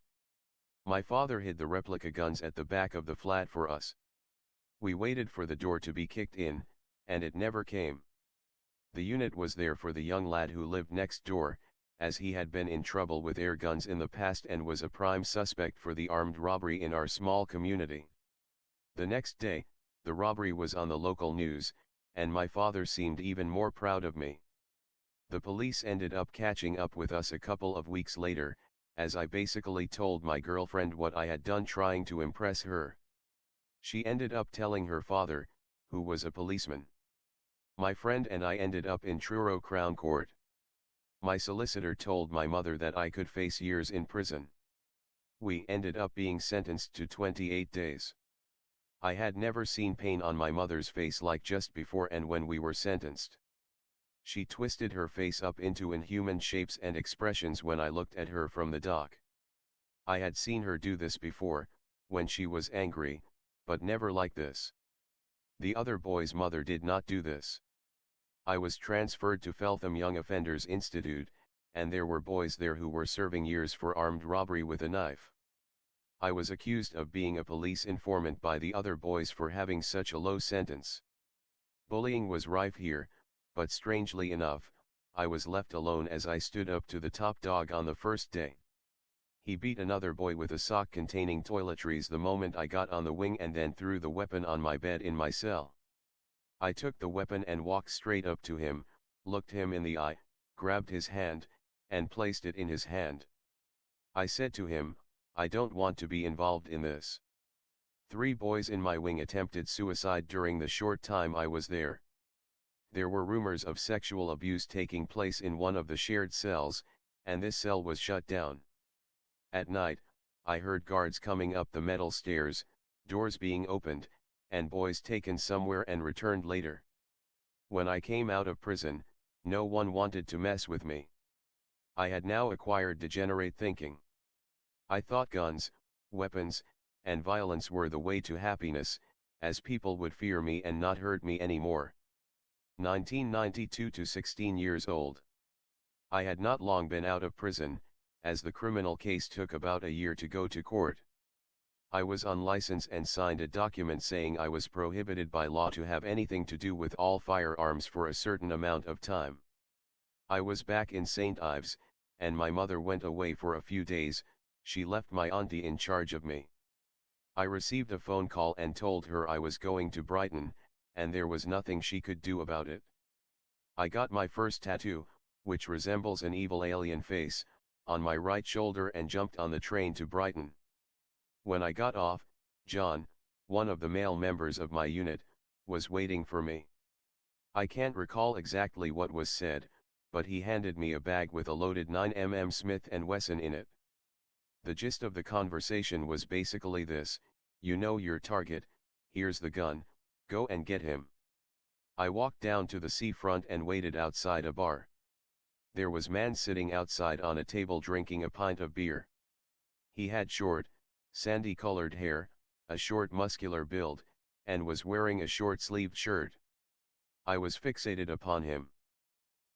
My father hid the replica guns at the back of the flat for us. We waited for the door to be kicked in, and it never came. The unit was there for the young lad who lived next door, as he had been in trouble with air guns in the past and was a prime suspect for the armed robbery in our small community. The next day, the robbery was on the local news, and my father seemed even more proud of me. The police ended up catching up with us a couple of weeks later, as I basically told my girlfriend what I had done trying to impress her. She ended up telling her father, who was a policeman. My friend and I ended up in Truro Crown Court. My solicitor told my mother that I could face years in prison. We ended up being sentenced to 28 days. I had never seen pain on my mother's face like just before and when we were sentenced. She twisted her face up into inhuman shapes and expressions when I looked at her from the dock. I had seen her do this before, when she was angry, but never like this. The other boy's mother did not do this. I was transferred to Feltham Young Offenders Institute, and there were boys there who were serving years for armed robbery with a knife. I was accused of being a police informant by the other boys for having such a low sentence. Bullying was rife here, but strangely enough, I was left alone as I stood up to the top dog on the first day. He beat another boy with a sock containing toiletries the moment I got on the wing and then threw the weapon on my bed in my cell. I took the weapon and walked straight up to him, looked him in the eye, grabbed his hand, and placed it in his hand. I said to him, "I don't want to be involved in this." 3 boys in my wing attempted suicide during the short time I was there. There were rumors of sexual abuse taking place in one of the shared cells, and this cell was shut down. At night, I heard guards coming up the metal stairs, doors being opened, and boys taken somewhere and returned later. When I came out of prison, no one wanted to mess with me. I had now acquired degenerate thinking. I thought guns, weapons, and violence were the way to happiness, as people would fear me and not hurt me anymore. 1992 to 16 years old. I had not long been out of prison, as the criminal case took about a year to go to court. I was unlicensed and signed a document saying I was prohibited by law to have anything to do with all firearms for a certain amount of time. I was back in St. Ives, and my mother went away for a few days. She left my auntie in charge of me. I received a phone call and told her I was going to Brighton, and there was nothing she could do about it. I got my first tattoo, which resembles an evil alien face, on my right shoulder and jumped on the train to Brighton. When I got off, John, one of the male members of my unit, was waiting for me. I can't recall exactly what was said, but he handed me a bag with a loaded 9mm Smith & Wesson in it. The gist of the conversation was basically this: you know your target, here's the gun, go and get him. I walked down to the seafront and waited outside a bar. There was man sitting outside on a table drinking a pint of beer. He had short, sandy-colored hair, a short muscular build, and was wearing a short-sleeved shirt. I was fixated upon him.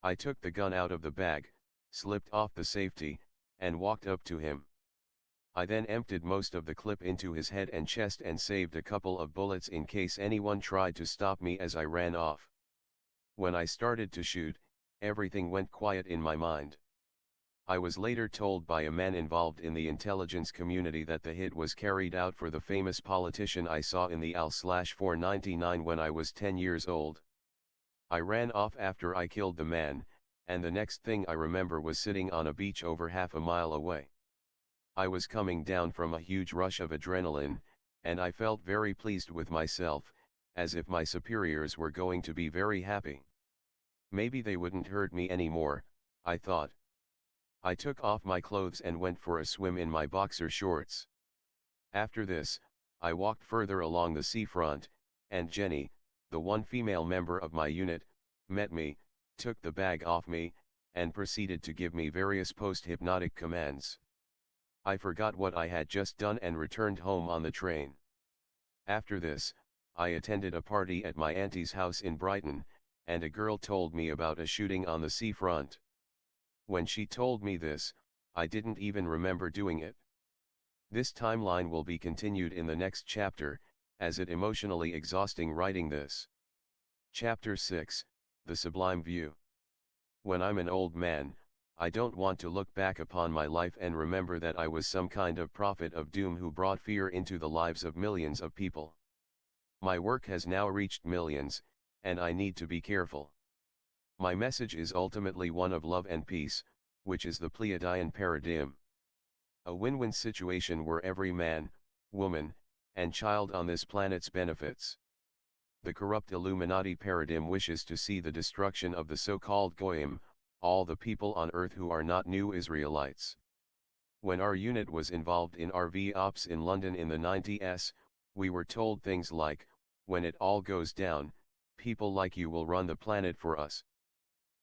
I took the gun out of the bag, slipped off the safety, and walked up to him. I then emptied most of the clip into his head and chest and saved a couple of bullets in case anyone tried to stop me as I ran off. When I started to shoot, everything went quiet in my mind. I was later told by a man involved in the intelligence community that the hit was carried out for the famous politician I saw in the AL/499 when I was 10 years old. I ran off after I killed the man, and the next thing I remember was sitting on a beach over half a mile away. I was coming down from a huge rush of adrenaline, and I felt very pleased with myself, as if my superiors were going to be very happy. Maybe they wouldn't hurt me anymore, I thought. I took off my clothes and went for a swim in my boxer shorts. After this, I walked further along the seafront, and Jenny, the one female member of my unit, met me, took the bag off me, and proceeded to give me various post-hypnotic commands. I forgot what I had just done and returned home on the train. After this, I attended a party at my auntie's house in Brighton, and a girl told me about a shooting on the seafront. When she told me this, I didn't even remember doing it. This timeline will be continued in the next chapter, as it emotionally exhausting writing this. Chapter 6, The Sublime View. When I'm an old man, I don't want to look back upon my life and remember that I was some kind of prophet of doom who brought fear into the lives of millions of people. My work has now reached millions, and I need to be careful. My message is ultimately one of love and peace, which is the Pleiadian paradigm. A win-win situation where every man, woman, and child on this planet's benefits. The corrupt Illuminati paradigm wishes to see the destruction of the so-called Goyim, all the people on earth who are not new Israelites. When our unit was involved in RV ops in London in the 90s, we were told things like, when it all goes down, people like you will run the planet for us.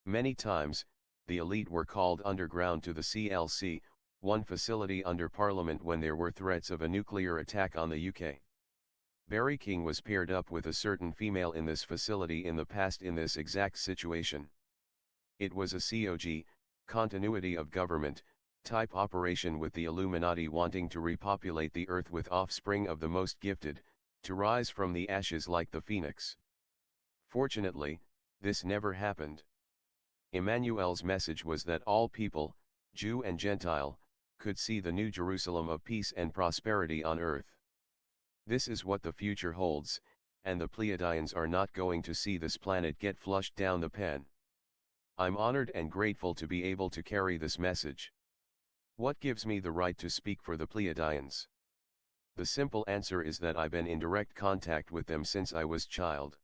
Many times, the elite were called underground to the CLC, one facility under Parliament when there were threats of a nuclear attack on the UK. Barry King was paired up with a certain female in this facility in the past in this exact situation. It was a COG, continuity of government, type operation with the Illuminati wanting to repopulate the earth with offspring of the most gifted, to rise from the ashes like the phoenix. Fortunately, this never happened. Emmanuel's message was that all people, Jew and Gentile, could see the new Jerusalem of peace and prosperity on earth. This is what the future holds, and the Pleiadians are not going to see this planet get flushed down the pen. I'm honored and grateful to be able to carry this message. What gives me the right to speak for the Pleiadians? The simple answer is that I've been in direct contact with them since I was child.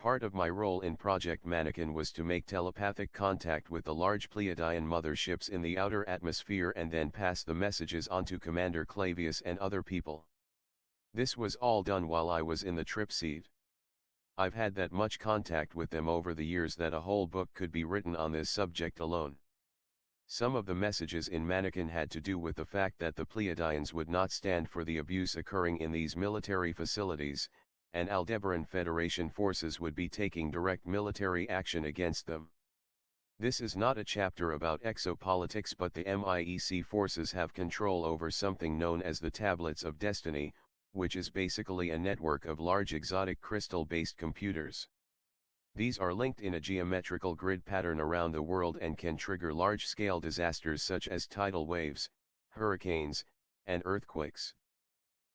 Part of my role in Project Mannequin was to make telepathic contact with the large Pleiadian motherships in the outer atmosphere and then pass the messages on to Commander Clavius and other people. This was all done while I was in the trip seat. I've had that much contact with them over the years that a whole book could be written on this subject alone. Some of the messages in Mannequin had to do with the fact that the Pleiadians would not stand for the abuse occurring in these military facilities, and Aldebaran Federation forces would be taking direct military action against them. This is not a chapter about exopolitics, but the MIEC forces have control over something known as the Tablets of Destiny, which is basically a network of large exotic crystal-based computers. These are linked in a geometrical grid pattern around the world and can trigger large-scale disasters such as tidal waves, hurricanes, and earthquakes.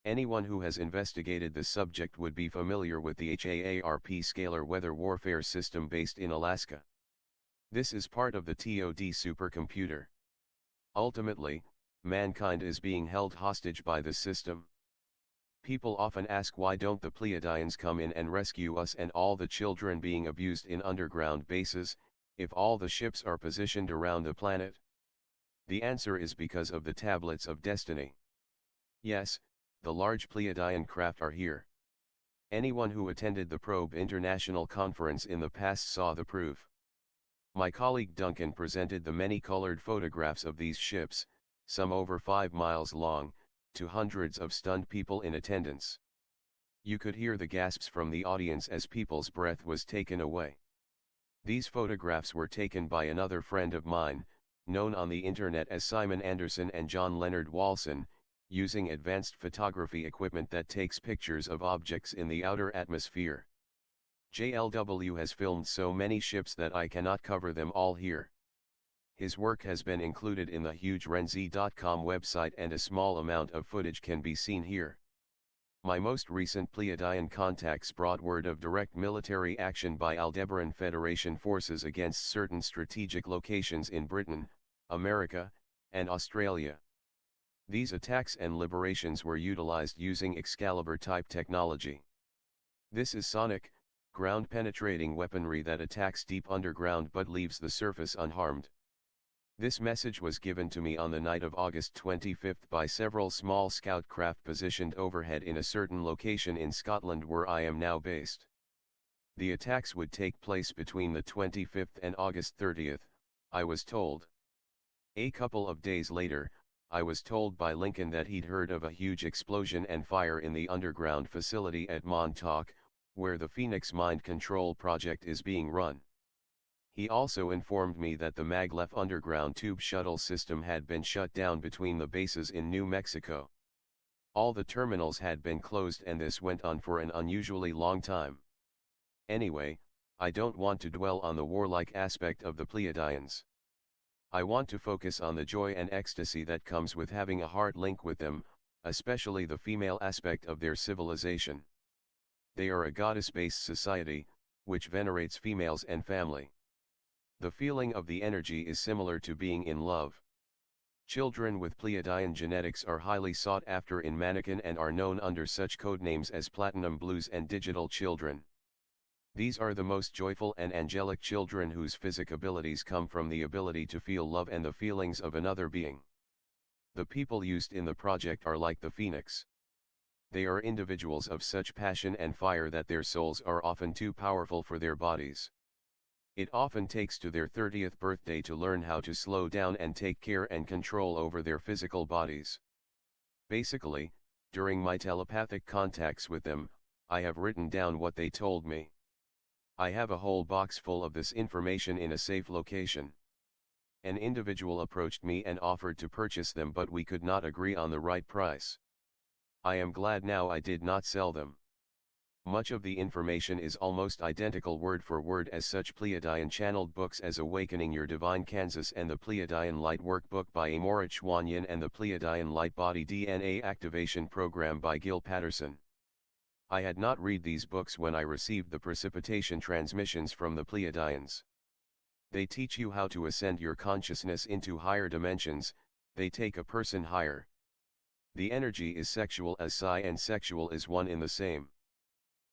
Anyone who has investigated the subject would be familiar with the HAARP scalar weather warfare system based in Alaska. This is part of the TOD supercomputer. Ultimately, mankind is being held hostage by this system. People often ask, why don't the Pleiadians come in and rescue us and all the children being abused in underground bases, if all the ships are positioned around the planet? The answer is because of the Tablets of Destiny. Yes, the large Pleiadian craft are here. Anyone who attended the Probe International Conference in the past saw the proof. My colleague Duncan presented the many-colored photographs of these ships, some over 5 miles long, to hundreds of stunned people in attendance. You could hear the gasps from the audience as people's breath was taken away. These photographs were taken by another friend of mine, known on the internet as Simon Anderson and John Leonard Walson, using advanced photography equipment that takes pictures of objects in the outer atmosphere. JLW has filmed so many ships that I cannot cover them all here. His work has been included in the huge Renzi.com website and a small amount of footage can be seen here. My most recent Pleiadian contacts brought word of direct military action by Aldebaran Federation forces against certain strategic locations in Britain, America, and Australia. These attacks and liberations were utilized using Excalibur-type technology. This is sonic, ground-penetrating weaponry that attacks deep underground but leaves the surface unharmed. This message was given to me on the night of August 25 by several small scout craft positioned overhead in a certain location in Scotland where I am now based. The attacks would take place between the 25th and August 30th, I was told. A couple of days later, I was told by Lincoln that he'd heard of a huge explosion and fire in the underground facility at Montauk, where the Phoenix Mind Control project is being run. He also informed me that the maglev underground tube shuttle system had been shut down between the bases in New Mexico. All the terminals had been closed and this went on for an unusually long time. Anyway, I don't want to dwell on the warlike aspect of the Pleiadians. I want to focus on the joy and ecstasy that comes with having a heart link with them, especially the female aspect of their civilization. They are a goddess-based society, which venerates females and family. The feeling of the energy is similar to being in love. Children with Pleiadian genetics are highly sought after in Mannequin and are known under such codenames as Platinum Blues and Digital Children. These are the most joyful and angelic children whose physic abilities come from the ability to feel love and the feelings of another being. The people used in the project are like the phoenix. They are individuals of such passion and fire that their souls are often too powerful for their bodies. It often takes to their 30th birthday to learn how to slow down and take care and control over their physical bodies. Basically, during my telepathic contacts with them, I have written down what they told me. I have a whole box full of this information in a safe location. An individual approached me and offered to purchase them, but we could not agree on the right price. I am glad now I did not sell them. Much of the information is almost identical word for word as such Pleiadian channeled books as Awakening Your Divine Kansas and the Pleiadian Light Workbook by Amora Chwanyan and the Pleiadian Light Body DNA Activation Program by Gil Patterson. I had not read these books when I received the precipitation transmissions from the Pleiadians. They teach you how to ascend your consciousness into higher dimensions, they take a person higher. The energy is sexual as psi and sexual is one in the same.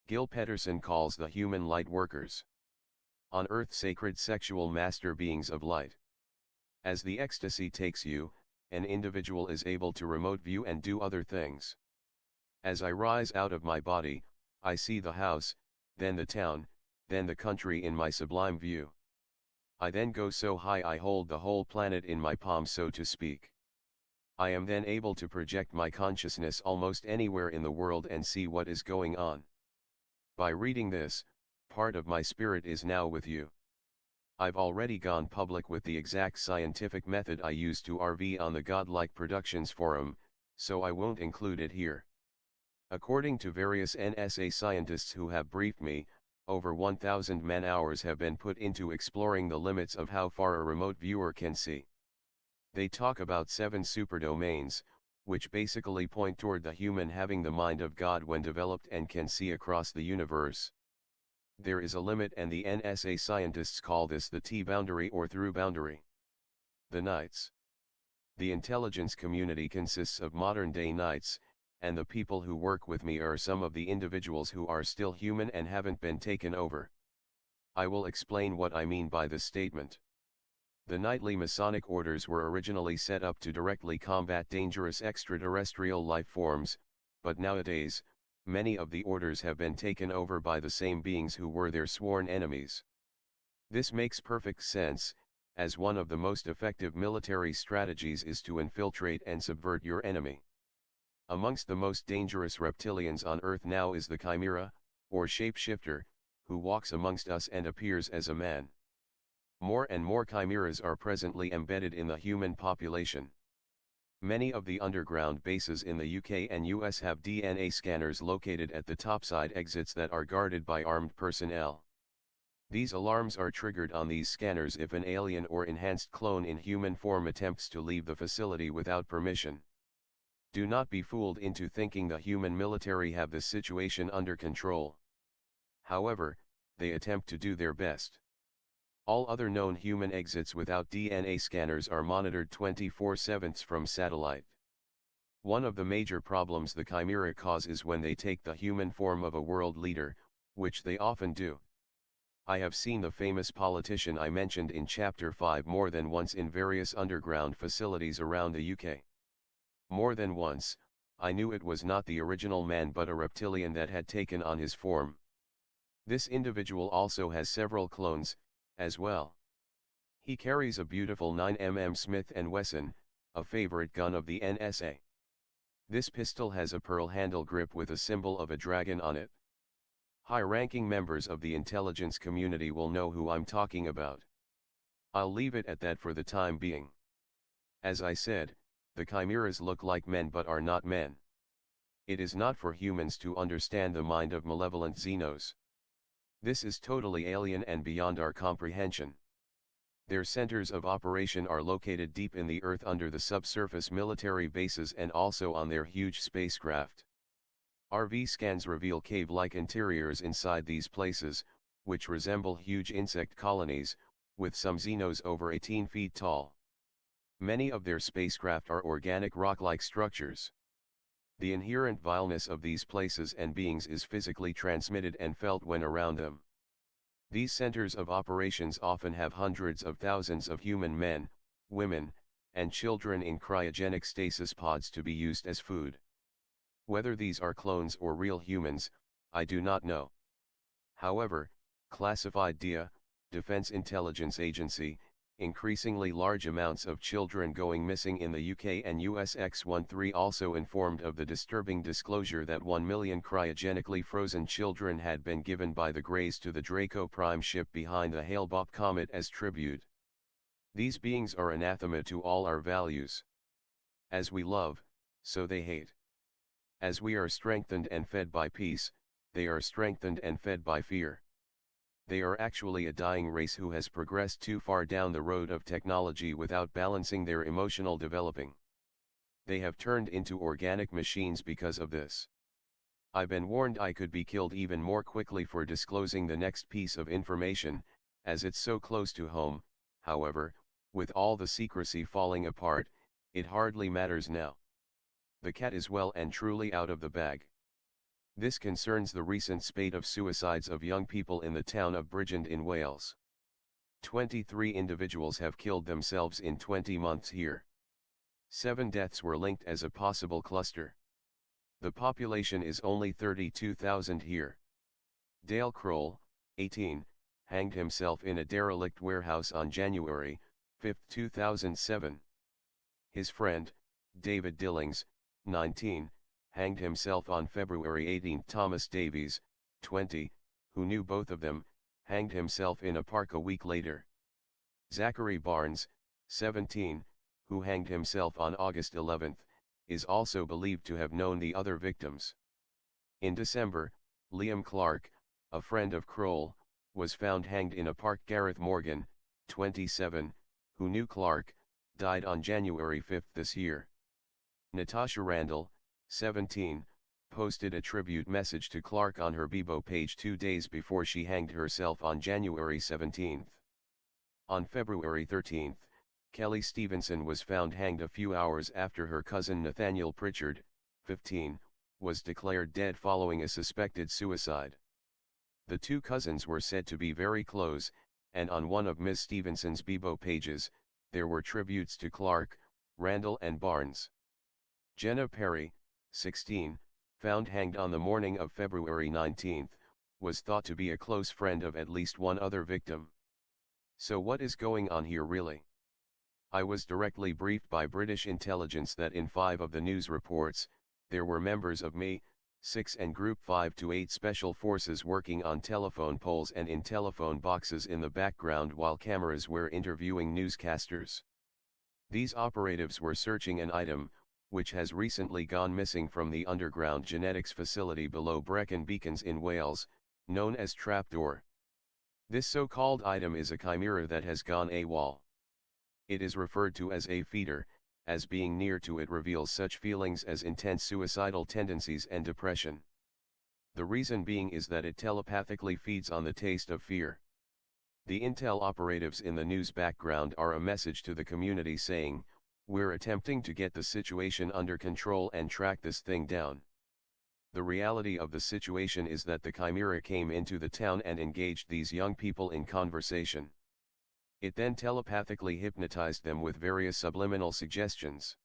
Gil Patterson calls the human light workers on earth sacred sexual master beings of light. As the ecstasy takes you, an individual is able to remote view and do other things. As I rise out of my body, I see the house, then the town, then the country in my sublime view. I then go so high I hold the whole planet in my palm, so to speak. I am then able to project my consciousness almost anywhere in the world and see what is going on. By reading this, part of my spirit is now with you. I've already gone public with the exact scientific method I use to RV on the Godlike Productions forum, so I won't include it here. According to various NSA scientists who have briefed me, over 1,000 man-hours have been put into exploring the limits of how far a remote viewer can see. They talk about 7 superdomains, which basically point toward the human having the mind of God when developed and can see across the universe. There is a limit, and the NSA scientists call this the T-boundary or through boundary. The Knights. The intelligence community consists of modern-day Knights, and the people who work with me are some of the individuals who are still human and haven't been taken over. I will explain what I mean by this statement. The knightly Masonic orders were originally set up to directly combat dangerous extraterrestrial life forms, but nowadays, many of the orders have been taken over by the same beings who were their sworn enemies. This makes perfect sense, as one of the most effective military strategies is to infiltrate and subvert your enemy. Amongst the most dangerous reptilians on Earth now is the Chimera, or shapeshifter, who walks amongst us and appears as a man. More and more chimeras are presently embedded in the human population. Many of the underground bases in the UK and US have DNA scanners located at the topside exits that are guarded by armed personnel. These alarms are triggered on these scanners if an alien or enhanced clone in human form attempts to leave the facility without permission. Do not be fooled into thinking the human military have this situation under control. However, they attempt to do their best. All other known human exits without DNA scanners are monitored 24/7 from satellite. One of the major problems the Chimera cause is when they take the human form of a world leader, which they often do. I have seen the famous politician I mentioned in Chapter 5 more than once in various underground facilities around the UK. More than once, I knew it was not the original man but a reptilian that had taken on his form. This individual also has several clones, as well. He carries a beautiful 9mm Smith & Wesson, a favorite gun of the NSA. This pistol has a pearl handle grip with a symbol of a dragon on it. High-ranking members of the intelligence community will know who I'm talking about. I'll leave it at that for the time being. As I said, the chimeras look like men but are not men. It is not for humans to understand the mind of malevolent Xenos. This is totally alien and beyond our comprehension. Their centers of operation are located deep in the earth under the subsurface military bases and also on their huge spacecraft. RV scans reveal cave-like interiors inside these places, which resemble huge insect colonies, with some Xenos over 18 feet tall. Many of their spacecraft are organic rock-like structures. The inherent vileness of these places and beings is physically transmitted and felt when around them. These centers of operations often have hundreds of thousands of human men, women, and children in cryogenic stasis pods to be used as food. Whether these are clones or real humans, I do not know. However, classified DIA, Defense Intelligence Agency, increasingly large amounts of children going missing in the UK and US X-13 also informed of the disturbing disclosure that 1 million cryogenically frozen children had been given by the Greys to the Draco Prime ship behind the Hale-Bopp comet as tribute. These beings are anathema to all our values. As we love, so they hate. As we are strengthened and fed by peace, they are strengthened and fed by fear. They are actually a dying race who has progressed too far down the road of technology without balancing their emotional developing. They have turned into organic machines because of this. I've been warned I could be killed even more quickly for disclosing the next piece of information, as it's so close to home. However, with all the secrecy falling apart, it hardly matters now. The cat is well and truly out of the bag. This concerns the recent spate of suicides of young people in the town of Bridgend in Wales. 23 individuals have killed themselves in 20 months here. 7 deaths were linked as a possible cluster. The population is only 32,000 here. Dale Kroll, 18, hanged himself in a derelict warehouse on January 5, 2007. His friend, David Dillings, 19, hanged himself on February 18. Thomas Davies, 20, who knew both of them, hanged himself in a park a week later. Zachary Barnes, 17, who hanged himself on August 11, is also believed to have known the other victims. In December, Liam Clark, a friend of Kroll, was found hanged in a park. Gareth Morgan, 27, who knew Clark, died on January 5 this year. Natasha Randall, 17, posted a tribute message to Clark on her Bebo page 2 days before she hanged herself on January 17. On February 13, Kelly Stevenson was found hanged a few hours after her cousin Nathaniel Pritchard, 15, was declared dead following a suspected suicide. The two cousins were said to be very close, and on one of Ms. Stevenson's Bebo pages, there were tributes to Clark, Randall and Barnes. Jenna Perry, 16, found hanged on the morning of February 19, was thought to be a close friend of at least one other victim. So what is going on here really? I was directly briefed by British intelligence that in 5 of the news reports, there were members of Mi-6 and Group 5 to 8 special forces working on telephone poles and in telephone boxes in the background while cameras were interviewing newscasters. These operatives were searching an item, which has recently gone missing from the underground genetics facility below Brecon Beacons in Wales, known as Trapdoor. This so-called item is a chimera that has gone AWOL. It is referred to as a feeder, as being near to it reveals such feelings as intense suicidal tendencies and depression. The reason being is that it telepathically feeds on the taste of fear. The intel operatives in the news background are a message to the community saying, "We're attempting to get the situation under control and track this thing down." The reality of the situation is that the chimera came into the town and engaged these young people in conversation. It then telepathically hypnotized them with various subliminal suggestions.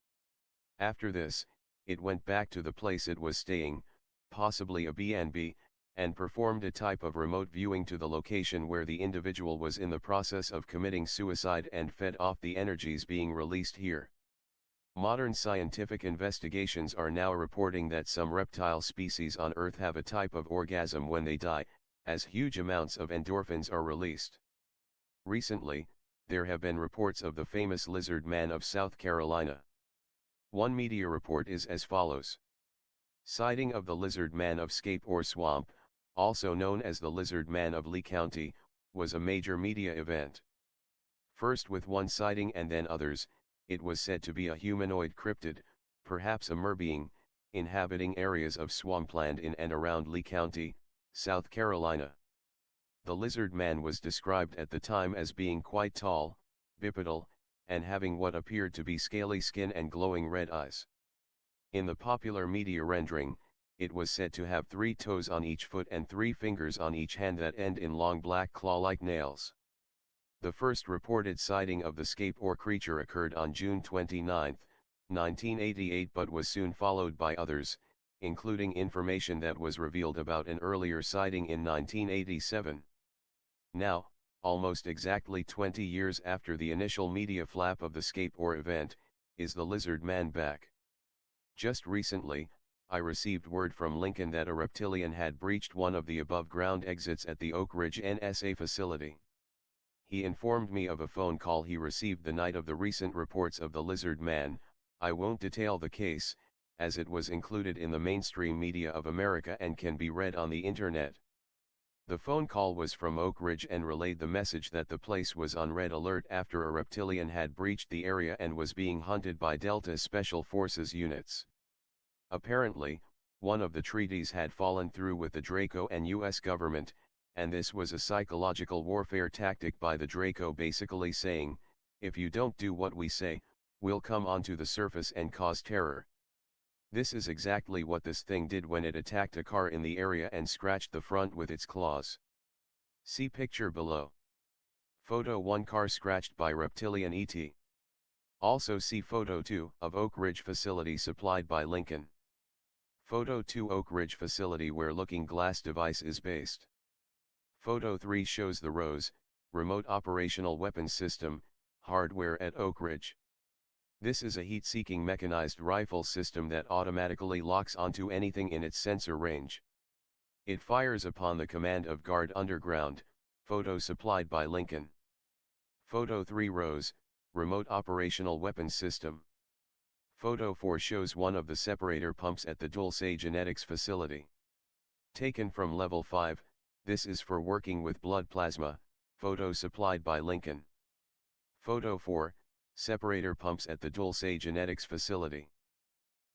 After this, it went back to the place it was staying, possibly a B&B, and performed a type of remote viewing to the location where the individual was in the process of committing suicide and fed off the energies being released here. Modern scientific investigations are now reporting that some reptile species on Earth have a type of orgasm when they die, as huge amounts of endorphins are released. Recently, there have been reports of the famous lizard man of South Carolina. One media report is as follows. Sighting of the lizard man of Scape or Swamp, also known as the lizard man of Lee County, was a major media event. First with one sighting and then others, it was said to be a humanoid cryptid, perhaps a merbeing, inhabiting areas of swampland in and around Lee County, South Carolina. The lizard man was described at the time as being quite tall, bipedal, and having what appeared to be scaly skin and glowing red eyes. In the popular media rendering, it was said to have 3 toes on each foot and 3 fingers on each hand that end in long black claw-like nails. The first reported sighting of the Scape or creature occurred on June 29, 1988, but was soon followed by others, including information that was revealed about an earlier sighting in 1987. Now, almost exactly 20 years after the initial media flap of the Scape or event, is the lizard man back. Just recently, I received word from Lincoln that a reptilian had breached one of the above-ground exits at the Oak Ridge NSA facility. He informed me of a phone call he received the night of the recent reports of the lizard man. I won't detail the case, as it was included in the mainstream media of America and can be read on the internet. The phone call was from Oak Ridge and relayed the message that the place was on red alert after a reptilian had breached the area and was being hunted by Delta Special Forces units. Apparently, one of the treaties had fallen through with the Draco and US government, and this was a psychological warfare tactic by the Draco, basically saying, "If you don't do what we say, we'll come onto the surface and cause terror." This is exactly what this thing did when it attacked a car in the area and scratched the front with its claws. See picture below. Photo 1, car scratched by reptilian ET. Also see photo 2 of Oak Ridge facility supplied by Lincoln. Photo 2 Oak Ridge facility where Looking Glass device is based. Photo 3 shows the ROSE, Remote Operational Weapons System, hardware at Oak Ridge. This is a heat-seeking mechanized rifle system that automatically locks onto anything in its sensor range. It fires upon the command of Guard Underground, photo supplied by Lincoln. Photo 3 ROSE, Remote Operational Weapons System. Photo 4 shows one of the separator pumps at the Dulce Genetics facility. Taken from level 5, this is for working with blood plasma, photo supplied by Lincoln. Photo 4, separator pumps at the Dulce Genetics facility.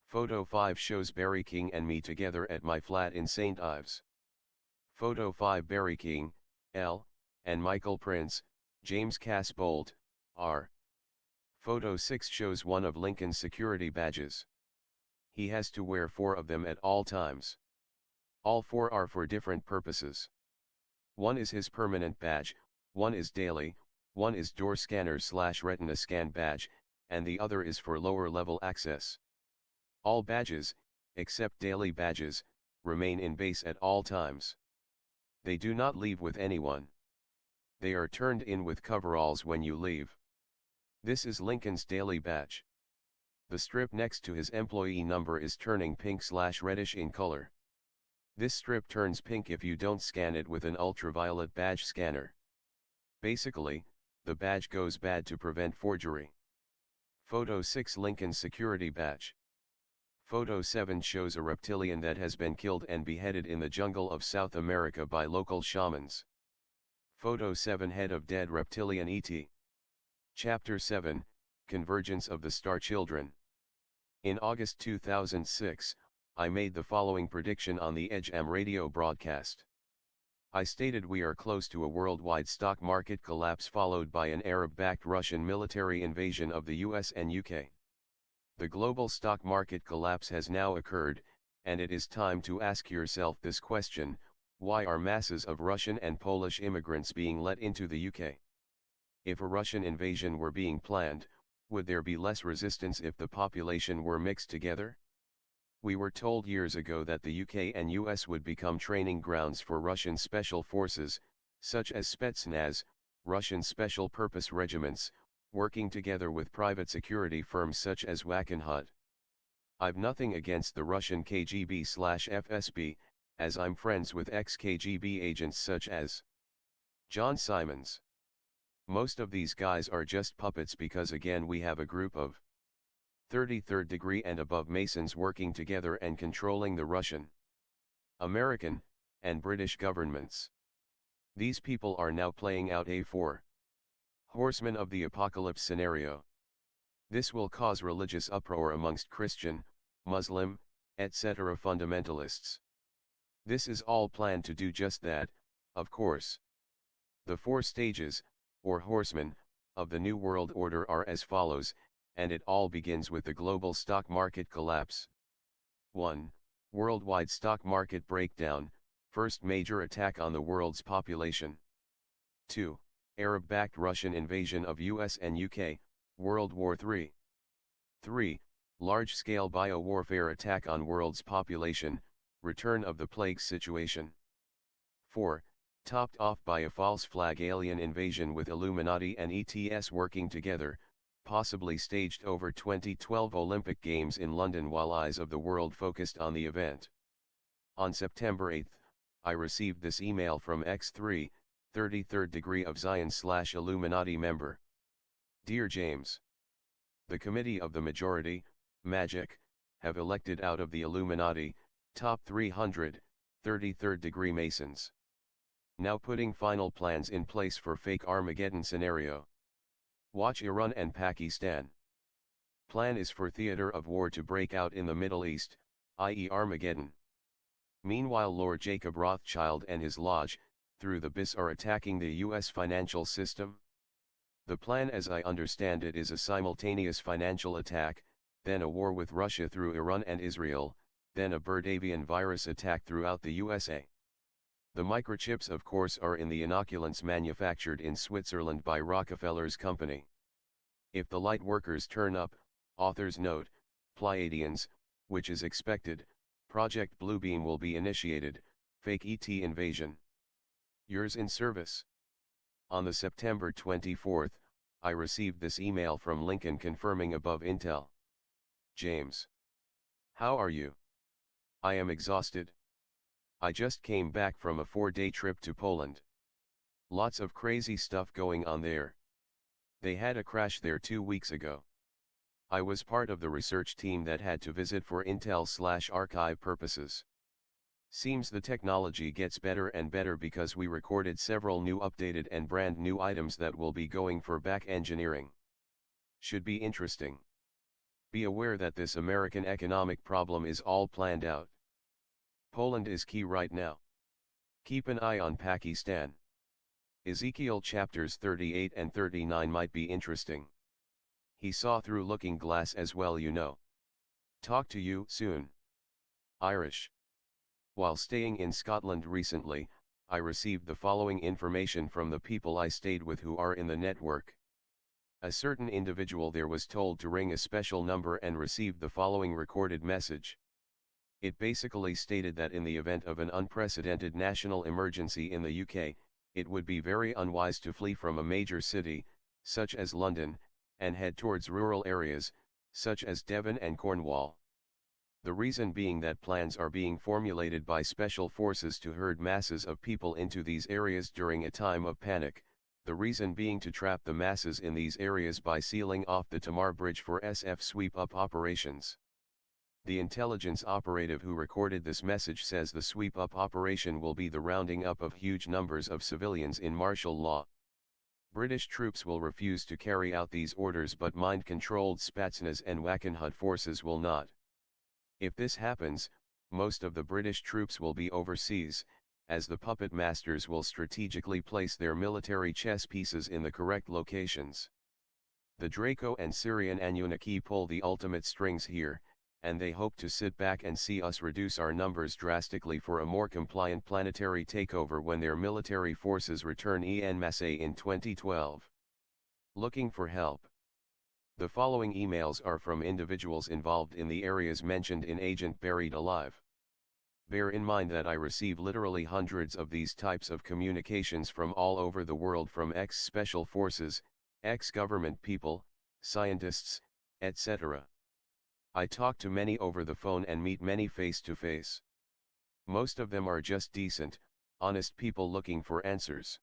Photo 5 shows Barry King and me together at my flat in St. Ives. Photo 5 Barry King, L, and Michael Prince, James Casbolt, R. Photo 6 shows one of Lincoln's security badges. He has to wear 4 of them at all times. All 4 are for different purposes. One is his permanent badge, one is daily, one is door scanner/retina scan badge, and the other is for lower level access. All badges, except daily badges, remain in base at all times. They do not leave with anyone. They are turned in with coveralls when you leave. This is Lincoln's daily badge. The strip next to his employee number is turning pink/reddish in color. This strip turns pink if you don't scan it with an ultraviolet badge scanner. Basically, the badge goes bad to prevent forgery. Photo 6 Lincoln's security badge. Photo 7 shows a reptilian that has been killed and beheaded in the jungle of South America by local shamans. Photo 7 Head of dead reptilian ET. Chapter 7, Convergence of the Star Children. In August 2006, I made the following prediction on the Edge AM radio broadcast. I stated we are close to a worldwide stock market collapse followed by an Arab-backed Russian military invasion of the US and UK. The global stock market collapse has now occurred, and it is time to ask yourself this question: why are masses of Russian and Polish immigrants being let into the UK? If a Russian invasion were being planned, would there be less resistance if the population were mixed together? We were told years ago that the UK and US would become training grounds for Russian special forces, such as Spetsnaz, Russian special purpose regiments, working together with private security firms such as Wackenhut. I've nothing against the Russian KGB/FSB, as I'm friends with ex-KGB agents such as John Simons. Most of these guys are just puppets because again we have a group of 33rd degree and above Masons working together and controlling the Russian, American, and British governments. These people are now playing out a four horsemen of the apocalypse scenario. This will cause religious uproar amongst Christian, Muslim, etc. fundamentalists. This is all planned to do just that, of course. The 4 stages, or horsemen, of the New World Order are as follows, and it all begins with the global stock market collapse. 1. Worldwide stock market breakdown, first major attack on the world's population. 2. Arab-backed Russian invasion of US and UK, World War III. 3. Large-scale biowarfare attack on world's population, return of the plague situation. 4. Topped off by a false flag alien invasion with Illuminati and ETS working together, possibly staged over 2012 Olympic Games in London while eyes of the world focused on the event. On September 8, I received this email from X3, 33rd degree of Zion/Illuminati member. Dear James, the Committee of the Majority, Magic, have elected out of the Illuminati, top 300, 33rd degree Masons. Now putting final plans in place for fake Armageddon scenario. Watch Iran and Pakistan. Plan is for theater of war to break out in the Middle East, i.e. Armageddon. Meanwhile Lord Jacob Rothschild and his lodge, through the BIS are attacking the US financial system. The plan as I understand it is a simultaneous financial attack, then a war with Russia through Iran and Israel, then a bird avian virus attack throughout the USA. The microchips of course are in the inoculants manufactured in Switzerland by Rockefeller's company. If the light workers turn up, authors note, Pleiadians, which is expected, Project Bluebeam will be initiated, fake ET invasion. Yours in service. On the September 24th, I received this email from Lincoln confirming above intel. James. How are you? I am exhausted. I just came back from a 4-day trip to Poland. Lots of crazy stuff going on there. They had a crash there 2 weeks ago. I was part of the research team that had to visit for intel/archive purposes. Seems the technology gets better and better because we recorded several new updated and brand new items that will be going for back engineering. Should be interesting. Be aware that this American economic problem is all planned out. Poland is key right now. Keep an eye on Pakistan. Ezekiel chapters 38 and 39 might be interesting. He saw through looking glass as well, you know. Talk to you soon. Irish. While staying in Scotland recently, I received the following information from the people I stayed with who are in the network. A certain individual there was told to ring a special number and received the following recorded message. It basically stated that in the event of an unprecedented national emergency in the UK, it would be very unwise to flee from a major city, such as London, and head towards rural areas, such as Devon and Cornwall. The reason being that plans are being formulated by special forces to herd masses of people into these areas during a time of panic, the reason being to trap the masses in these areas by sealing off the Tamar Bridge for SF sweep-up operations. The intelligence operative who recorded this message says the sweep-up operation will be the rounding up of huge numbers of civilians in martial law. British troops will refuse to carry out these orders, but mind-controlled Spetsnaz and Wackenhut forces will not. If this happens, most of the British troops will be overseas, as the puppet masters will strategically place their military chess pieces in the correct locations. The Draco and Syrian Anunnaki pull the ultimate strings here, and they hope to sit back and see us reduce our numbers drastically for a more compliant planetary takeover when their military forces return en masse in 2012. Looking for help. The following emails are from individuals involved in the areas mentioned in Agent Buried Alive. Bear in mind that I receive literally hundreds of these types of communications from all over the world, from ex-special forces, ex-government people, scientists, etc. I talk to many over the phone and meet many face to face. Most of them are just decent, honest people looking for answers.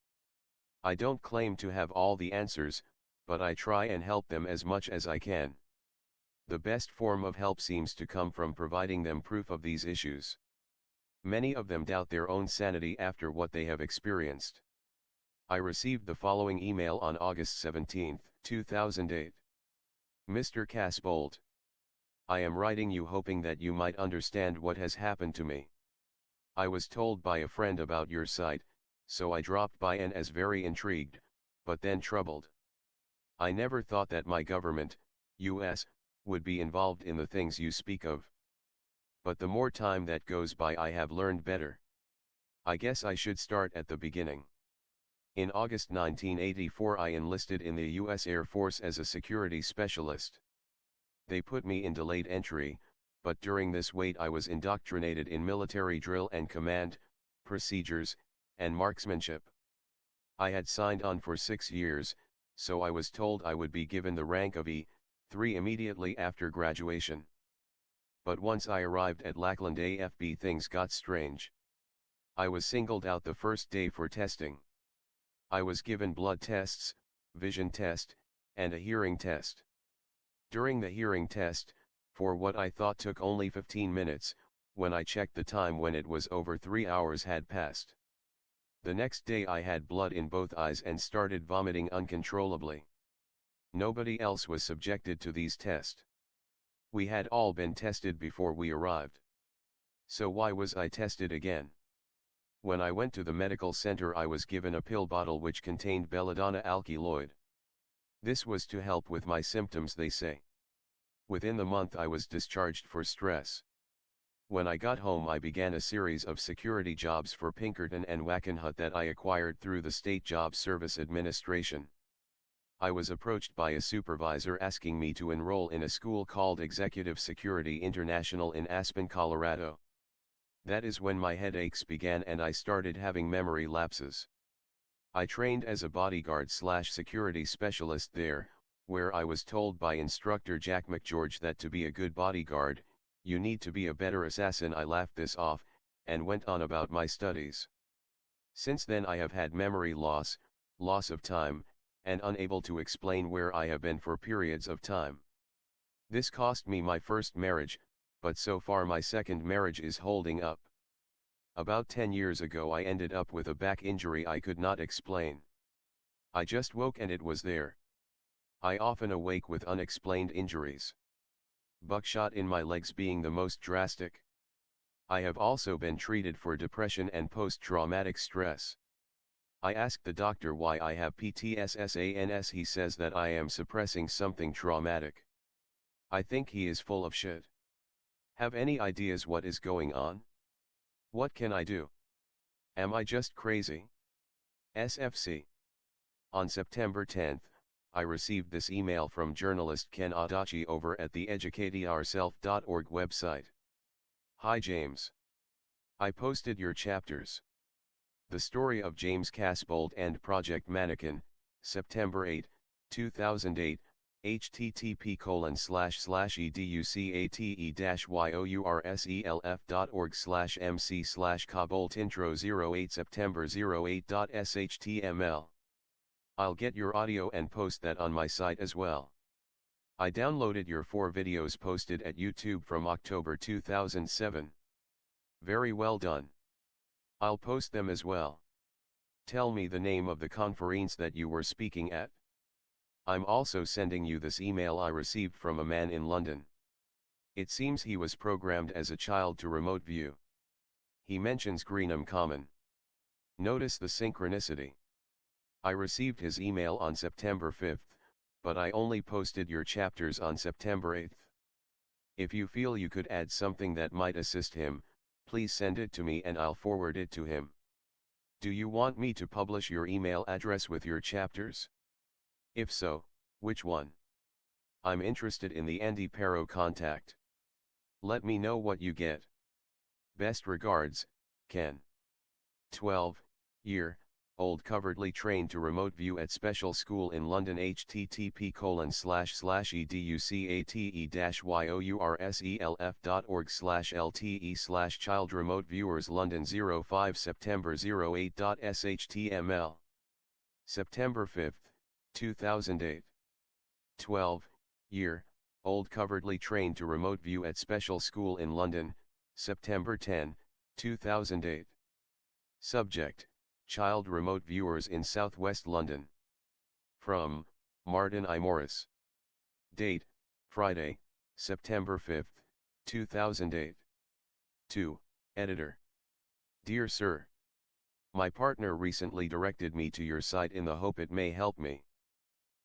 I don't claim to have all the answers, but I try and help them as much as I can. The best form of help seems to come from providing them proof of these issues. Many of them doubt their own sanity after what they have experienced. I received the following email on August 17, 2008. Mr. Casbolt. I am writing you hoping that you might understand what has happened to me. I was told by a friend about your site, so I dropped by and was very intrigued, but then troubled. I never thought that my government, US, would be involved in the things you speak of. But the more time that goes by, I have learned better. I guess I should start at the beginning. In August 1984 I enlisted in the US Air Force as a security specialist. They put me in delayed entry, but during this wait I was indoctrinated in military drill and command, procedures, and marksmanship. I had signed on for 6 years, so I was told I would be given the rank of E3 immediately after graduation. But once I arrived at Lackland AFB, things got strange. I was singled out the first day for testing. I was given blood tests, vision test, and a hearing test. During the hearing test, for what I thought took only 15 minutes, when I checked the time, when it was over 3 hours had passed. The next day I had blood in both eyes and started vomiting uncontrollably. Nobody else was subjected to these tests. We had all been tested before we arrived. So why was I tested again? When I went to the medical center I was given a pill bottle which contained belladonna alkaloid. This was to help with my symptoms, they say. Within the month I was discharged for stress. When I got home I began a series of security jobs for Pinkerton and Wackenhut that I acquired through the State Job Service Administration. I was approached by a supervisor asking me to enroll in a school called Executive Security International in Aspen, Colorado. That is when my headaches began and I started having memory lapses. I trained as a bodyguard/security specialist there, where I was told by instructor Jack McGeorge that to be a good bodyguard, you need to be a better assassin. I laughed this off, and went on about my studies. Since then I have had memory loss, loss of time, and unable to explain where I have been for periods of time. This cost me my first marriage, but so far my second marriage is holding up. About 10 years ago I ended up with a back injury I could not explain. I just woke and it was there. I often awake with unexplained injuries. Buckshot in my legs being the most drastic. I have also been treated for depression and post-traumatic stress. I asked the doctor why I have PTSS. He says that I am suppressing something traumatic. I think he is full of shit. Have any ideas what is going on? What can I do? Am I just crazy? SFC. On September 10th, I received this email from journalist Ken Adachi over at the educateourself.org website. Hi James. I posted your chapters. The story of James Casbolt and Project Mannequin, September 8, 2008, http://educate-yoursself.org/mc/Casbolt intro 08 September 08.html. I'll get your audio and post that on my site as well. I downloaded your 4 videos posted at YouTube from October 2007. Very well done. I'll post them as well. Tell me the name of the conference that you were speaking at. I'm also sending you this email I received from a man in London. It seems he was programmed as a child to remote view. He mentions Greenham Common. Notice the synchronicity. I received his email on September 5th, but I only posted your chapters on September 8th. If you feel you could add something that might assist him, please send it to me and I'll forward it to him. Do you want me to publish your email address with your chapters? If so, which one? I'm interested in the Andy Pero contact. Let me know what you get. Best regards, Ken. 12-year, old covertly trained to remote view at special school in London http://educate-yourself.org/lte/child remote viewers London 05 September 08.html. September 5th, 2008. 12-year, old covertly trained to remote view at special school in London, September 10, 2008. Subject, child remote viewers in southwest London. From, Martin I. Morris. Date, Friday, September 5, 2008. 2, Editor. Dear Sir, my partner recently directed me to your site in the hope it may help me.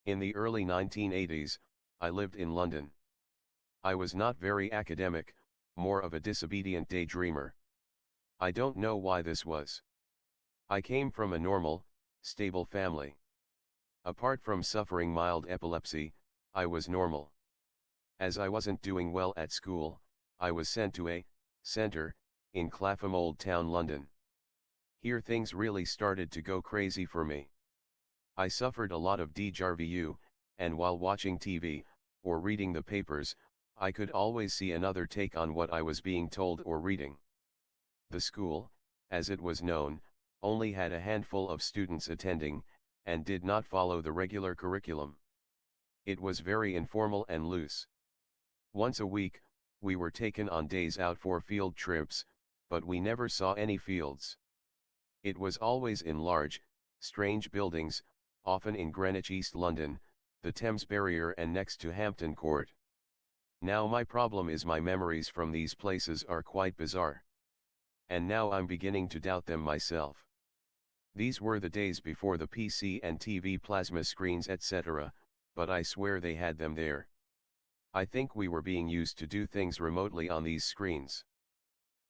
In the early 1980s, I lived in London. I was not very academic, more of a disobedient daydreamer. I don't know why this was. I came from a normal, stable family. Apart from suffering mild epilepsy, I was normal. As I wasn't doing well at school, I was sent to a centre in Clapham Old Town, London. Here things really started to go crazy for me. I suffered a lot of déjà vu, and while watching TV, or reading the papers, I could always see another take on what I was being told or reading. The school, as it was known, only had a handful of students attending, and did not follow the regular curriculum. It was very informal and loose. Once a week, we were taken on days out for field trips, but we never saw any fields. It was always in large, strange buildings, often in Greenwich, East London, the Thames Barrier and next to Hampton Court. Now my problem is my memories from these places are quite bizarre. And now I'm beginning to doubt them myself. These were the days before the PC and TV plasma screens etc., but I swear they had them there. I think we were being used to do things remotely on these screens.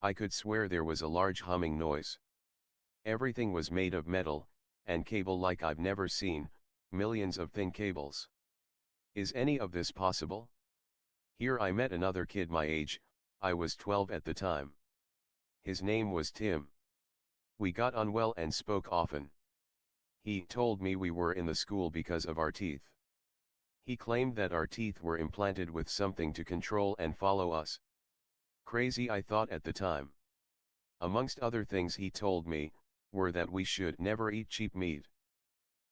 I could swear there was a large humming noise. Everything was made of metal, and cable like I've never seen, millions of thin cables. Is any of this possible? Here I met another kid my age, I was 12 at the time. His name was Tim. We got on well and spoke often. He told me we were in the school because of our teeth. He claimed that our teeth were implanted with something to control and follow us. Crazy, I thought at the time. Amongst other things he told me, were that we should never eat cheap meat.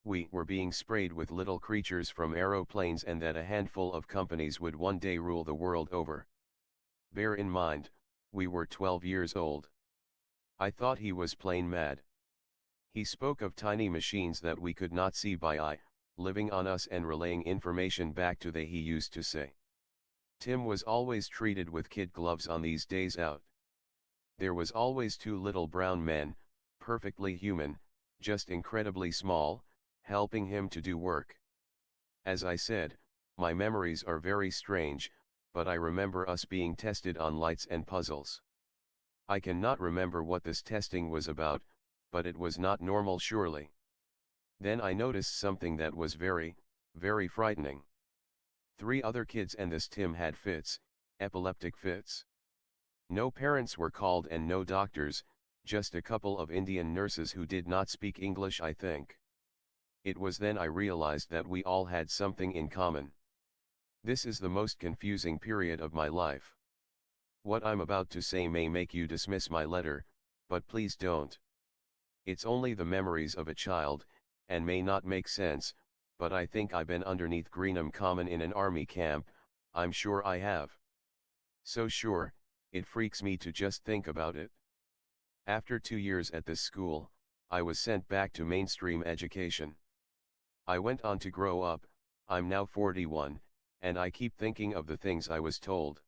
We were being sprayed with little creatures from aeroplanes and that a handful of companies would one day rule the world over. Bear in mind, we were 12 years old. I thought he was plain mad. He spoke of tiny machines that we could not see by eye, living on us and relaying information back to they, he used to say. Tim was always treated with kid gloves on these days out. There was always two little brown men, perfectly human, just incredibly small, helping him to do work. As I said, my memories are very strange, but I remember us being tested on lights and puzzles. I cannot remember what this testing was about, but it was not normal surely. Then I noticed something that was very, very frightening. 3 other kids and this Tim had fits, epileptic fits. No parents were called and no doctors, just a couple of Indian nurses who did not speak English, I think. It was then I realized that we all had something in common. This is the most confusing period of my life. What I'm about to say may make you dismiss my letter, but please don't. It's only the memories of a child, and may not make sense, but I think I've been underneath Greenham Common in an army camp, I'm sure I have. So sure, it freaks me to just think about it. After 2 years at this school, I was sent back to mainstream education. I went on to grow up, I'm now 41, and I keep thinking of the things I was told.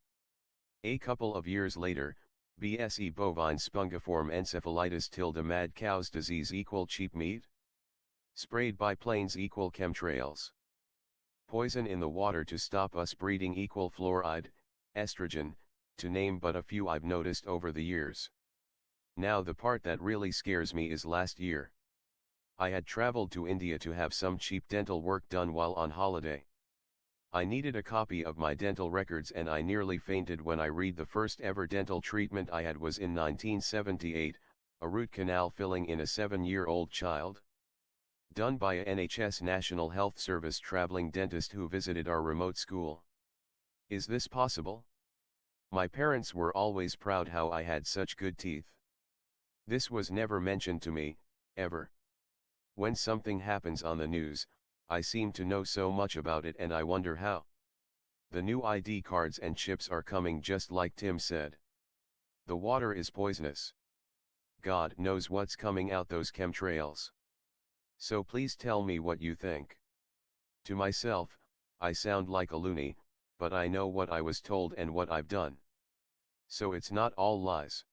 A couple of years later, BSE bovine spongiform encephalitis tilde mad cow's disease equal cheap meat? Sprayed by planes equal chemtrails. Poison in the water to stop us breeding equal fluoride, estrogen, to name but a few I've noticed over the years. Now the part that really scares me is last year. I had traveled to India to have some cheap dental work done while on holiday. I needed a copy of my dental records and I nearly fainted when I read the first ever dental treatment I had was in 1978, a root canal filling in a 7-year-old child. Done by a NHS National Health Service traveling dentist who visited our remote school. Is this possible? My parents were always proud how I had such good teeth. This was never mentioned to me, ever. When something happens on the news, I seem to know so much about it and I wonder how. The new ID cards and chips are coming just like Tim said. The water is poisonous. God knows what's coming out those chemtrails. So please tell me what you think. To myself, I sound like a loony, but I know what I was told and what I've done. So it's not all lies.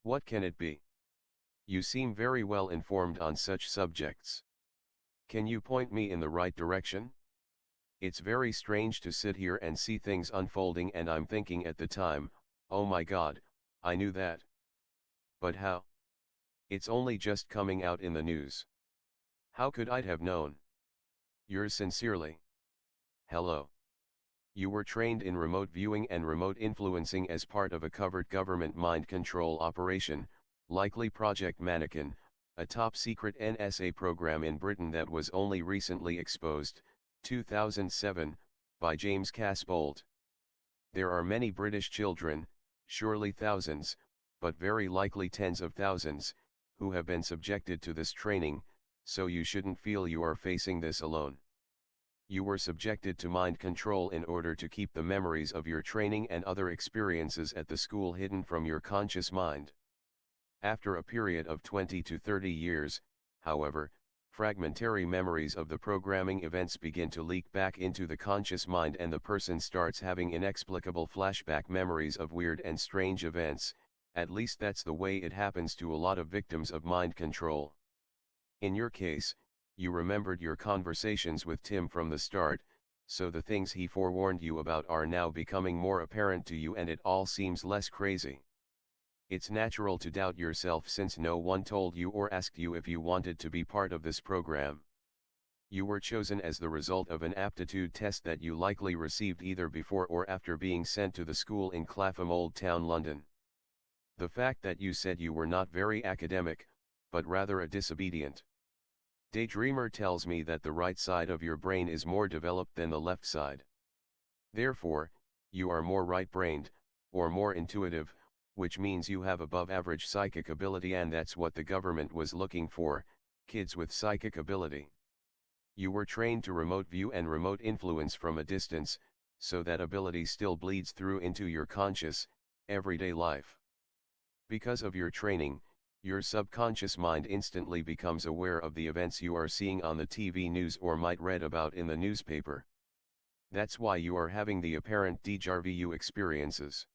What can it be? You seem very well informed on such subjects. Can you point me in the right direction? It's very strange to sit here and see things unfolding and I'm thinking at the time, oh my God, I knew that. But how? It's only just coming out in the news. How could I have known? Yours sincerely. Hello. You were trained in remote viewing and remote influencing as part of a covert government mind control operation, likely Project Mannequin, a top-secret NSA program in Britain that was only recently exposed, 2007, by James Casbolt. There are many British children, surely thousands, but very likely tens of thousands, who have been subjected to this training, so you shouldn't feel you are facing this alone. You were subjected to mind control in order to keep the memories of your training and other experiences at the school hidden from your conscious mind. After a period of 20 to 30 years, however, fragmentary memories of the programming events begin to leak back into the conscious mind and the person starts having inexplicable flashback memories of weird and strange events, at least that's the way it happens to a lot of victims of mind control. In your case, you remembered your conversations with Tim from the start, so the things he forewarned you about are now becoming more apparent to you and it all seems less crazy. It's natural to doubt yourself since no one told you or asked you if you wanted to be part of this program. You were chosen as the result of an aptitude test that you likely received either before or after being sent to the school in Clapham Old Town, London. The fact that you said you were not very academic, but rather a disobedient daydreamer tells me that the right side of your brain is more developed than the left side. Therefore, you are more right-brained, or more intuitive, which means you have above-average psychic ability, and that's what the government was looking for, kids with psychic ability. You were trained to remote view and remote influence from a distance, so that ability still bleeds through into your conscious, everyday life. Because of your training, your subconscious mind instantly becomes aware of the events you are seeing on the TV news or might read about in the newspaper. That's why you are having the apparent déjà vu experiences.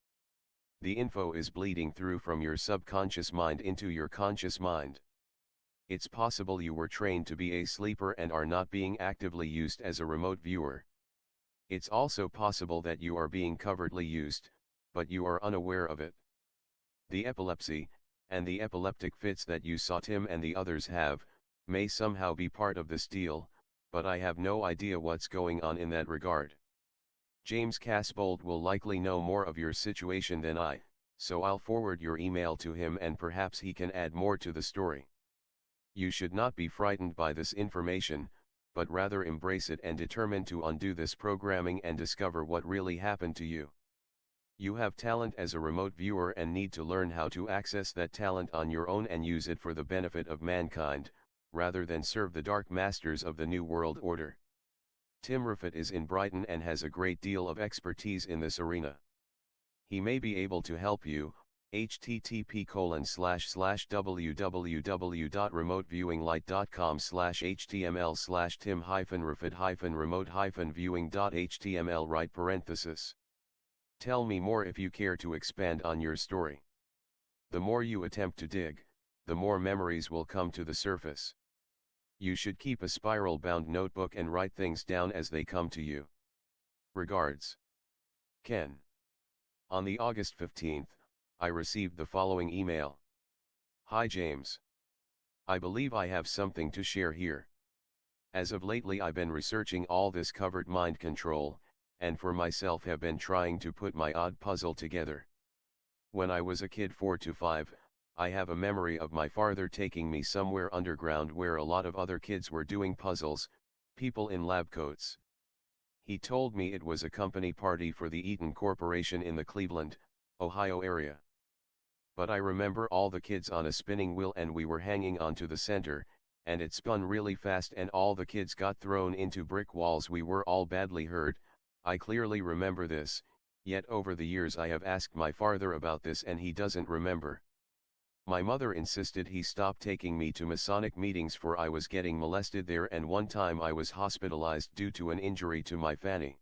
The info is bleeding through from your subconscious mind into your conscious mind. It's possible you were trained to be a sleeper and are not being actively used as a remote viewer. It's also possible that you are being covertly used, but you are unaware of it. The epilepsy, and the epileptic fits that you saw Tim and the others have, may somehow be part of this deal, but I have no idea what's going on in that regard. James Casbolt will likely know more of your situation than I, so I'll forward your email to him and perhaps he can add more to the story. You should not be frightened by this information, but rather embrace it and determine to undo this programming and discover what really happened to you. You have talent as a remote viewer and need to learn how to access that talent on your own and use it for the benefit of mankind, rather than serve the dark masters of the New World Order. Tim Raffat is in Brighton and has a great deal of expertise in this arena. He may be able to help you. http://www.remoteviewinglight.com/html/tim-raffat-remote-viewing.html right parenthesis. Tell me more if you care to expand on your story. The more you attempt to dig, the more memories will come to the surface. You should keep a spiral-bound notebook and write things down as they come to you. Regards. Ken. On the August 15th, I received the following email. Hi James. I believe I have something to share here. As of lately I've been researching all this covert mind control, and for myself have been trying to put my odd puzzle together. When I was a kid 4 to 5, I have a memory of my father taking me somewhere underground where a lot of other kids were doing puzzles, people in lab coats. He told me it was a company party for the Eaton Corporation in the Cleveland, Ohio area. But I remember all the kids on a spinning wheel and we were hanging onto the center, and it spun really fast and all the kids got thrown into brick walls. We were all badly hurt. I clearly remember this, yet over the years I have asked my father about this and he doesn't remember. My mother insisted he stop taking me to Masonic meetings for I was getting molested there, and one time I was hospitalized due to an injury to my fanny.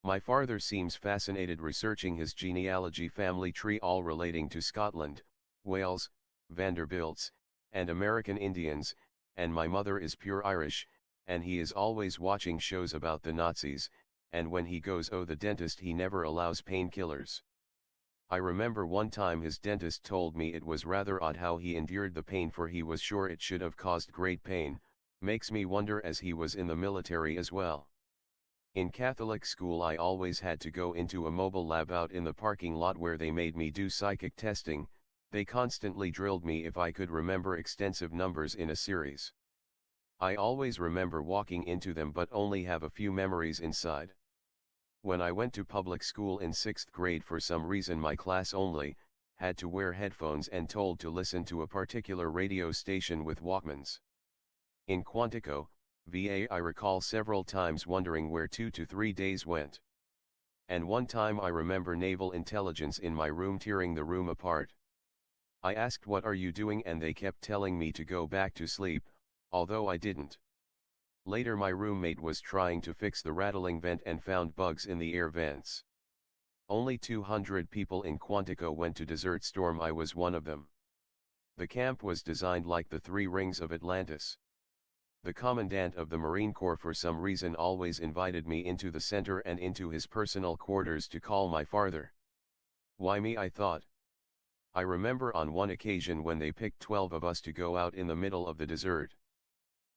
My father seems fascinated researching his genealogy family tree, all relating to Scotland, Wales, Vanderbilts, and American Indians, and my mother is pure Irish, and he is always watching shows about the Nazis, and when he goes the dentist he never allows painkillers. I remember one time his dentist told me it was rather odd how he endured the pain, for he was sure it should have caused great pain. Makes me wonder, as he was in the military as well. In Catholic school I always had to go into a mobile lab out in the parking lot where they made me do psychic testing. They constantly drilled me if I could remember extensive numbers in a series. I always remember walking into them but only have a few memories inside. When I went to public school in 6th grade, for some reason my class only had to wear headphones and told to listen to a particular radio station with Walkmans. In Quantico, VA, I recall several times wondering where 2 to 3 days went. And one time I remember naval intelligence in my room tearing the room apart. I asked what are you doing and they kept telling me to go back to sleep, although I didn't. Later my roommate was trying to fix the rattling vent and found bugs in the air vents. Only 200 people in Quantico went to Desert Storm. I was one of them. The camp was designed like the 3 rings of Atlantis. The commandant of the Marine Corps for some reason always invited me into the center and into his personal quarters to call my father. Why me, I thought. I remember on one occasion when they picked 12 of us to go out in the middle of the desert.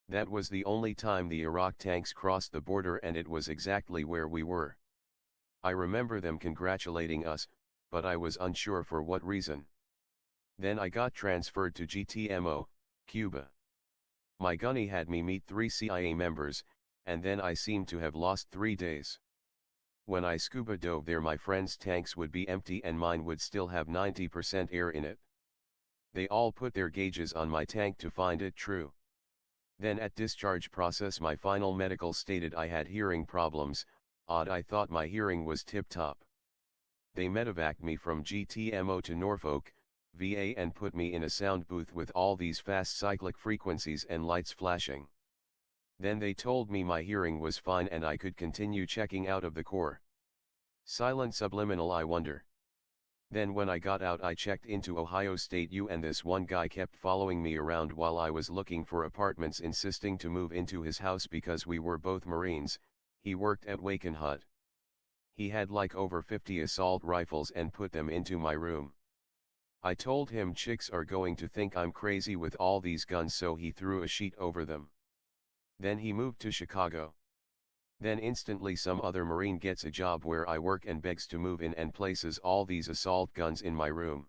That was the only time the Iraq tanks crossed the border and it was exactly where we were. I remember them congratulating us, but I was unsure for what reason. Then I got transferred to GTMO, Cuba. My gunny had me meet 3 CIA members, and then I seemed to have lost 3 days. When I scuba dove there my friends' tanks would be empty and mine would still have 90% air in it. They all put their gauges on my tank to find it true. Then at discharge process my final medical stated I had hearing problems. Odd, I thought my hearing was tip-top. They medevaced me from GTMO to Norfolk, VA and put me in a sound booth with all these fast cyclic frequencies and lights flashing. Then they told me my hearing was fine and I could continue checking out of the Corps. Silent subliminal, I wonder. Then when I got out I checked into Ohio State U and this one guy kept following me around while I was looking for apartments, insisting to move into his house because we were both Marines. He worked at Wakenhut. He had like over 50 assault rifles and put them into my room. I told him chicks are going to think I'm crazy with all these guns, so he threw a sheet over them. Then he moved to Chicago. Then instantly some other Marine gets a job where I work and begs to move in and places all these assault guns in my room.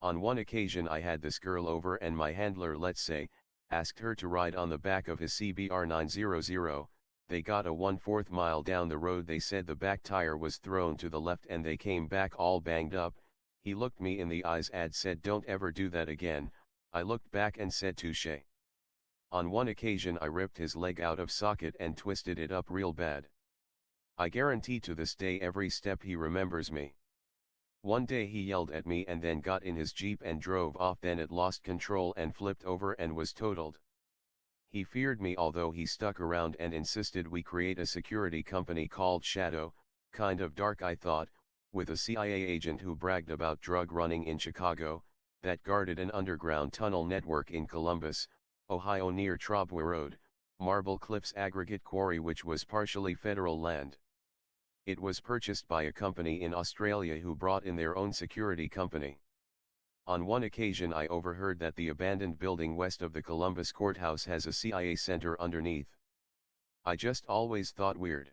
On one occasion I had this girl over and my handler, let's say, asked her to ride on the back of his CBR 900. They got a 1/4 mile down the road. They said the back tire was thrown to the left and they came back all banged up. He looked me in the eyes and said, "Don't ever do that again." I looked back and said, "Touché." On one occasion I ripped his leg out of socket and twisted it up real bad. I guarantee to this day every step he remembers me. One day he yelled at me and then got in his Jeep and drove off. Then it lost control and flipped over and was totaled. He feared me, although he stuck around and insisted we create a security company called Shadow. Kind of dark, I thought, with a CIA agent who bragged about drug running in Chicago, that guarded an underground tunnel network in Columbus, Ohio near Trobwa Road, Marble Cliffs Aggregate Quarry, which was partially federal land. It was purchased by a company in Australia who brought in their own security company. On one occasion I overheard that the abandoned building west of the Columbus courthouse has a CIA center underneath. I just always thought weird.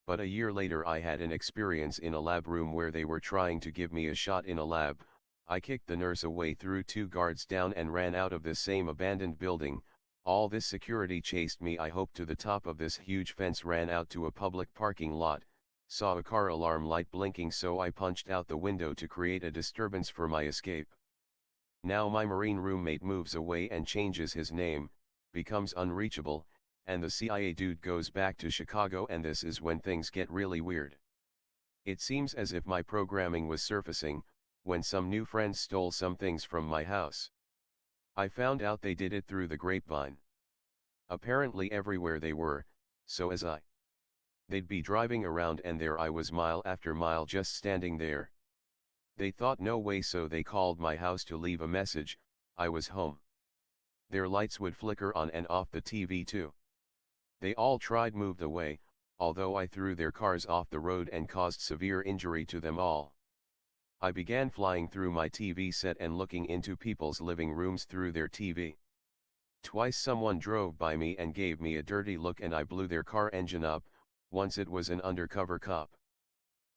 But a year later I had an experience in a lab room where they were trying to give me a shot in a lab. I kicked the nurse away, threw 2 guards down and ran out of this same abandoned building. All this security chased me. I hopped to the top of this huge fence, ran out to a public parking lot, saw a car alarm light blinking, so I punched out the window to create a disturbance for my escape. Now my Marine roommate moves away and changes his name, becomes unreachable, and the CIA dude goes back to Chicago, and this is when things get really weird. It seems as if my programming was surfacing, when some new friends stole some things from my house. I found out they did it through the grapevine. Apparently everywhere they were, so as they'd be driving around and there I was mile after mile just standing there. They thought no way, so they called my house to leave a message. I was home. Their lights would flicker on and off, the TV too. They all tried moved away, although I threw their cars off the road and caused severe injury to them all. I began flying through my TV set and looking into people's living rooms through their TV. Twice someone drove by me and gave me a dirty look and I blew their car engine up. Once it was an undercover cop.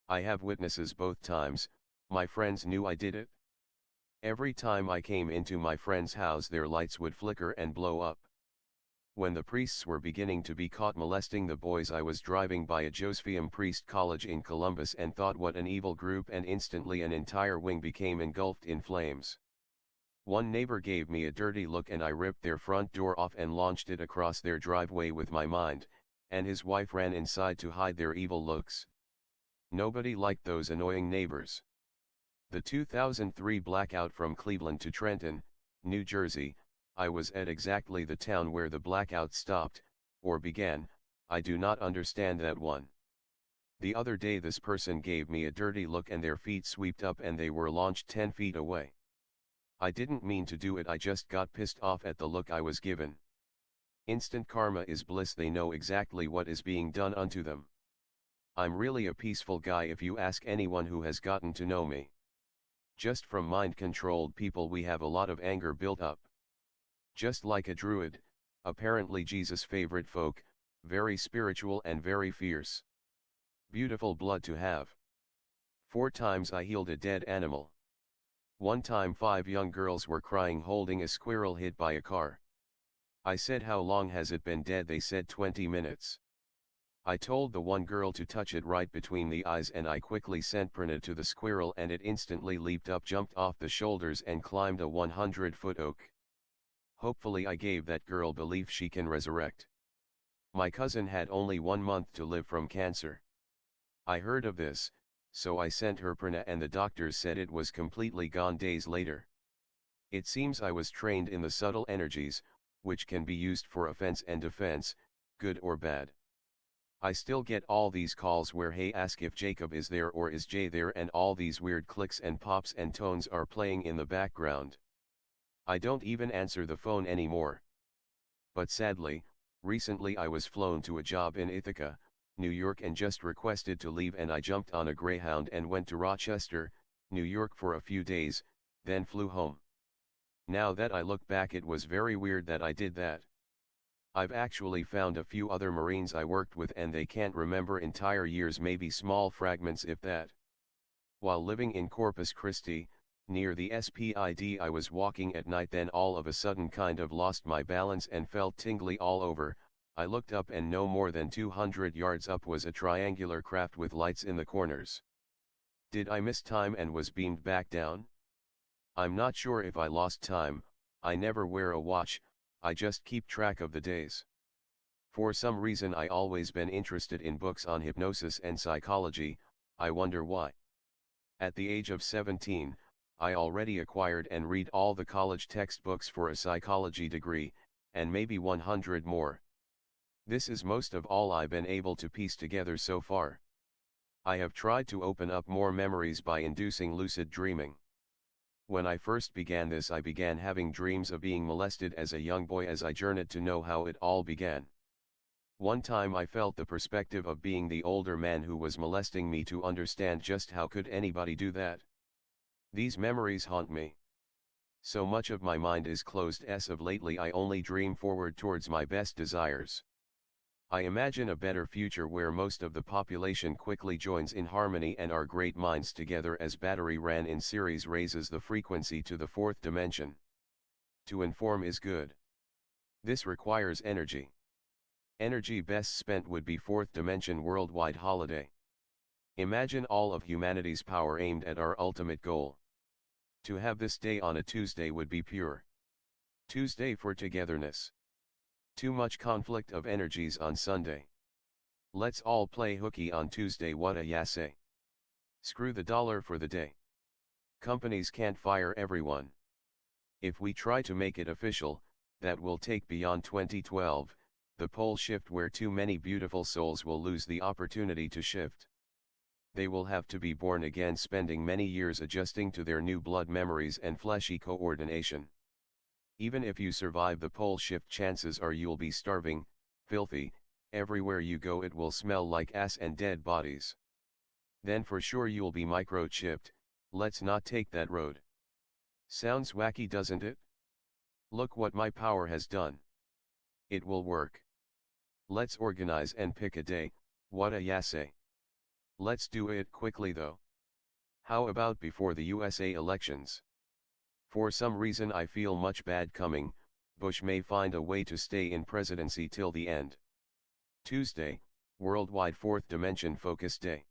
I have witnesses both times. My friends knew I did it. Every time I came into my friend's house their lights would flicker and blow up. When the priests were beginning to be caught molesting the boys, I was driving by a Josephium Priest College in Columbus and thought, what an evil group, and instantly an entire wing became engulfed in flames. One neighbor gave me a dirty look and I ripped their front door off and launched it across their driveway with my mind, and his wife ran inside to hide their evil looks. Nobody liked those annoying neighbors. The 2003 blackout from Cleveland to Trenton, New Jersey, I was at exactly the town where the blackout stopped, or began. I do not understand that one. The other day this person gave me a dirty look and their feet swept up and they were launched 10 feet away. I didn't mean to do it, I just got pissed off at the look I was given. Instant karma is bliss, they know exactly what is being done unto them. I'm really a peaceful guy if you ask anyone who has gotten to know me. Just from mind-controlled people we have a lot of anger built up. Just like a druid, apparently Jesus' favorite folk, very spiritual and very fierce. Beautiful blood to have. 4 times I healed a dead animal. One time 5 young girls were crying holding a squirrel hit by a car. I said, how long has it been dead? They said 20 minutes. I told the one girl to touch it right between the eyes, and I quickly sent prana to the squirrel, and it instantly leaped up, jumped off the shoulders and climbed a 100-foot oak. Hopefully I gave that girl belief she can resurrect. My cousin had only 1 month to live from cancer. I heard of this, so I sent her prana and the doctors said it was completely gone days later. It seems I was trained in the subtle energies, which can be used for offense and defense, good or bad. I still get all these calls where hey, ask if Jacob is there or is Jay there, and all these weird clicks and pops and tones are playing in the background. I don't even answer the phone anymore. But sadly, recently I was flown to a job in Ithaca, New York, and just requested to leave, and I jumped on a Greyhound and went to Rochester, New York for a few days, then flew home. Now that I look back, it was very weird that I did that. I've actually found a few other Marines I worked with and they can't remember entire years, maybe small fragments if that. While living in Corpus Christi, near the SPID, I was walking at night, then all of a sudden kind of lost my balance and felt tingly all over. I looked up and no more than 200 yards up was a triangular craft with lights in the corners. Did I miss time and was beamed back down? I'm not sure if I lost time. I never wear a watch, I just keep track of the days. For some reason I always been interested in books on hypnosis and psychology. I wonder why. At the age of 17, I already acquired and read all the college textbooks for a psychology degree, and maybe 100 more. This is most of all I've been able to piece together so far. I have tried to open up more memories by inducing lucid dreaming. When I first began this, I began having dreams of being molested as a young boy as I journeyed to know how it all began. One time I felt the perspective of being the older man who was molesting me to understand just how could anybody do that. These memories haunt me. So much of my mind is closed as of lately I only dream forward towards my best desires. I imagine a better future where most of the population quickly joins in harmony and our great minds together as battery ran in series raises the frequency to the fourth dimension. To inform is good. This requires energy. Energy best spent would be fourth dimension worldwide holiday. Imagine all of humanity's power aimed at our ultimate goal. To have this day on a Tuesday would be pure Tuesday for togetherness. Too much conflict of energies on Sunday. Let's all play hooky on Tuesday, what a ya say. Screw the dollar for the day. Companies can't fire everyone. If we try to make it official, that will take beyond 2012, the pole shift where too many beautiful souls will lose the opportunity to shift. They will have to be born again, spending many years adjusting to their new blood memories and fleshy coordination. Even if you survive the pole shift, chances are you'll be starving, filthy, everywhere you go it will smell like ass and dead bodies. Then for sure you'll be microchipped. Let's not take that road. Sounds wacky, doesn't it? Look what my power has done. It will work. Let's organize and pick a day, what a ya say. Let's do it quickly though. How about before the USA elections? For some reason I feel much bad coming. Bush may find a way to stay in presidency till the end. Tuesday, Worldwide Fourth Dimension Focus Day.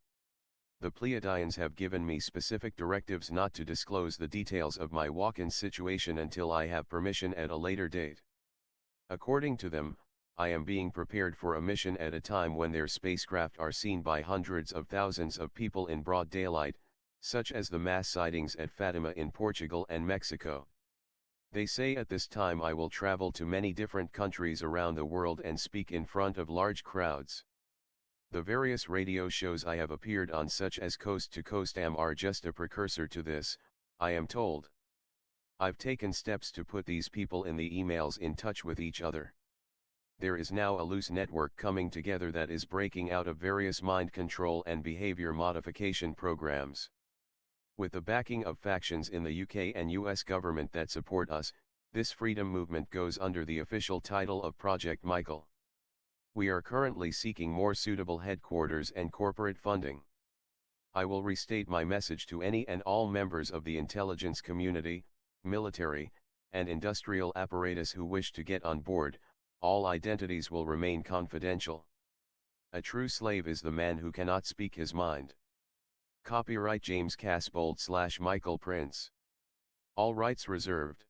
The Pleiadians have given me specific directives not to disclose the details of my walk-in situation until I have permission at a later date. According to them, I am being prepared for a mission at a time when their spacecraft are seen by hundreds of thousands of people in broad daylight, such as the mass sightings at Fatima in Portugal and Mexico. They say at this time I will travel to many different countries around the world and speak in front of large crowds. The various radio shows I have appeared on, such as Coast to Coast AM, are just a precursor to this, I am told. I've taken steps to put these people in the emails in touch with each other. There is now a loose network coming together that is breaking out of various mind control and behavior modification programs. With the backing of factions in the UK and US government that support us, this freedom movement goes under the official title of Project Michael. We are currently seeking more suitable headquarters and corporate funding. I will restate my message to any and all members of the intelligence community, military, and industrial apparatus who wish to get on board. All identities will remain confidential. A true slave is the man who cannot speak his mind. Copyright James Casbolt / Michael Prince. All rights reserved.